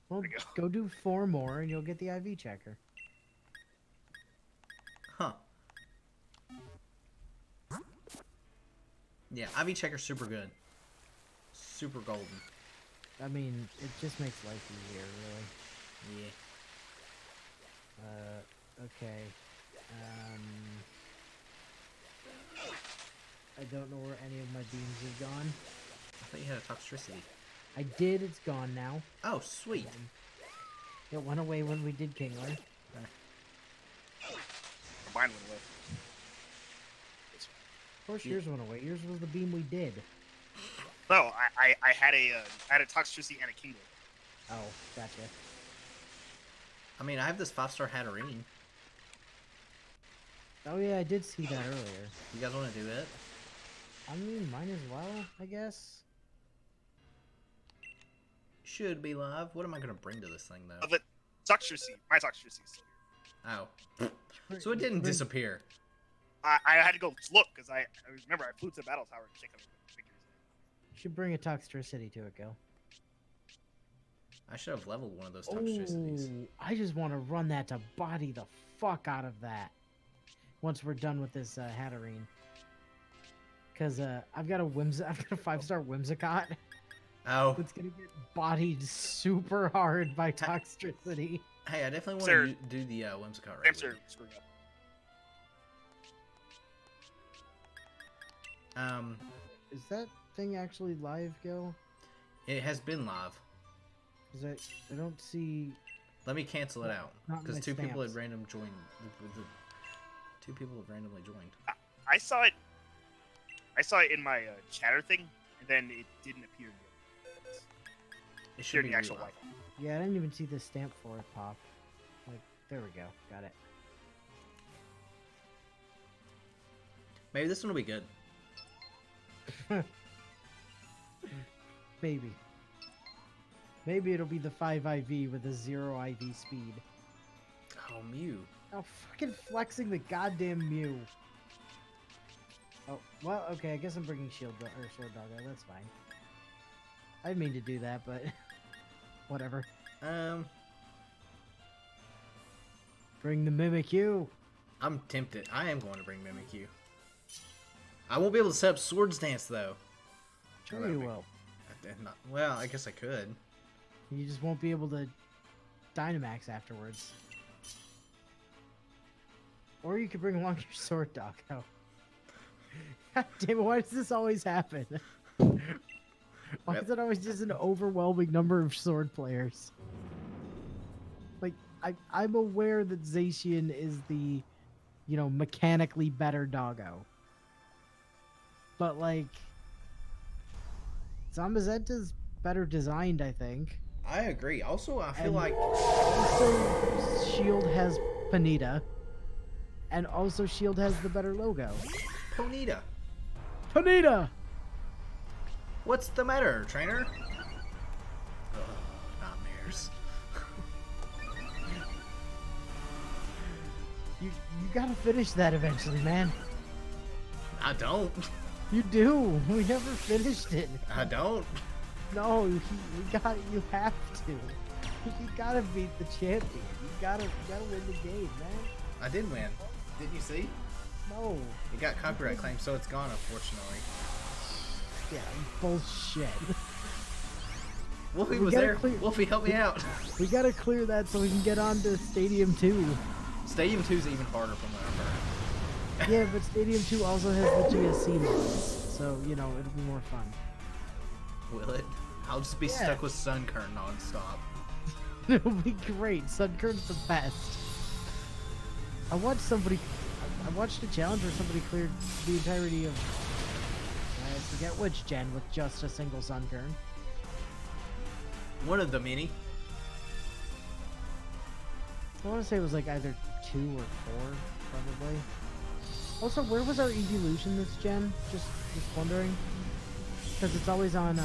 Well, There we go do 4 more, and you'll get the IV checker. Huh. Yeah, IV checker's super good. Super golden. I mean, it just makes life easier, really. Yeah. Okay. I don't know where any of my beams have gone. I thought you had a toxicity. I did, it's gone now. Oh, sweet. It went away when we did Kingler. Mine went away. Of course, yours went away. Yours was the beam we did. No, I had a toxicity and a kingdom. Oh, gotcha. I mean, I have this 5-star Hatterene. Oh yeah, I did see that earlier. You guys want to do it? I mean, mine as well, I guess. Should be live. What am I gonna bring to this thing though? The toxicity, my toxicity is here. Oh, so it didn't disappear. I had to go look because I remember I flew to the battle tower to check out the figures. Should bring a Toxtricity to it, Go. I should have leveled one of those toxicities. Oh, I just want to run that to body the fuck out of that. Once we're done with this Hatterene. Because I've got a 5-star Whimsicott. Oh, It's gonna get bodied super hard by Toxtricity. hey, I definitely want Sir, to do the Whimsicott right. Ramps are screwing up. Is that thing actually live, Gil? It has been live. Because I don't see. Let me cancel it out Not because my 2 people had stamps. random joined. 2 people have randomly joined. I saw it. I saw it in my chatter thing, and then it didn't appear yet. It should Appeared in be the actual live. life. Yeah, I didn't even see the stamp for it pop. Like, there we go. Got it. Maybe this one will be good. Maybe. Maybe it'll be the 5 IV with a 0 IV speed. Oh, Mew. Oh, fucking flexing the goddamn Mew. Oh, well, okay, I guess I'm bringing Shield or Sword Doggo. That's fine. I didn't mean to do that, but whatever. Bring the Mimikyu. I'm tempted. I am going to bring Mimikyu. I won't be able to set up Swords Dance though. Sure you will. Well, I guess I could. You just won't be able to Dynamax afterwards. Or you could bring along your Sword Doggo. God damn it, why does this always happen? Why is it always just an overwhelming number of sword players? Like, I'm aware that Zacian is the, mechanically better doggo. But, like, Zamazenta's better designed, I think. I agree. Also, I feel And like Also, Shield has Panita. And also, Shield has the better logo. Ponyta. Panita! What's the matter, trainer? years. You gotta finish that eventually, man. I don't. You do. We never finished it. I don't. No, you have to. You gotta beat the champion. You gotta win the game, man. I did win. Didn't you see? No. It got copyright claimed, so it's gone, unfortunately. Yeah, bullshit. Wolfie We was gotta there. clear- Wolfie, help me out. We gotta clear that so we can get on to Stadium 2. Stadium 2 is even harder from what I've heard. Yeah, but Stadium 2 also has the GSC mods, so, you know, it'll be more fun. Will it? I'll just be Yeah. stuck with Sunkern non-stop. It'll be great. Sunkern's the best. I watched a challenge where somebody cleared the entirety of, I forget which gen, with just a single Sunkern. One of the many. I want to say it was like either 2 or 4, probably. Also, where was our evolution this gen? Just wondering. Because it's always on,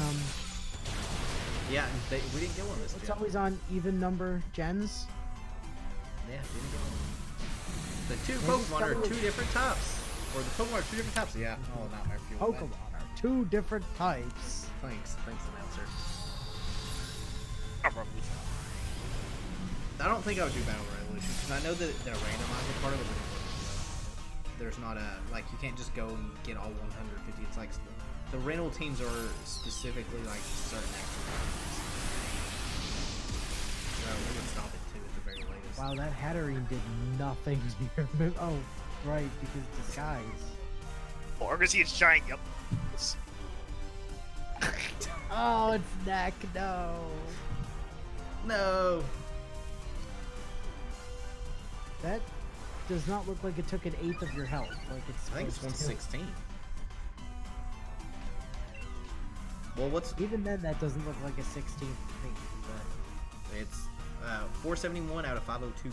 Yeah, we didn't get one this it's gen. always on even number gens. Yeah, didn't get one. The two Maybe Pokemon are someone- 2 different types. Or the Pokemon are 2 different types. Yeah. Oh, not my fuel. Pokemon are 2 different types. Thanks, announcer. Probably. I don't think I would do Battle Revolution because I know that the randomizer part of it wouldn't work. So there's not a you can't just go and get all 150. It's like the rental teams are specifically like certain activities. So we would stop it too at the very latest. Wow, that Hatterene did nothing to your move. Oh, right, because disguise. Oh, Argosy is giant. Yep. Oh, it's neck. No. No. That does not look like it took an eighth of your health. Like it's. I think it's supposed to. 116. Well, what's Even then, that doesn't look like a 16th thing. But it's 471 out of 502.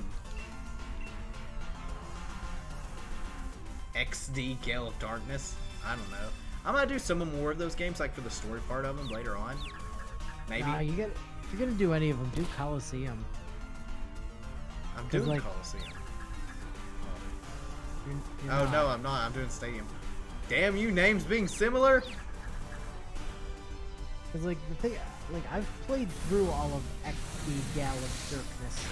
XD Gale of Darkness. I don't know. I'm gonna do some more of those games, like for the story part of them later on. Maybe. nah, if you're gonna do any of them, do Coliseum. I'm 'cause, doing like- Coliseum. You're Oh not. no, I'm not. I'm doing Stadium. Damn you, names being similar. Cause like the thing, like I've played through all of XD Gale of Darkness.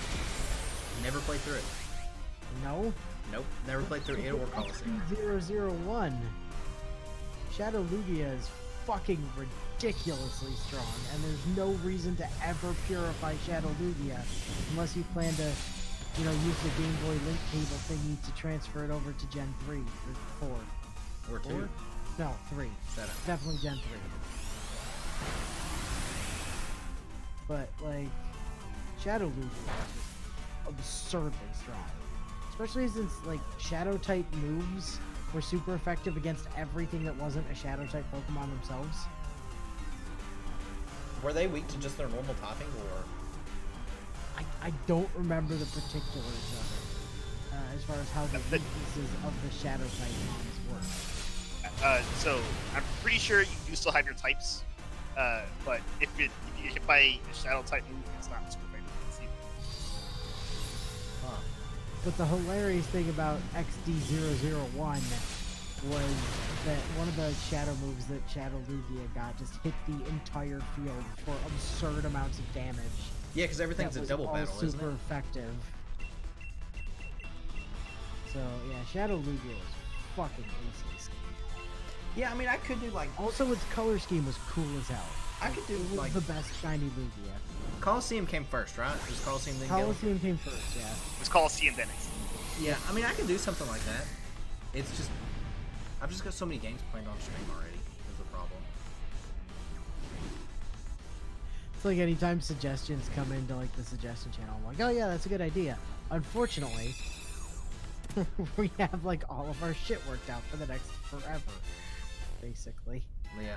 Never played through it. No. Nope. Never played through it or Coliseum. 001. Shadow Lugia is fucking ridiculously strong, and there's no reason to ever purify Shadow Lugia unless you plan to, you know, use the Game Boy Link cable thingy to transfer it over to Gen 3 or 4. Or 2. 4? No, 3. Setup. Definitely Gen 3. But, like, Shadow Lugia is just absurdly strong. Especially since, like, Shadow-type moves were super effective against everything that wasn't a Shadow-type Pokemon themselves. Were they weak to just their normal topping, or? I don't remember the particulars of it, as far as how the weaknesses of the Shadow-type mons work. So I'm pretty sure you do still have your types, but if you get hit by a shadow type move, it's not super effective. Huh. But the hilarious thing about XD001 was that one of the shadow moves that Shadow Lugia got just hit the entire field for absurd amounts of damage. Yeah, because everything's That a was double all battle, isn't super it? effective. So yeah, Shadow Lugia was fucking aces. Yeah, I mean, I could do like Also, its color scheme was cool as hell. I could do It was like the best shiny Lugia. Coliseum came first, right? Was Coliseum then Gale? Coliseum came first, yeah. It's Coliseum then. Yeah, I mean, I could do something like that. It's just I've just got so many games planned on stream already. Is the problem. It's like anytime suggestions come into like the suggestion channel, I'm like, oh yeah, that's a good idea. Unfortunately, we have like all of our shit worked out for the next forever, basically. Yeah,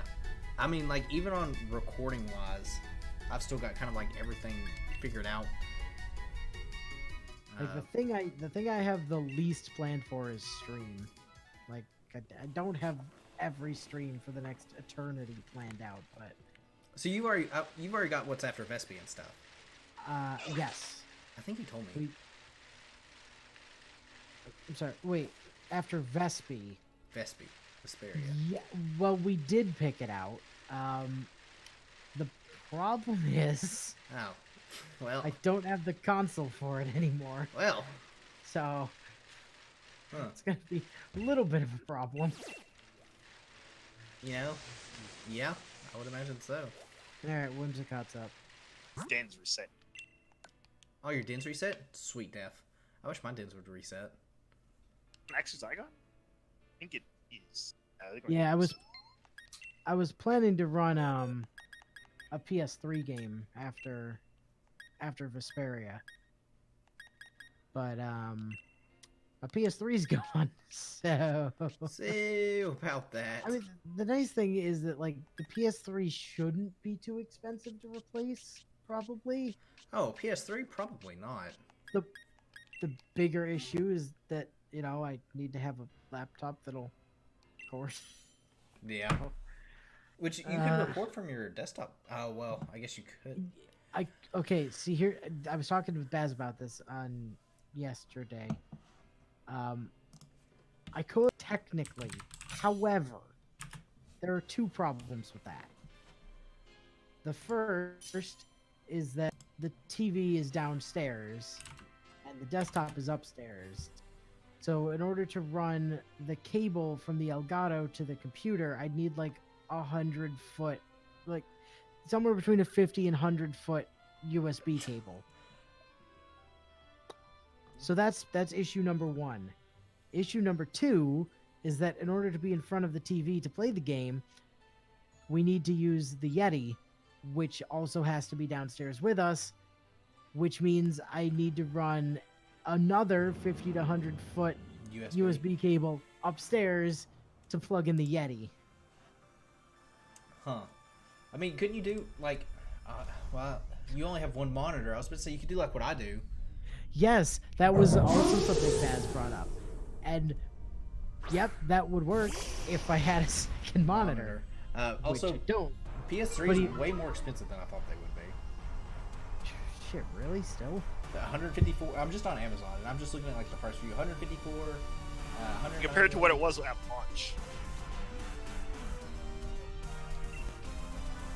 I mean, like even on recording wise, I've still got kind of like everything figured out. Like the thing I have the least planned for is stream. Like I don't have every stream for the next eternity planned out, but So you've already got what's after Vespi and stuff. Yes. I think you told me. I'm sorry. Wait. After Vespi. Vesperia. Yeah. Well, we did pick it out. The problem is Oh. Well. I don't have the console for it anymore. Well. So Huh. it's gonna be a little bit of a problem. You know? Yeah, I would imagine so. Alright, Whimsicott's up. Dan's reset. Oh, your dins reset? Sweet death. I wish my dins would reset. Max's Zygon? I think it is. Yeah, I was planning to run a PS3 game after Vesperia. But my PS3's gone, so See about that. I mean, the nice thing is that like the PS3 shouldn't be too expensive to replace, probably. Oh, PS3? Probably not. The bigger issue is that, you know, I need to have a laptop that'll, of course. Yeah. Which you can record from your desktop. Oh, well, I guess you could. Okay, see here, I was talking with Baz about this on yesterday. I could technically, however, there are two problems with that. The first is that the TV is downstairs and the desktop is upstairs. So in order to run the cable from the Elgato to the computer, I'd need like 100-foot, like somewhere between a 50 and 100-foot USB cable. So that's issue number one. Issue number two is that in order to be in front of the TV to play the game, we need to use the Yeti, which also has to be downstairs with us, which means I need to run another 50 to 100-foot USB cable upstairs to plug in the Yeti. Huh. I mean, couldn't you do, like, well, you only have one monitor. I was about to say you could do like what I do. Yes, that was also something Baz brought up. And, yep, that would work if I had a second monitor. Also, which I don't. PS3 is way more expensive than I thought they would be. Shit, really? Still? The 154. I'm just on Amazon, and I'm just looking at like the first few. 154. 100 Compared to what it was at launch.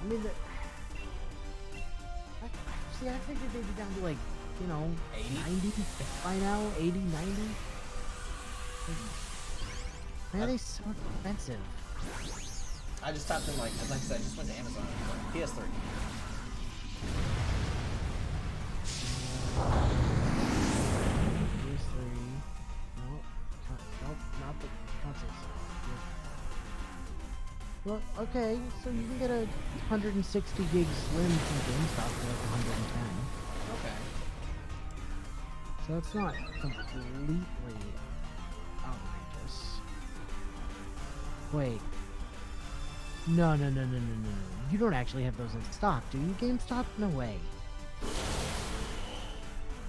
I mean, see, I figured they'd be down to like, you know, 80? 90 by now, 80, 90. Man, they so expensive. I just typed in like I said, I just went to Amazon. PS3. PS3. Nope, not the consoles. Well, okay, so you can get a 160 gig slim from GameStop for like 110. Okay. So it's not completely outrageous. Wait. No. You don't actually have those in stock, do you, GameStop? No way.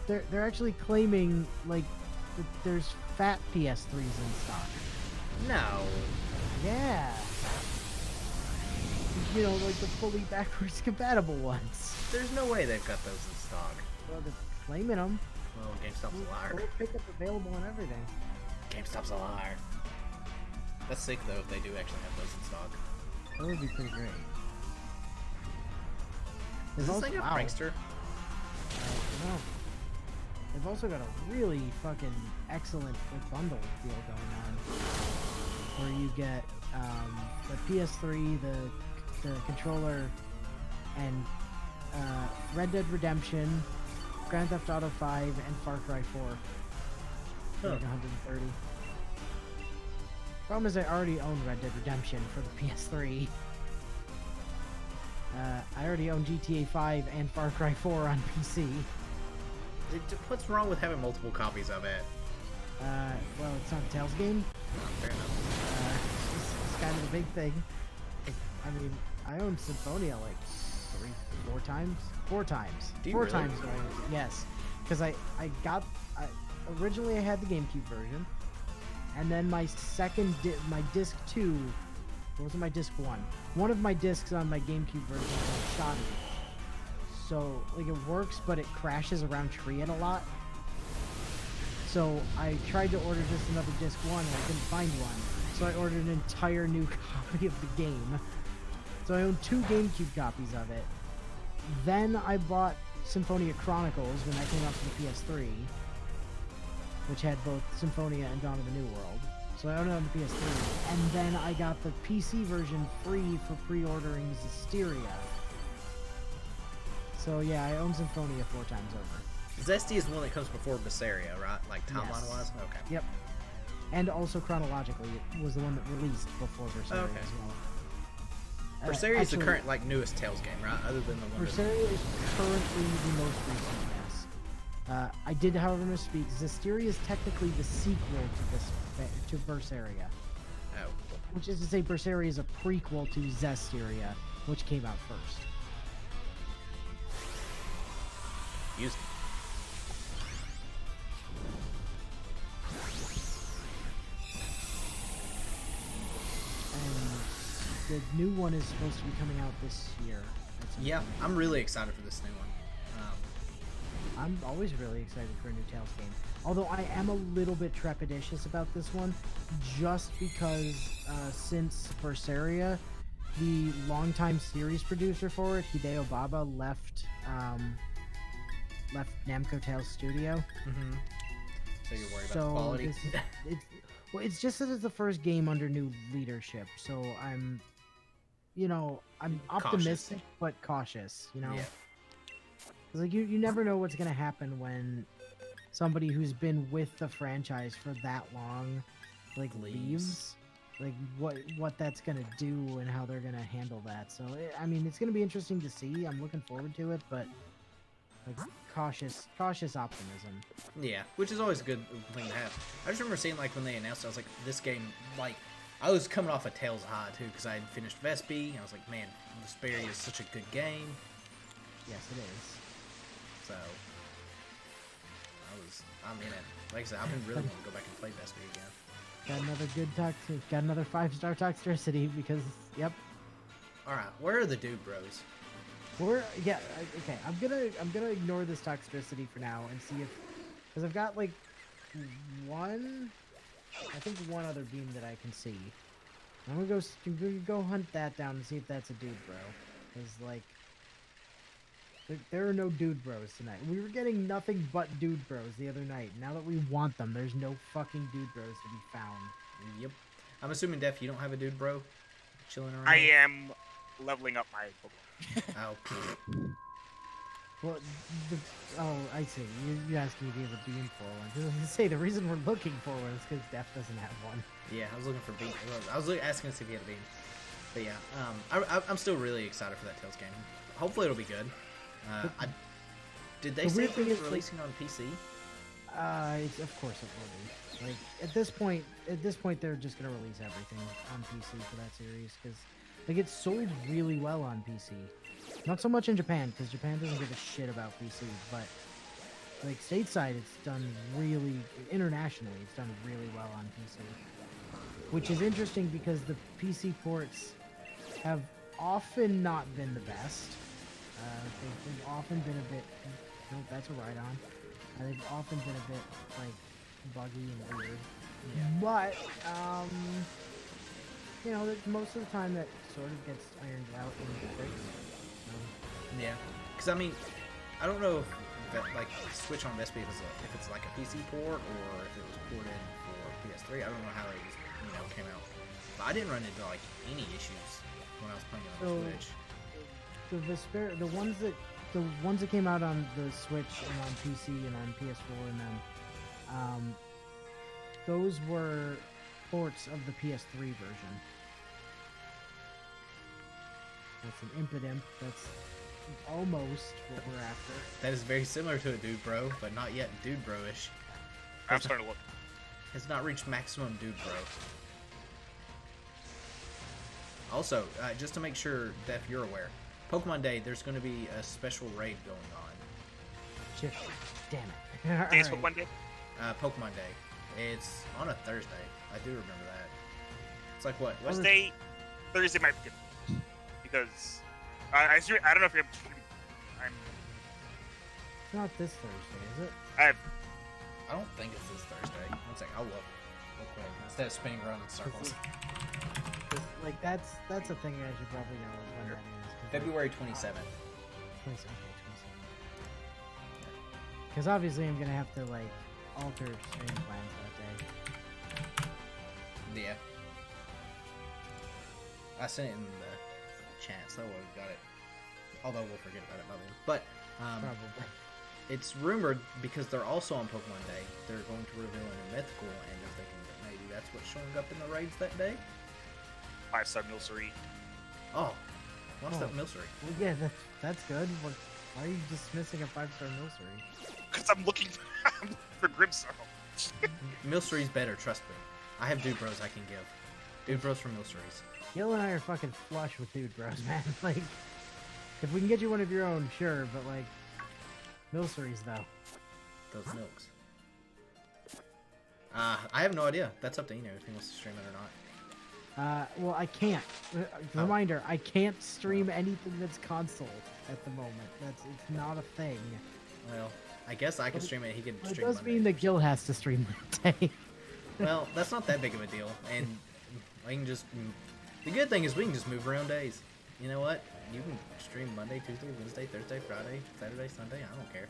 They're actually claiming like that there's fat PS3s in stock. No. Yeah. You know, like the fully backwards compatible ones. There's no way they've got those in stock. Well, they're claiming them. Well, GameStop's a liar. Full pickup available and everything. GameStop's a liar. That's sick though if they do actually have those in stock. That would be pretty great. Is this thing a wow. prankster? No. They've also got a really fucking excellent like, bundle deal going on, where you get the PS3, the controller, and Red Dead Redemption, Grand Theft Auto 5, and Far Cry 4. Huh. Like 130. Problem is, I already own Red Dead Redemption for the PS3. I already own GTA 5 and Far Cry 4 on PC. What's wrong with having multiple copies of it? Well, it's not a Tales game. Fair enough. It's kind of a big thing. I mean, I own Symphonia like 4 times. Do you 4 really? times. Yes, because originally I had the GameCube version, and then my my disc 2, or was it my disc 1? One of my discs on my GameCube version was shoddy. So like it works, but it crashes around Triad a lot. So I tried to order just another disc 1 and I couldn't find one. So I ordered an entire new copy of the game. So I own 2 GameCube copies of it. Then I bought Symphonia Chronicles when that came out for the PS3, which had both Symphonia and Dawn of the New World. So I own it on the PS3. And then I got the PC version free for pre-ordering Zestiria. So yeah, I own Symphonia 4 times over. Zesty is the one that comes before Berseria, right? Like timeline-wise? Okay. Yep. And also chronologically, it was the one that released before Berseria Okay. as well. Berseria is the actually, current, like, newest Tales game, right? Other than the one Berseria is currently the most recent, yes. I did, however, misspeak. Zestiria is technically the sequel to Berseria. Oh. Which is to say, Berseria is a prequel to Zestiria, which came out first. Used. The new one is supposed to be coming out this year. Yeah, I'm really excited for this new one. I'm always really excited for a new Tales game. Although I am a little bit trepidatious about this one, just because since Berseria, the longtime series producer for it, Hideo Baba, left Namco Tales Studio. Mm-hmm. So you're worried about the quality? It's just that it's the first game under new leadership, so I'm optimistic but cautious, Yeah. Like you never know what's gonna happen when somebody who's been with the franchise for that long, like leaves. Like what that's gonna do and how they're gonna handle that. So I mean, it's gonna be interesting to see. I'm looking forward to it, but like cautious optimism. Yeah, which is always a good thing to have. I just remember seeing, like, when they announced it, I was like, this game, like, I was coming off a Tales high, too, because I had finished Vespi, and I was like, man, Vesperia is such a good game. Yes, it is. So, I'm in it. Like I said, I've been really wanting to go back and play Vespi again. Got another 5-star Toxtricity because, yep. Alright, where are the Dude Bros? Okay, I'm gonna ignore this Toxtricity for now and see if, because I've got like one other beam that I can see. I'm gonna go hunt that down and see if that's a Dude Bro, because like there are no Dude Bros tonight. We were getting nothing but Dude Bros the other night. Now that we want them, there's no fucking Dude Bros to be found. Yep. I'm assuming, Def, you don't have a Dude Bro chilling around? I am leveling up my Pokemon. Oh. Well, I see. You're asking if you have a beam for one. I was gonna say, the reason we're looking for one is because Def doesn't have one. Yeah, I was looking for beam. I was asking to see if he had a beam. But yeah, I'm still really excited for that Tales game. Hopefully it'll be good. Did they say it was releasing on PC? Of course it will be. Like at this point, they're just gonna release everything on PC for that series because like it sold really well on PC. Not so much in Japan because Japan doesn't give a shit about PC, but like stateside, it's done really internationally. It's done really well on PC, which is interesting because the PC ports have often not been the best. They've often been a bit. No, that's a ride-on. They've often been a bit like buggy and weird. Yeah. But most of the time that sort of gets ironed out and fixed. Yeah, because I mean, I don't know if that like Switch on Vespi if it's like a PC port or if it was ported for PS3. I don't know how it was, came out. But I didn't run into like any issues when I was playing it on Switch. The ones that came out on the Switch and on PC and on PS4 and then those were ports of the PS3 version. That's an Impidimp. That's almost what we're after. That is very similar to a Dude Bro, but not yet Dude Bro-ish. I'm starting to look. Has not reached maximum Dude Bro. Also, just to make sure, Def, you're aware, Pokemon Day, there's going to be a special raid going on. Shit. Damn it. Days Pokemon Day? Pokemon Day. It's on a Thursday. I do remember that. It's like what? Thursday might be good. Because I don't know if I'm not this Thursday, is it? I I don't think it's this Thursday. One second, I'll look real quick. Instead of spinning around in circles. 'Cause, like that's a thing I should probably know is when that is. February 27th. 27. Because obviously I'm gonna have to like alter stream plans that day. Yeah. I sent it in the chat, so we got it. Although we'll forget about it by then. But Probably. it's rumored because they're also on Pokemon Day. They're going to reveal a mythical, and they're thinking that maybe that's what's showing up in the raids that day. 5-star Milcery. Oh, what's that Oh. Milcery? Well, yeah, that's good. Why are you dismissing a 5-star Milcery? Because I'm looking for Grimmsnarl. Milcery's better, trust me. I have Dude Bros I can give. Dude Bros from Milcery's. Gil and I are fucking flush with Dude Bros, man. Like, if we can get you one of your own, sure, but like, Milcery's though. Those milks. I have no idea. That's up to Eno if he wants to stream it or not. Well, I can't. Reminder, I can't stream anything that's console at the moment. It's not a thing. Well, I guess I could But stream it. He could But it stream does Monday. mean that Gil has to stream that day. Well, that's not that big of a deal, and I can just. The good thing is we can just move around days. You know what? You can stream Monday, Tuesday, Wednesday, Thursday, Friday, Saturday, Sunday. I don't care.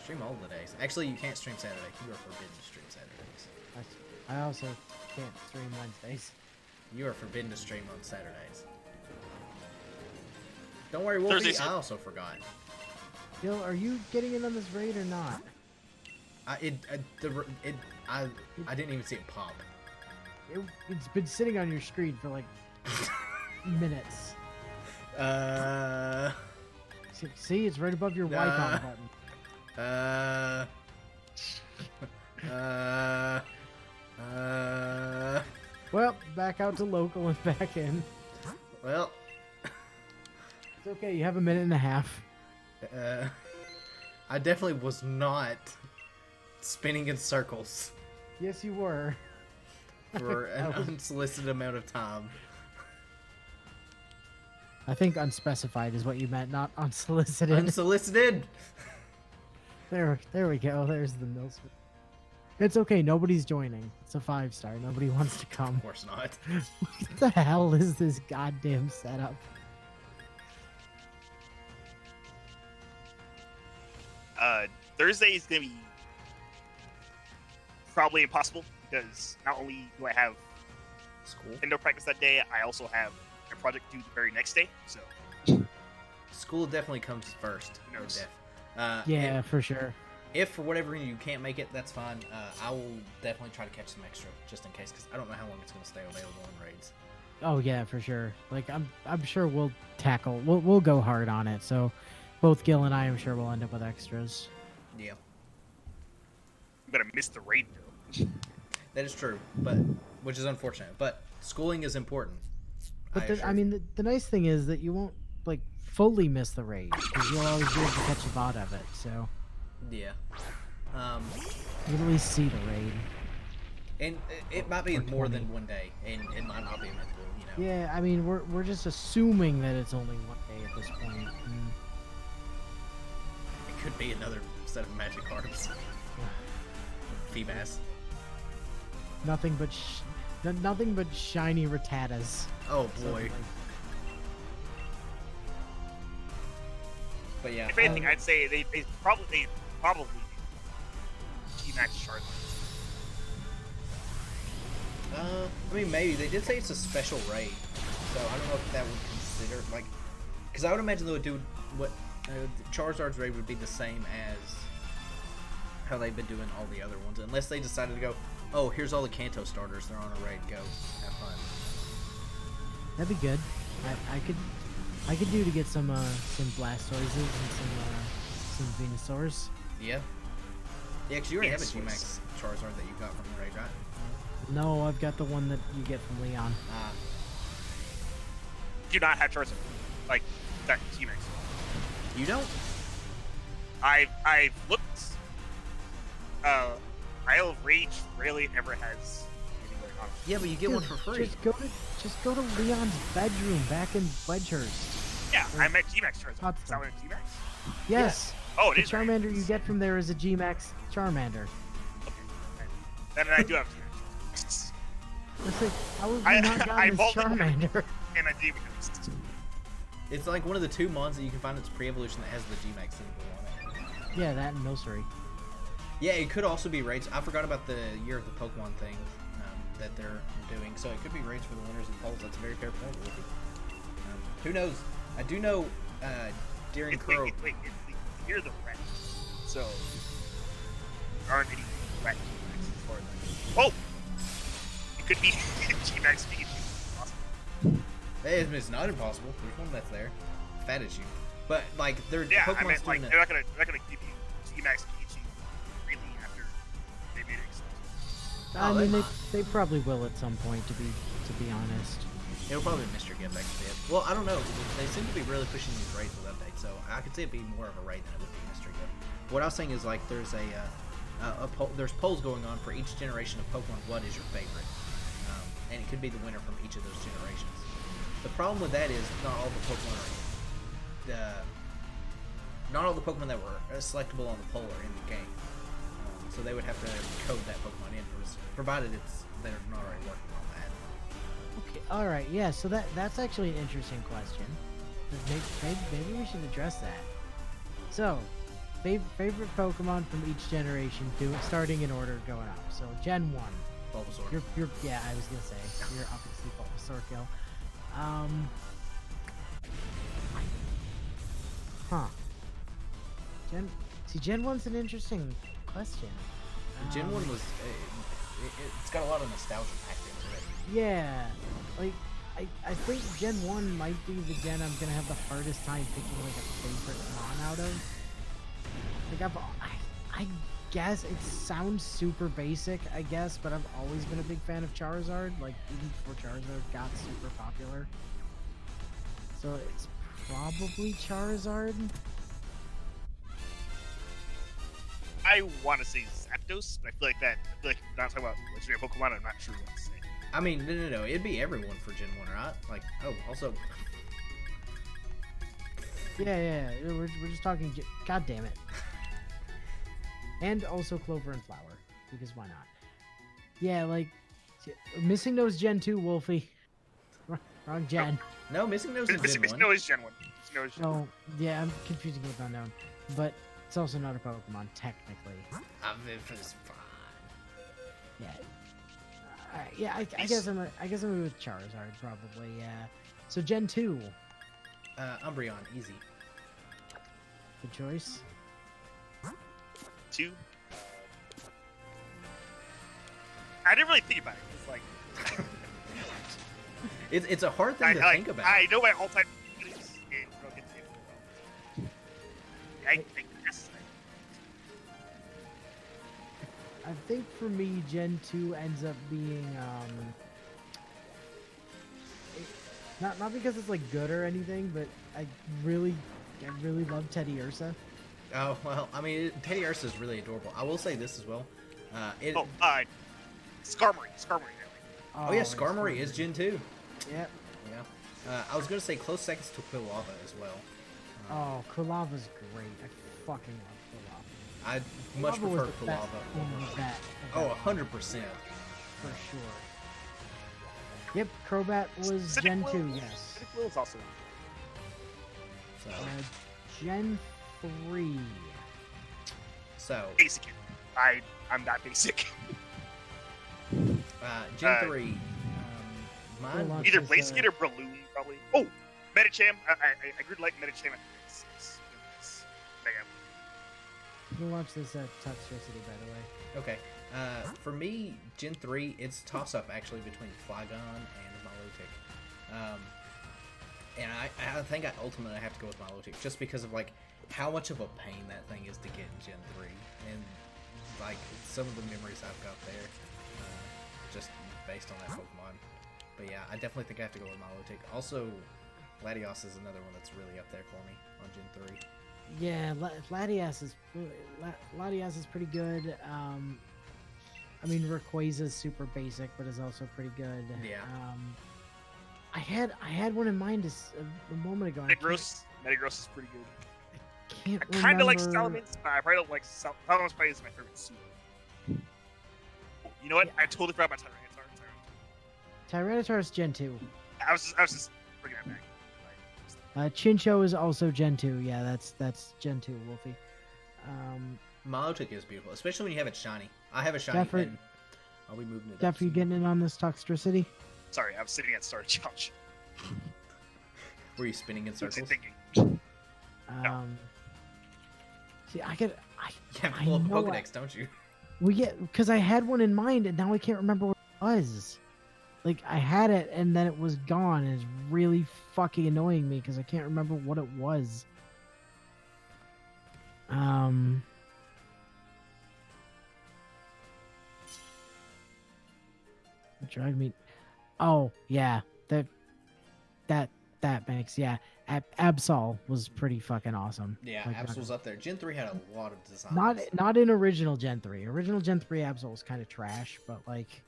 Stream all the days. Actually, you can't stream Saturday. You are forbidden to stream Saturdays. I also can't stream Wednesdays. You are forbidden to stream on Saturdays. Don't worry, Wolfie. Thursdays- I also forgot. Gil, are you getting in on this raid or not? I didn't even see it pop. It's been sitting on your screen for like minutes. See, it's right above your Icon button. Well, back out to local and back in. Well, It's okay, you have a minute and a half. I definitely was not spinning in circles Yes, you were. for an unsolicited amount of time. I think unspecified is what you meant, not unsolicited. Unsolicited? There we go. There's the Mills. It's okay. Nobody's joining. It's a 5-star. Nobody wants to come. Of course not. What the hell is this goddamn setup? Thursday is gonna be probably impossible because not only do I have School? indoor practice that day, I also have a project due the very next day. So School definitely comes first. Who knows? Yeah, for sure. If for whatever reason you can't make it, that's fine. I will definitely try to catch some extra just in case, because I don't know how long it's going to stay available in raids. Oh yeah, for sure. Like I'm sure we'll go hard on it. So both Gil and I, I'm sure we'll end up with extras. Yeah, I'm gonna miss the raid though. that is true, but which is unfortunate. But schooling is important. But assure I you. mean, the nice thing is that you won't like fully miss the raid because you'll always be able to catch a bot of it. So Yeah. you can at least see the raid. And it might be Or more 20. than one day, and it might not be mythical, you know. Yeah, I mean, we're just assuming that it's only one day at this point. It could be another set of magic cards. Feebas. Nothing but shiny Rattatas. Oh So, boy. like, But yeah. If anything, I'd say they probably G-Max Charizard. I mean, maybe they did say it's a special raid, so I don't know if that would consider like, because I would imagine they would do what Charizard's raid would be the same as how they've been doing all the other ones, unless they decided to go, oh, here's all the Kanto starters, they're on a raid, go have fun. that'd be good. I could do to get some Blastoises and some Venusaurs. Yeah. Yeah, because you already have a Yes, G-Max Charizard that you got from the raid, right? No, I've got the one that you get from Leon. Do not have Charizard like that G-Max. You don't? I've looked. Isle of Rage rarely ever has anything going on. Yeah, but you get one for free. Just go to Leon's bedroom back in Wedgehurst. Yeah, I meant G-Max Charizard. Hot Is that what G-Max? Yes. Oh, it The is. Charmander you get from there is a G-Max Charmander. And I do have. It's like, how have you not gotten this Charmander? And I do. It's like one of the 2 mons that you can find that's pre-evolution that has the G-Max symbol on it. Yeah, that and Milcery. Yeah, it could also be raids. I forgot about the Year of the Pokemon thing that they're doing, so it could be raids for the winners and polls. That's a very fair point, Wolfie. Who knows? I do know during Kuro... Wait, you're the rat. So, there aren't any rat G-Max as far as I know. Oh! It could be G-Max Pikachu. Awesome. Hey, it's not impossible. There's one that's there. Fat as you. But, like, they're Yeah, Pokemon's I meant, like, doing they're not gonna give you G-Max Pikachu really after they made it exclusive. I mean, they probably will at some point, to be honest. It'll probably be Mr. Gift actually. Well, I don't know. They seem to be really pushing these raids with updates, so I could see it being more of a raid than it would be Mr. Gift. What I was saying is, like, there's there's polls going on for each generation of Pokemon. What is your favorite? And it could be the winner from each of those generations. The problem with that is not all the Pokemon that were selectable on the poll are in the game. So they would have to code that Pokemon in, provided they're not already working on that. Okay, all right, yeah. So that's actually an interesting question. Maybe we should address that. So, favorite Pokemon from each generation, starting in order, going up. So Gen 1. Bulbasaur. Yeah, I was gonna say you're obviously Bulbasaur kill. Gen 1's an interesting question. Gen 1 was it's got a lot of nostalgia packed into it. Yeah, like I think Gen 1 might be the gen I'm gonna have the hardest time picking like a favorite mon out of. Like I guess it sounds super basic, I guess, but I've always been a big fan of Charizard, like even before Charizard got super popular. So it's probably Charizard. I want to say Zapdos, but I feel like we're not talking about legendary Pokemon. I'm not sure what to say. I mean, no. It'd be everyone for Gen 1, right? Like, oh, also... Yeah. We're just talking... God damn it. And also Clover and Flower, because why not? Yeah, like... Missing Nose Gen 2, Wolfie. Wrong gen. No, Missing Nose is Gen 1. Missing Nose is Gen 1. Oh, yeah, I'm confusing it with Unknown. But it's also not a Pokemon, technically. It's fine. Yeah. Yeah, I guess I'm with Charizard probably. Yeah. So Gen 2. Umbreon, easy. Good choice. 2. I didn't really think about it. It's like it's a hard thing to think about. I know my all-time favorites in Broken Table. I guess. I think for me, Gen 2 ends up being not because it's like good or anything, but I really love Teddy Ursa. Oh well, I mean, Teddy Ursa is really adorable. I will say this as well. Skarmory. Oh yeah, Skarmory is Gen 2. Yep. Yeah. I was gonna say close seconds to Quilava as well. Oh, Quilava's great. I fucking love Quilava. I much prefer Quilava. Oh, 100%. For sure. Yep, Crobat was Gen 2, yes. Cyndaquil is also. So. Gen 3. So. Basic. I'm not basic. Gen 3. Mine either Blaziken or Breloom, probably. Oh, Medicham. I really like Medicham. You can watch this at Toxtricity, by the way. Okay. For me, Gen 3, it's toss-up actually between Flygon and Milotic. And I think I ultimately have to go with Milotic just because of like how much of a pain that thing is to get in Gen 3 and like some of the memories I've got there just based on that Pokemon. But yeah, I definitely think I have to go with Milotic. Also, Latios is another one that's really up there for me on Gen 3. Yeah, Latias is pretty good. I mean, Rayquaza's super basic, but is also pretty good. Yeah. I had one in mind a moment ago. Metagross is pretty good. I can't I kind of like remember- Salamence, but I probably don't like Salamence. Probably is my favorite suit. You know what? Yeah. I totally forgot about Tyranitar. Tyranitar's Gen 2. I was just bringing that back. Chinchou is also Gen 2. Yeah, that's Gen 2, Wolfie. Milotic is beautiful, especially when you have it shiny. I have a shiny Jeffrey- and I'll be moving it. Jeff, you getting in on this Toxtricity? Sorry, I was sitting at Storage Couch. Were you spinning in circles? Thinking. See, I could. You have to I pull up a know Pokedex, don't you? We get because I had one in mind and now I can't remember what it was. Like I had it and then it was gone and it's really fucking annoying me because I can't remember what it was. Drag me. Oh yeah, that makes Absol was pretty fucking awesome. Yeah, Like, Absol's up there. Gen 3 had a lot of designs. Not in original Gen 3. Original Gen 3 Absol was kind of trash, but like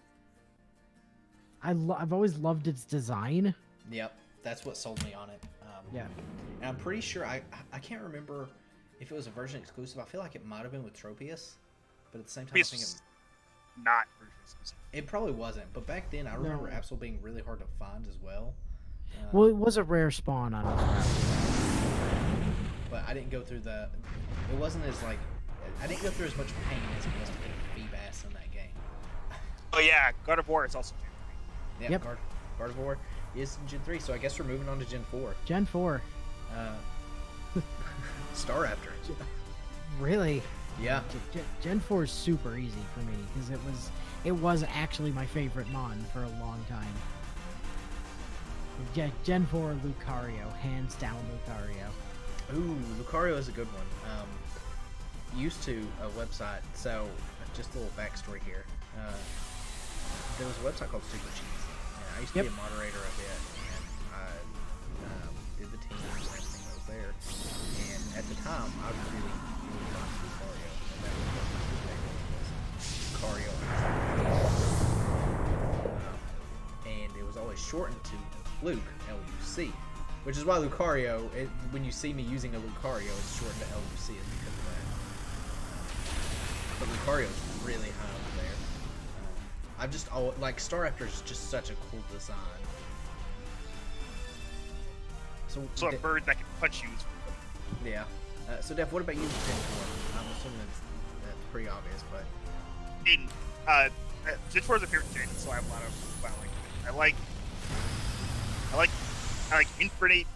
I've always loved its design. Yep, that's what sold me on it. Yeah. And I'm pretty sure I can't remember if it was a version exclusive. I feel like it might have been with Tropius, but at the same time, I think Not version exclusive. it probably wasn't. But back then, I remember No. Absol being really hard to find as well. Well, it was a rare spawn on it. But I didn't go through the. It wasn't as like. I didn't go through as much pain as it was to get a Feebas in that game. Oh yeah, God of War is also Gen 3. Yeah, Yep. Gardevoir is Gen 3, so I guess we're moving on to Gen 4. Gen 4. Staraptor. Really? Yeah. Gen 4 is super easy for me because it was actually my favorite mon for a long time. Gen 4 Lucario, hands down Lucario. Ooh, Lucario is a good one. Used to a website, so just a little backstory here. There was a website called Super Cheats. And I used to be a moderator of it, and I did the team and everything that was there. And at the time, I really liked Lucario. And that was what my favorite was Lucario. And it was always shortened to Luke, L-U-C. Which is why Lucario, when you see me using a Lucario, it's shortened to L-U-C is because of that. But Lucario's really high up there. I've just, like, Staraptor is just such a cool design. So a bird that can punch you is yeah. So, Dev, what about you with Gen 4? I'm assuming that's pretty obvious, but... in Gen 4 is a favorite gen, so I have a lot of what I like. I like Infernape,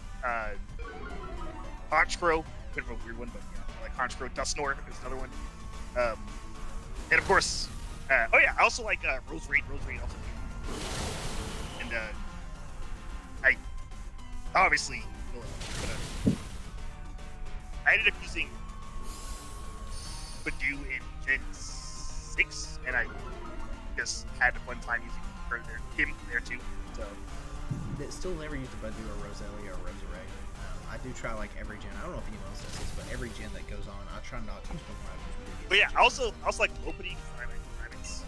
Honchkrow, bit of a weird one, but yeah, I like Honchkrow. Dusknoir is another one. And of course, I also like Roserade. Roserade also. And I obviously, I ended up using Badoo in Gen 6, and I just had a fun time using him there too. So. Still never used a Badoo or Roselia or Roserade. I do try like every gen. I don't know if anyone else does this, but every gen that goes on, I try not to use Pokemon I've used previous. But yeah, I also like Lopunny. That's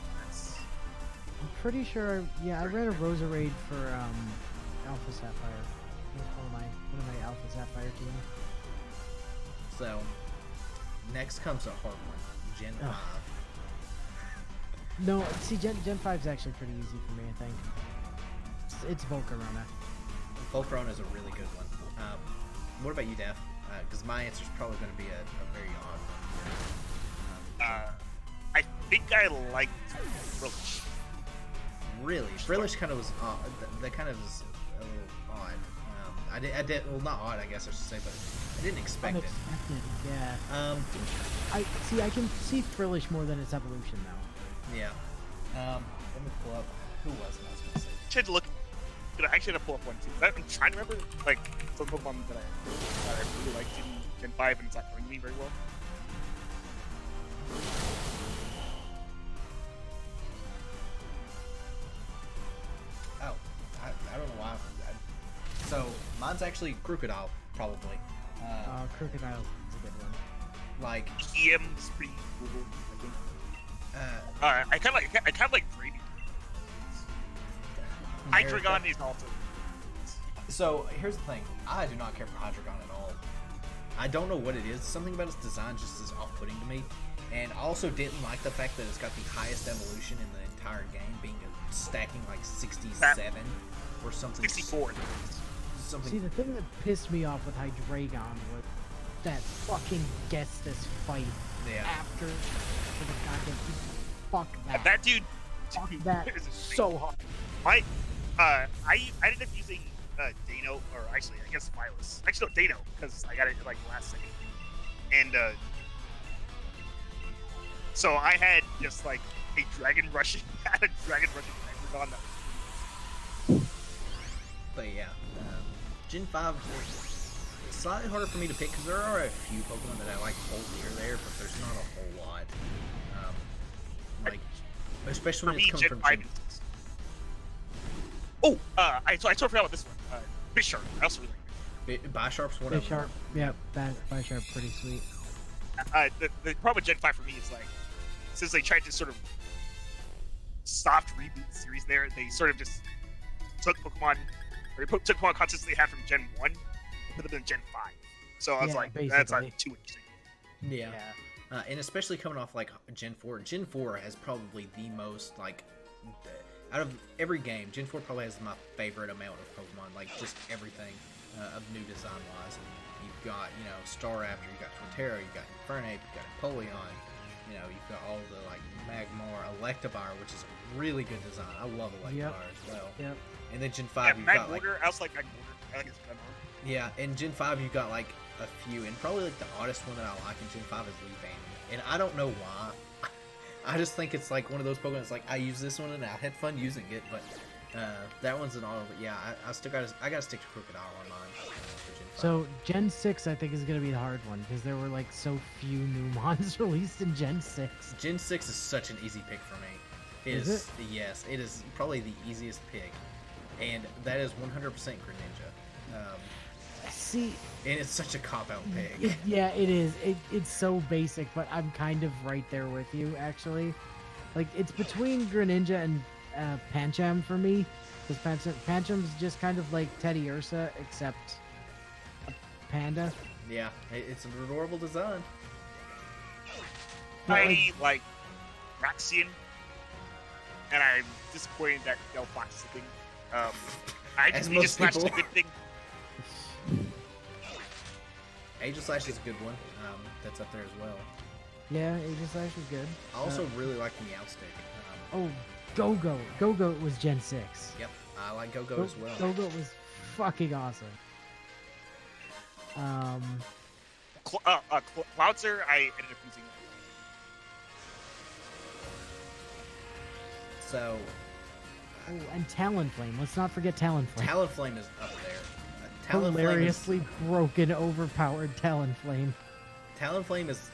I'm pretty sure. Yeah, I ran a Roserade for Alpha Sapphire. It was one of my Alpha Sapphire team. So next comes a hard one, Gen 5. No, see, Gen 5 is actually pretty easy for me. I think it's Volcarona. Volcarona is a really good one. What about you, Daph? Because my answer is probably going to be a very odd one. I think I liked Frillish. Really? Frillish kind of was odd. That kind of was a little odd. I did, well, not odd, I guess I should say, but I didn't expect it. Unexpected, yeah. I can see Frillish more than its evolution, though. Yeah. Let me pull up. Who was it I was going to say? Should look. I actually had to pull up one too. I'm trying to remember like some Pokemon that I really liked in Gen 5, and it's not coming to me very well. Oh, I don't know why. So mine's actually Crocodile, probably. Crocodile is a good one. Like EM's pretty cool, I think. I kind of like Brady. Hydreigon is also. So here's the thing. I do not care for Hydreigon at all. I don't know what it is. Something about its design just is off-putting to me. And I also didn't like the fact that it's got the highest evolution in the entire game, being stacking like 67 or something. 64. Something. See, the thing that pissed me off with Hydreigon was that fucking Gestus fight Yeah. after the goddamn. Fuck that. That dude. Fuck that is so hard. I ended up using Dano, or actually I guess Vilas. Actually no, Dano, because I got it like last second. And so I had just like a Dragon Rushing Hydreigon that But yeah, Gen 5 is slightly harder for me to pick because there are a few Pokemon that I like hold near there, but there's not a whole lot. Like, especially when it's coming from Gen. Oh, I totally forgot about this one. Bisharp. I also really like Bisharp's one of them. Bisharp, yep, Bisharp, pretty sweet. it. The problem with Gen 5 for me is like, since they tried to sort of soft reboot the series there, they sort of just took Pokemon, or took Pokemon concepts they had from Gen 1 and put them in Gen 5. So I was Yeah, like, that's basically. not too interesting. Yeah. And especially coming off like Gen 4. Gen 4 has probably the most like out of every game. Gen 4 probably has my favorite amount of Pokemon, like just everything of new design wise. You've got Staraptor, you got Torterra, you got Infernape, you got Empoleon. You've got all the like Magmar, Electivire, which is a really good design. I love Electivire as well. Yep. And then Gen 5, you've got like I was like Magmortar. I like it's Magmortar. yeah, in Gen 5 you've got like a few, and probably like the oddest one that I like in Gen 5 is Leavanny. And I don't know why. I just think it's like one of those Pokemon that's like, I use this one and I had fun using it, but that one's an auto. But yeah, I gotta stick to Crocodile on mine for Gen 5. So Gen 6 I think is gonna be the hard one because there were like so few new mons released in Gen 6. Gen 6 is such an easy pick for me. Is it? Yes, it is probably the easiest pick, and that is 100% Greninja. See, And it's such a cop-out pick. it is. It's so basic, but I'm kind of right there with you, actually. Like, it's between Greninja and Pancham for me, because Pancham's just kind of like Teddy Ursa, except a panda. Yeah, it's an adorable design. But, I like Raxian, and I'm disappointed that Delphox is a thing. I As just most just slashed a people. good thing. Aegislash is a good one. That's up there as well. yeah, Aegislash was good. I also really like Meowstic. Oh, Go-Go. Go-Go was Gen 6. Yep, I like Go-Go as well. Go-Go was fucking awesome. Cloudster, I ended up using. So, Oh, and Talonflame. Let's not forget Talonflame. Talonflame is up there. Talonflame Hilariously broken, overpowered Talonflame. Talonflame is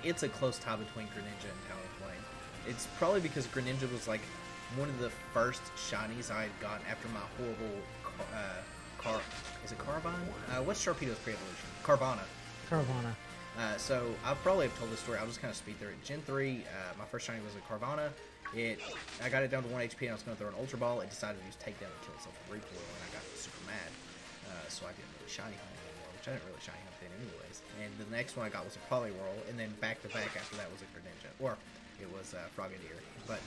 it's a close tie between Greninja and Talonflame. It's probably because Greninja was like one of the first shinies I had gotten after my horrible is it Carbine? What's Sharpedo's pre-evolution? Carvana. Carvana. So I probably have told this story. I'll just kind of speed through it. Gen 3, my first shiny was a Carvana. I got it down to 1 HP and I was going to throw an Ultra Ball. It decided to use Takedown and kill itself with recoil, and I got super mad. So I didn't really shiny hunt anymore, which I didn't really shiny hunt then anyways. And the next one I got was a Poliwhirl, and then back to back after that was a Greninja, or it was Frogadier. But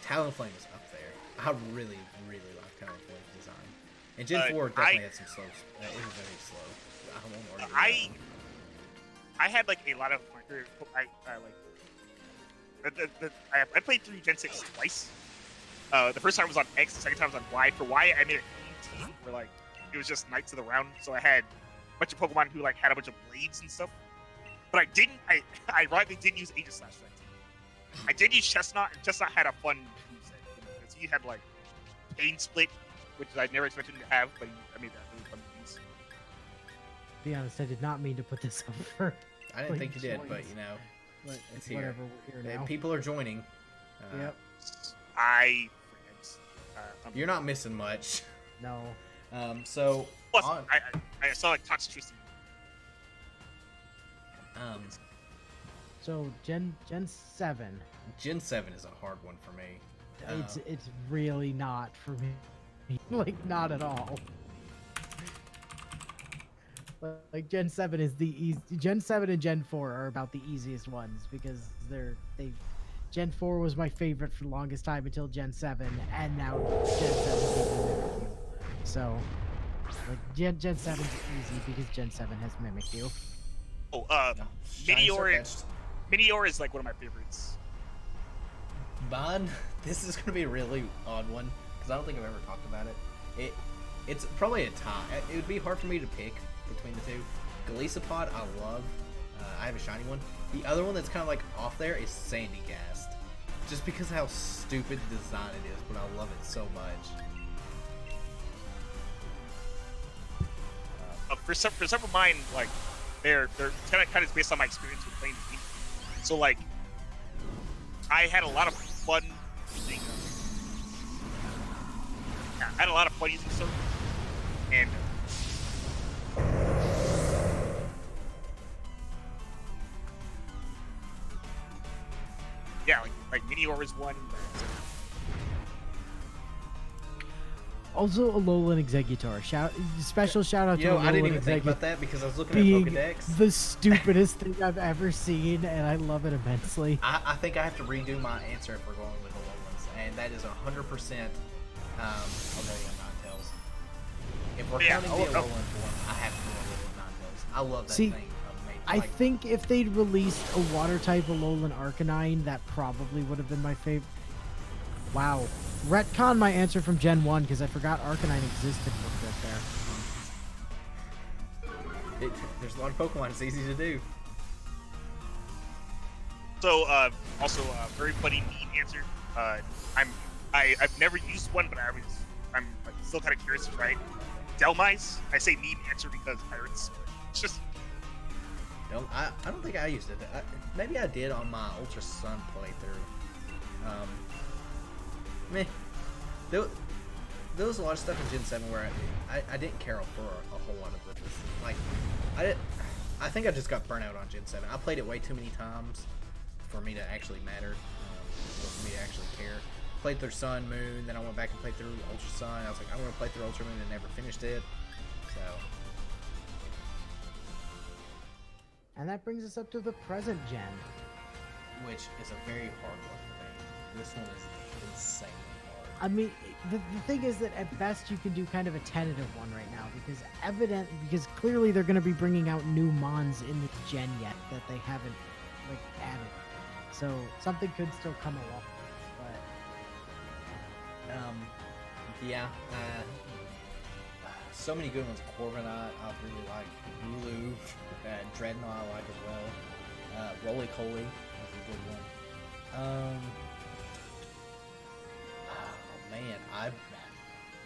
Talonflame is up there. I really, really like Talonflame's design. And Gen 4 definitely had some slows. It was very slow. I won't argue with that one. I had like a lot of my favorite. I played through Gen 6 twice. The first time was on X, the second time was on Y. For Y, I made a team where like it was just Knights of the Round, so I had a bunch of Pokemon who like had a bunch of blades and stuff. But I ironically didn't use Aegislash for that team. I did use Chestnut, and Chestnut had a fun moveset. Because he had like Pain Split, which I never expected him to have, but I made that really fun use. To be honest, I did not mean to put this up for. I didn't think you did, choice. but But it's here. whatever, we're here now. People are joining. Yep. You're not missing much. No. So Plus, on, I saw like Toxtricity. So Gen 7. Gen 7 is a hard one for me. It's really not for me. Like, not at all. Like Gen 7 is the easy. Gen 7 and Gen 4 are about the easiest ones because they. Gen 4 was my favorite for the longest time until Gen 7, and now Gen 7 gave me Mimikyu. So, like Gen 7 is easy because Gen 7 has Mimikyu. Oh, No, shiny Meteor. Sirfetch'd. Meteor is like one of my favorites. Mine, this is gonna be a really odd one because I don't think I've ever talked about it. It's probably a tie. It would be hard for me to pick between the two. Golisopod, I love. I have a shiny one. The other one that's kind of like off there is Sandygast, just because of how stupid design it is, but I love it so much. For some of mine, like they're kind of based on my experience with playing the game. So like, I had a lot of fun using. Yeah, I had a lot of fun using Surf, and yeah, like Meteor is one. Also, Alolan Executor. Special shout out to Alolan I didn't even think Executor about that because I was looking being at Pokedex. the stupidest thing I've ever seen, and I love it immensely. I think I have to redo my answer if we're going with Alolans, and that is 100% Alolan Ninetales. If we're counting the Alolan form, I have to do Alolan Ninetales. I love that See, thing. Amazing. I think if they'd released a water type Alolan Arcanine, that probably would have been my favorite. Wow. Retcon my answer from Gen 1 because I forgot Arcanine existed for a bit there. There's a lot of Pokemon. It's easy to do. So also very funny meme answer. I've never used one, but I'm like, still kind of curious to try it. Delmise. I say meme answer because pirates. It's just. I don't think I used it. Maybe I did on my Ultra Sun playthrough. Meh. There was a lot of stuff in Gen 7 where I didn't care for a whole lot of it. Like, I think I just got burnt out on Gen 7. I played it way too many times for me to actually matter, for me to actually care. Played through Sun, Moon, then I went back and played through Ultra Sun. I was like, I'm going to play through Ultra Moon and never finished it. So. And that brings us up to the present gen. Which is a very hard one for me. This one is insanely hard. I mean, the thing is that at best you can do kind of a tentative one right now because clearly they're going to be bringing out new mons in the gen yet that they haven't like added. So something could still come along. But yeah. So many good ones. Corviknight, I really like. Lulu, Dreadnought, I like as well. Roly Poly is a good one. Oh man,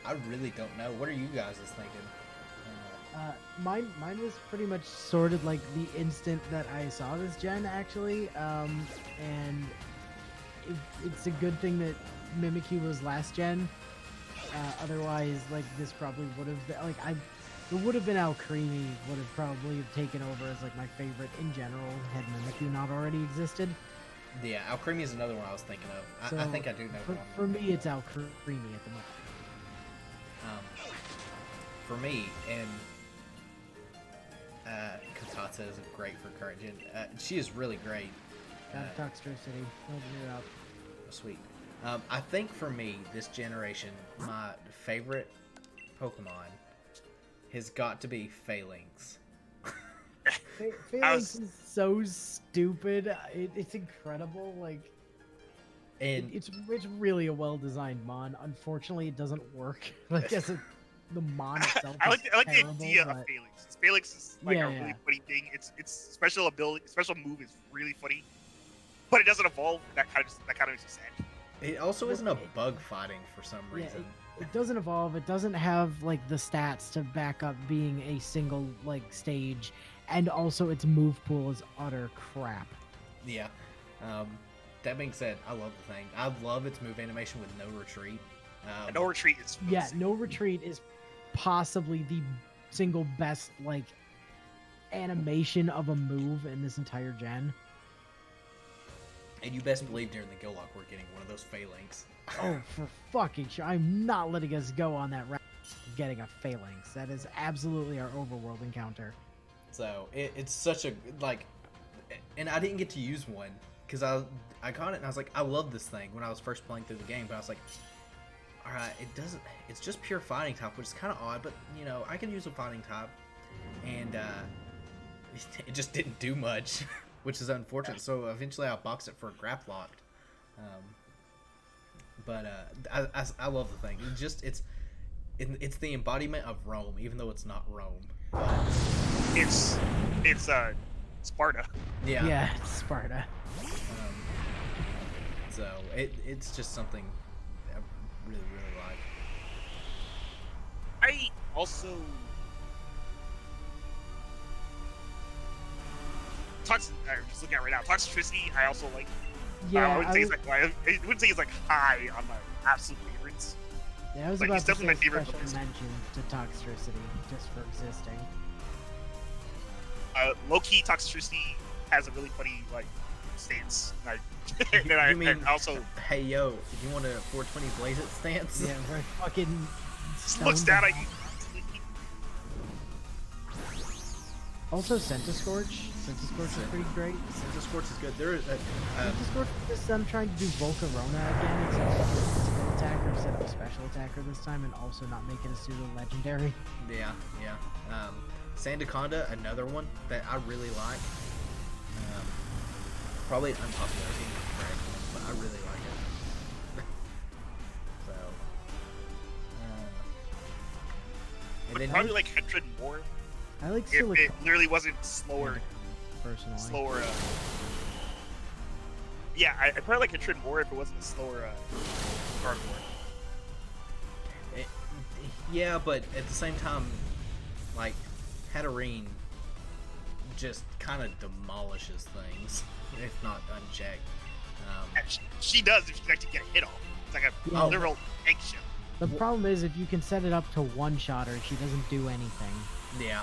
I really don't know. What are you guys thinking? mine was pretty much sorted like the instant that I saw this gen actually, and it's a good thing that Mimikyu was last gen. Otherwise, like this probably would have been like it would have been Alcremie would have probably taken over as like my favorite in general had Mimikyu not already existed. Yeah, Alcremie is another one I was thinking of. So I think I do know. For me, it's Alcremie at the moment. For me, and Katata is great for current gen. She is really great. Toxtricity, open it up. Sweet. I think for me, this generation, my favorite Pokemon has got to be Phalanx. Phalanx is so stupid. It's incredible. Like, And it's really a well-designed mon. Unfortunately, it doesn't work. Like as the mon itself. I like is the terrible, idea but... of Phalanx. Phalanx is like Yeah, a really yeah. funny thing. Its special move is really funny, but it doesn't evolve. That kind of makes me sad. it also isn't a bug fighting for some Yeah, reason. it doesn't evolve. It doesn't have like the stats to back up being a single like stage, and also its move pool is utter crap. Yeah. That being said, I love the thing. I love its move animation with no retreat. And no retreat is Yeah, no retreat is possibly the single best like animation of a move in this entire gen. And you best believe during the Gillock we're getting one of those Phalanx. Oh, for fucking sure! I'm not letting us go on that route. getting a phalanx. That is absolutely our overworld encounter. So it's such a like, and I didn't get to use one because I got it and I was like, I love this thing when I was first playing through the game, but I was like, all right, it's just pure fighting type, which is kind of odd, but you know, I can use a fighting type, and it just didn't do much, which is unfortunate. So eventually I boxed it for a graph locked. But I love the thing. It's the embodiment of Rome, even though it's not Rome. But It's Sparta. yeah. Yeah, it's Sparta. So it's just something I really like. I also I'm just looking at it right now. Toxicity, I also like. Yeah, I wouldn't say it's like high on my absolute favorites. Yeah, I was Like, about he's to definitely my say favorite special focus. mention to Toxtricity just for existing. Low-key Toxicity has a really funny like stance. And You I mean- also Hey yo, you want a 420 Blaze It stance? Yeah, we're fucking. looks stoned down the at you. Also, Centiscorch. Centiscorch is pretty great. Senza Scorch is good. There is Centiscorch is just I'm trying to do Volcarona again, except for a physical attacker instead of a special attacker this time, and also not make it a pseudo legendary. yeah. Sandaconda, another one that I really like. Probably an unpopular opinion, but I really like it. So, and But then probably like Hetrid more I like if Silicon it literally wasn't slower. personally. Yeah, I probably like Hetrid more if it wasn't a slower Gardevoir. yeah, but at the same time, like Hatterene just kind of demolishes things if not unchecked. She does if she can actually get a hit off. It's like a Yeah. literal eggshell. The problem is if you can set it up to one-shot her, she doesn't do anything. Yeah,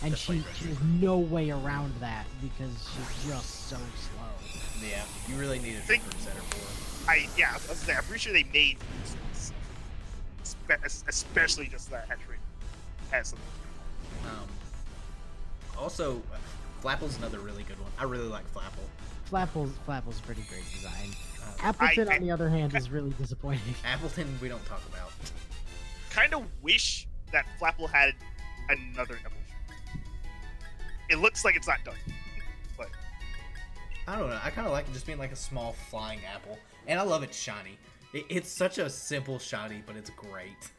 And Definitely there's no way around that because she's just so slow. yeah. You really need a Think- different setter for it. I was gonna say, I'm pretty sure they made especially just that Hetrid has something. Also, Flapple's another really good one. I really like Flapple. Flapple's a pretty great design. Uh, Appleton, I- on the other hand, is really disappointing. Appleton, we don't talk about. Kind of wish that Flapple had another evolution. It looks like it's not done, but I don't know. I kind of like it just being like a small flying apple, and I love it shiny. It's such a simple shiny, but it's great.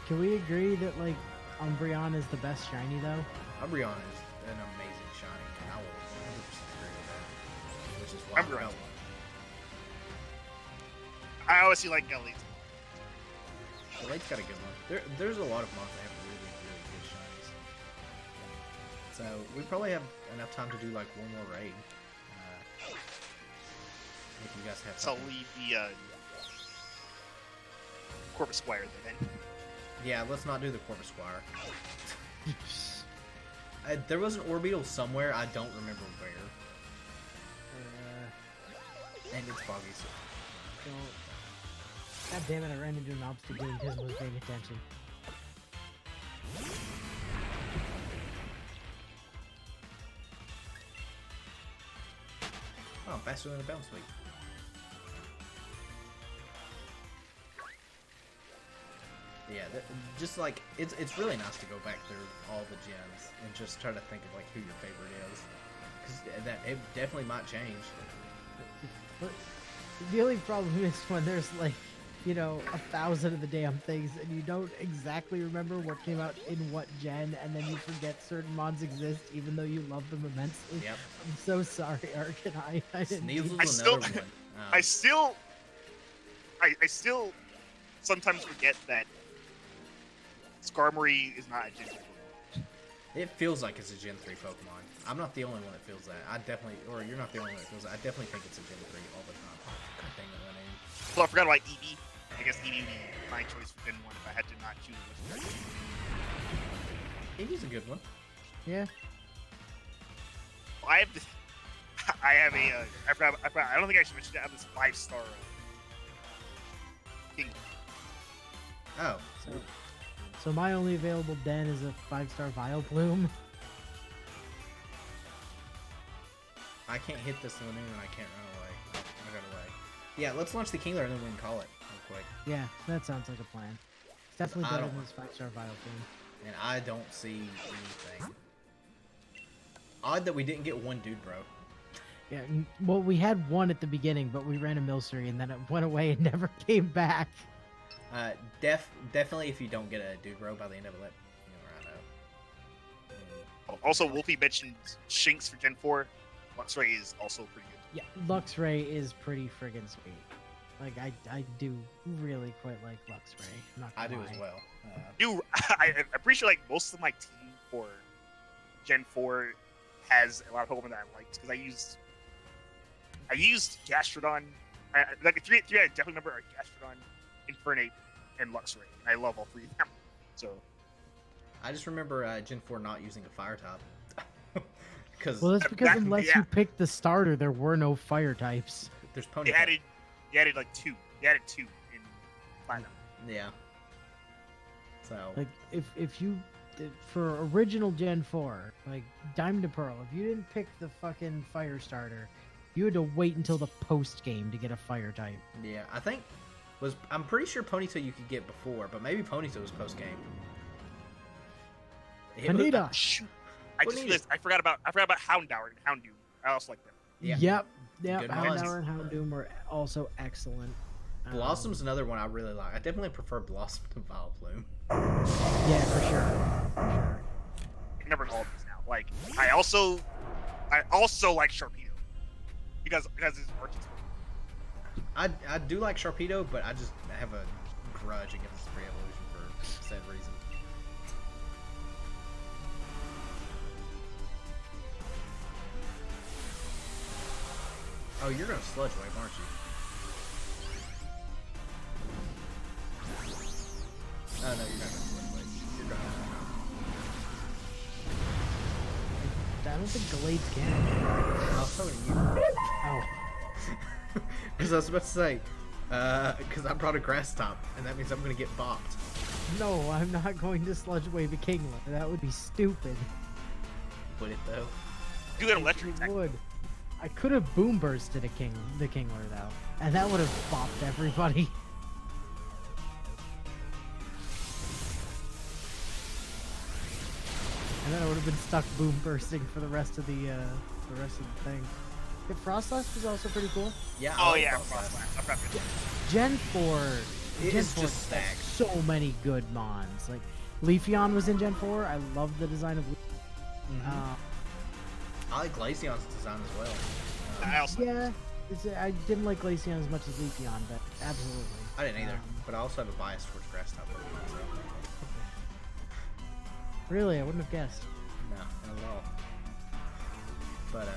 Can we agree that like Umbreon is the best shiny though? Umbreon is an amazing shiny, and I will 100% agree with that. Which is why I Umbreon. got one. I honestly like Gallade. The late's got a good one. There's a lot of mons that have really, really good shinies. So we probably have enough time to do like one more raid. If you guys have So I'll something. leave the Corvus Squire there then. Yeah, let's not do the Corvus Squire. There was an Orbeetle somewhere, I don't remember where. And it's foggy, so. God damn it, I ran into an obstacle and just wasn't paying attention. Oh, faster than a bounce sweep. Yeah, just like it's really nice to go back through all the gens and just try to think of like who your favorite is, because that it definitely might change. But the only problem is when there's like, 1,000 of the damn things and you don't exactly remember what came out in what gen, and then you forget certain mons exist even though you love them immensely. Yep. I'm so sorry, Ark, and I didn't. Sneasel's I still- another one. I still sometimes forget that Skarmory is not a Gen 3. It feels like it's a Gen 3 Pokemon. I'm not the only one that feels that. Or you're not the only one that feels that. I definitely think it's a Gen 3 all the time. God dang it, my name. Well, I forgot about Eevee. I guess Eevee would be my choice for Gen 1 if I had to not choose a legendary. Eevee's a good one. Yeah. I I have a. I don't think I should mention that. I have this 5-star king. Oh, So my only available den is a 5-star Vileplume. I can't hit this Linoon and I can't run away. I got away. Yeah, let's launch the Kingler and then we can call it real quick. Yeah, that sounds like a plan. It's definitely I better don't- than this 5-star Vileplume. And I don't see anything. Odd that we didn't get one dude, bro. Yeah, well, we had one at the beginning, but we ran a Milcery and then it went away and never came back. Definitely if you don't get a dude, bro, by the end of it, let you know where I know. Also, Wolfie mentioned Shinx for Gen 4. Luxray is also pretty good. Yeah, Luxray is pretty friggin' sweet. Like, I do really quite like Luxray. I'm not I gonna do lie. as well. I'm pretty sure like most of my team for Gen 4 has a lot of Pokemon that I liked because I used Gastrodon. Like the three I definitely remember are Gastrodon, Infernape, and Luxray, and I love all three of them. So I just remember Gen 4 not using a fire top. Because Well, that's because That- unless yeah. you picked the starter, there were no fire types. there's Pony. they added like two. They added 2 in Platinum. Yeah. So Like, if you for original Gen 4, like Diamond and Pearl, if you didn't pick the fucking fire starter, you had to wait until the post game to get a fire type. yeah, I'm pretty sure Ponytail you could get before, but maybe Ponytail was post game. Anita. Shoot, I just Bonita. realized I forgot about Houndour and Houndoom. I also like them. Yeah. Yep. Good Houndour and Houndoom were also excellent. Blossom's another one I really like. I definitely prefer Blossom to Vileplume. Yeah, for sure. For sure. I remember all of these now. Like I also like Sharpedo because it's merchant. I do like Sharpedo, but I have a grudge against free evolution for said reason. Oh, you're gonna sludge wave, aren't you? Oh no, you're not gonna sludge wave. You're gonna. I don't think Gallades can. I was talking to you. Oh. Because I was about to say, because I brought a grass top, and that means I'm gonna get bopped. No, I'm not going to sludge wave a Kingler. That would be stupid. Would it though? Do an electric It attack. would. I could have boom bursted the Kingler though, and that would have bopped everybody. And then I would have been stuck boom bursting for the rest of the thing. Yeah, Frostlass was also pretty cool. Yeah. I Oh like yeah, Frostlass. Frostlass. I'm not good. Gen 4. It Gen is 4 just has stacked. so many good mons. Like Leafeon was in Gen 4. I love the design of. I like Glaceon's design as well. I also Yeah, I didn't like Glaceon as much as Leafeon, but absolutely. I didn't either, Um, but I also have a bias towards grass type Pokemon. So. Really, I wouldn't have guessed. No, not at all. But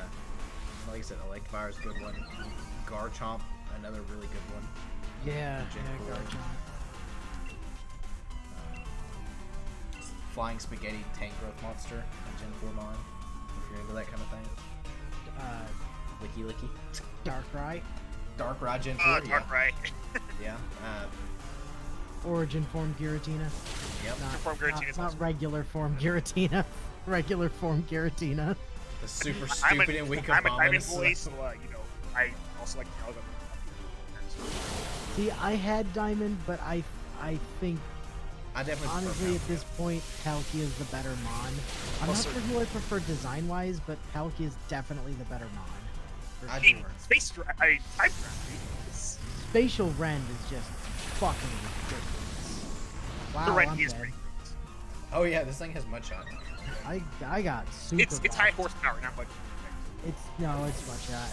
like I said, Electivire is a good one. Garchomp, another really good one. Yeah, Gen yeah, 4. Garchomp. Flying Spaghetti Tank Growth Monster, a Gen 4 mon. If you're into that kind of thing. Licky Licky. Darkrai, Darkrai Gen 4. Darkrai. Yeah. Origin form Giratina. Yep. Not, Form Giratina is not also- regular form Giratina. Regular form Giratina. The super I'm stupid and weak I'm a diamond Abominus. boy, so I also like Calgon. See, I had Diamond, but I think I definitely prefer honestly at Palkia. this point Palkia is the better mon. I'm Well, not so- sure who I prefer design wise, but Palkia is definitely the better mon. For I sure. do. Time Draft. Spatial Rend is just fucking ridiculous. Wow, The red I'm is dead. pretty great. Oh yeah, this thing has Mudshot. I got super. It's bopped. high horsepower, not much. It's one shot.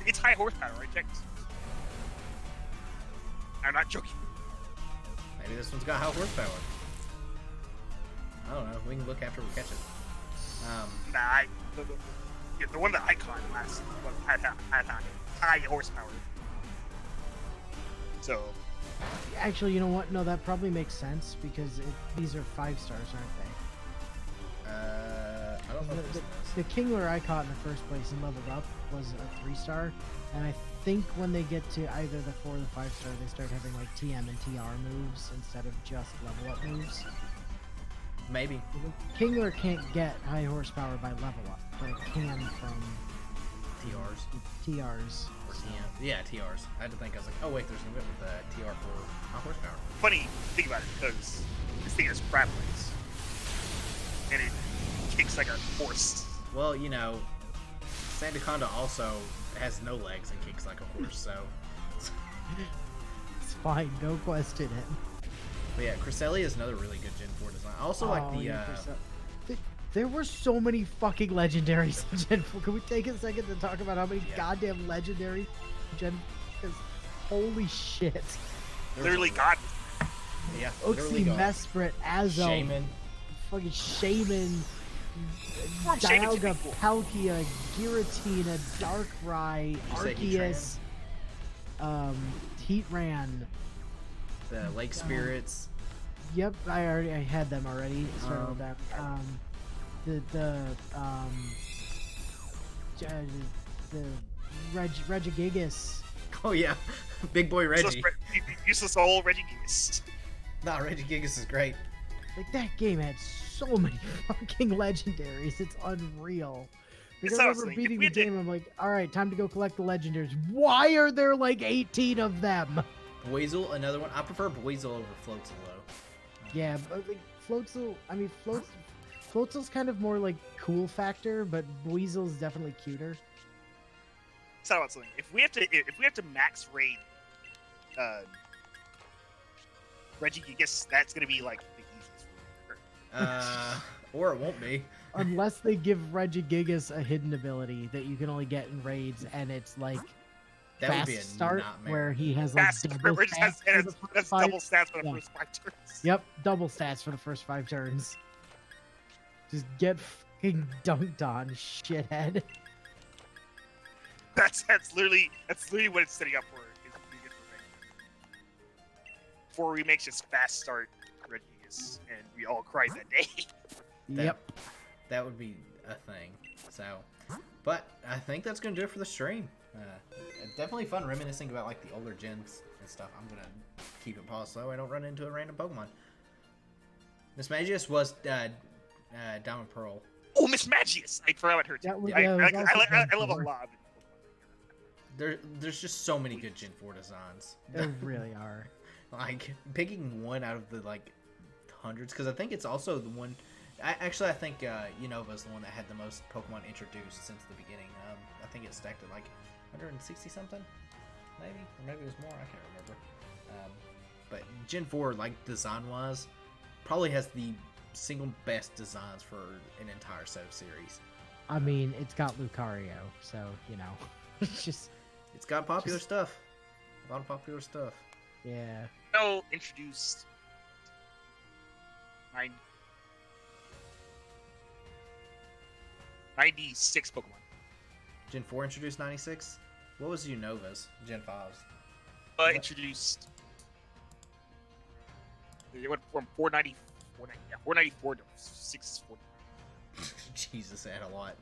It's high horsepower, right? Check. I'm not joking. Maybe this one's got high horsepower. I don't know. We can look after we catch it. Nah, the one that I caught last one had high horsepower. So Actually, you know what? No, that probably makes sense because these are 5 stars, aren't they? I don't don't know if The, this the, does. the Kingler I caught in the first place and leveled up was a 3-star, and I think when they get to either the 4 or the 5-star, they start having like TM and TR moves instead of just level up moves. Maybe. The Kingler can't get high horsepower by level up, but it can from TRs. TRs. Or TM. Yeah, TRs. I had to think. I was like, oh wait, there's a bit with TR for high horsepower. Funny, think about it, because this thing has crab legs. And it kicks like a horse. Well, you know, Sandaconda also has no legs and kicks like a horse, so. It's fine, no question it. But yeah, Cresselia is another really good Gen 4 design. I also like the. yeah, there were so many fucking legendaries in Gen 4. Can we take a second to talk about how many goddamn legendary Gen? Because holy shit. Literally God. Yeah, literally Uxie, God. Mesprit, Azo, Shaman. fucking Shaman, Well, Shaman's Dialga, pretty cool. Palkia, Giratina, Darkrai, you say Arceus, Heatran. The Lake Spirits. Yep, I had them already. Started with that. The Regigigas. Oh yeah, Big Boy Reggie. Useless old Regigigas. Nah, Regigigas is great. Like that game had so many fucking legendaries. It's unreal. Because It's I honestly, remember if beating we the had to- game. I'm like, all right, time to go collect the legendaries. Why are there like 18 of them? Weasel, another one. I prefer Weasel over Floatzel though. Yeah, but like Floatzel. I mean, Floatzel's kind of more like cool factor, but Weasel's definitely cuter. Let's talk about something. If we have to max raid Regigigas, that's gonna be like the easiest. Or it won't be. Unless they give Regigigas a hidden ability that you can only get in raids, and it's like That would fast be a start nightmare. where he has like Fast, double it just has, stats for the that's first 5. double stats for the Yeah. first 5 turns. Yep, double stats for the first 5 turns. Just get fucking dunked on, shithead. That's literally what it's setting up for. Is before we make just fast start Regigigas, and we all cried that day. Yep. That would be a thing. So, but I think that's gonna do it for the stream. Definitely fun reminiscing about like the older gens and stuff. I'm gonna keep it paused so I don't run into a random Pokemon. Miss Magius was Diamond Pearl. Oh, Miss Magius! I forgot about her too. That was- I, yeah, it was also I love a Gen 4. lot. There's just so many good Gen 4 designs. They really are. Like picking one out of the like hundreds, because I think it's also the one. I think Unova's the one that had the most Pokemon introduced since the beginning. I think it stacked at like 160 something, maybe, or maybe it was more. I can't remember. But Gen 4, like design wise, probably has the single best designs for an entire set of series. I mean, it's got Lucario, so you know, it's just It's got popular stuff. A lot of popular stuff. yeah. No, introduced 96 Pokemon. Gen 4 introduced 96. What was Unova's? Gen 5's. Introduced. They went from 494 to 640. Jesus, they had a lot.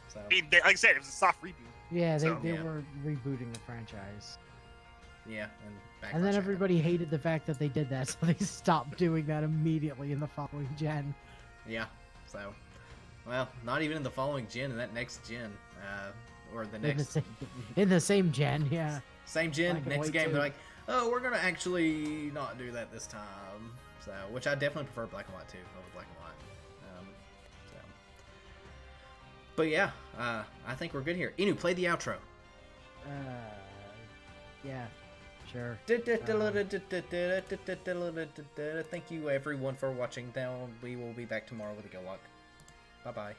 So I mean, like I said, it was a soft reboot. Yeah, they, So, they yeah. were rebooting the franchise. yeah, and Backlash And then happened. everybody hated the fact that they did that, so they stopped doing that immediately in the following gen. Yeah. So, well, not even in the following gen, in that next gen, or the In the next same, in the same gen, yeah. same gen, Black and next white game, too. they're like, oh, we're gonna actually not do that this time. So, which I definitely prefer black and white too, over black and white. So, but yeah, I think we're good here. Inu, play the outro. Yeah, sure. Thank you everyone for watching. Now we will be back tomorrow with a good luck. Bye bye.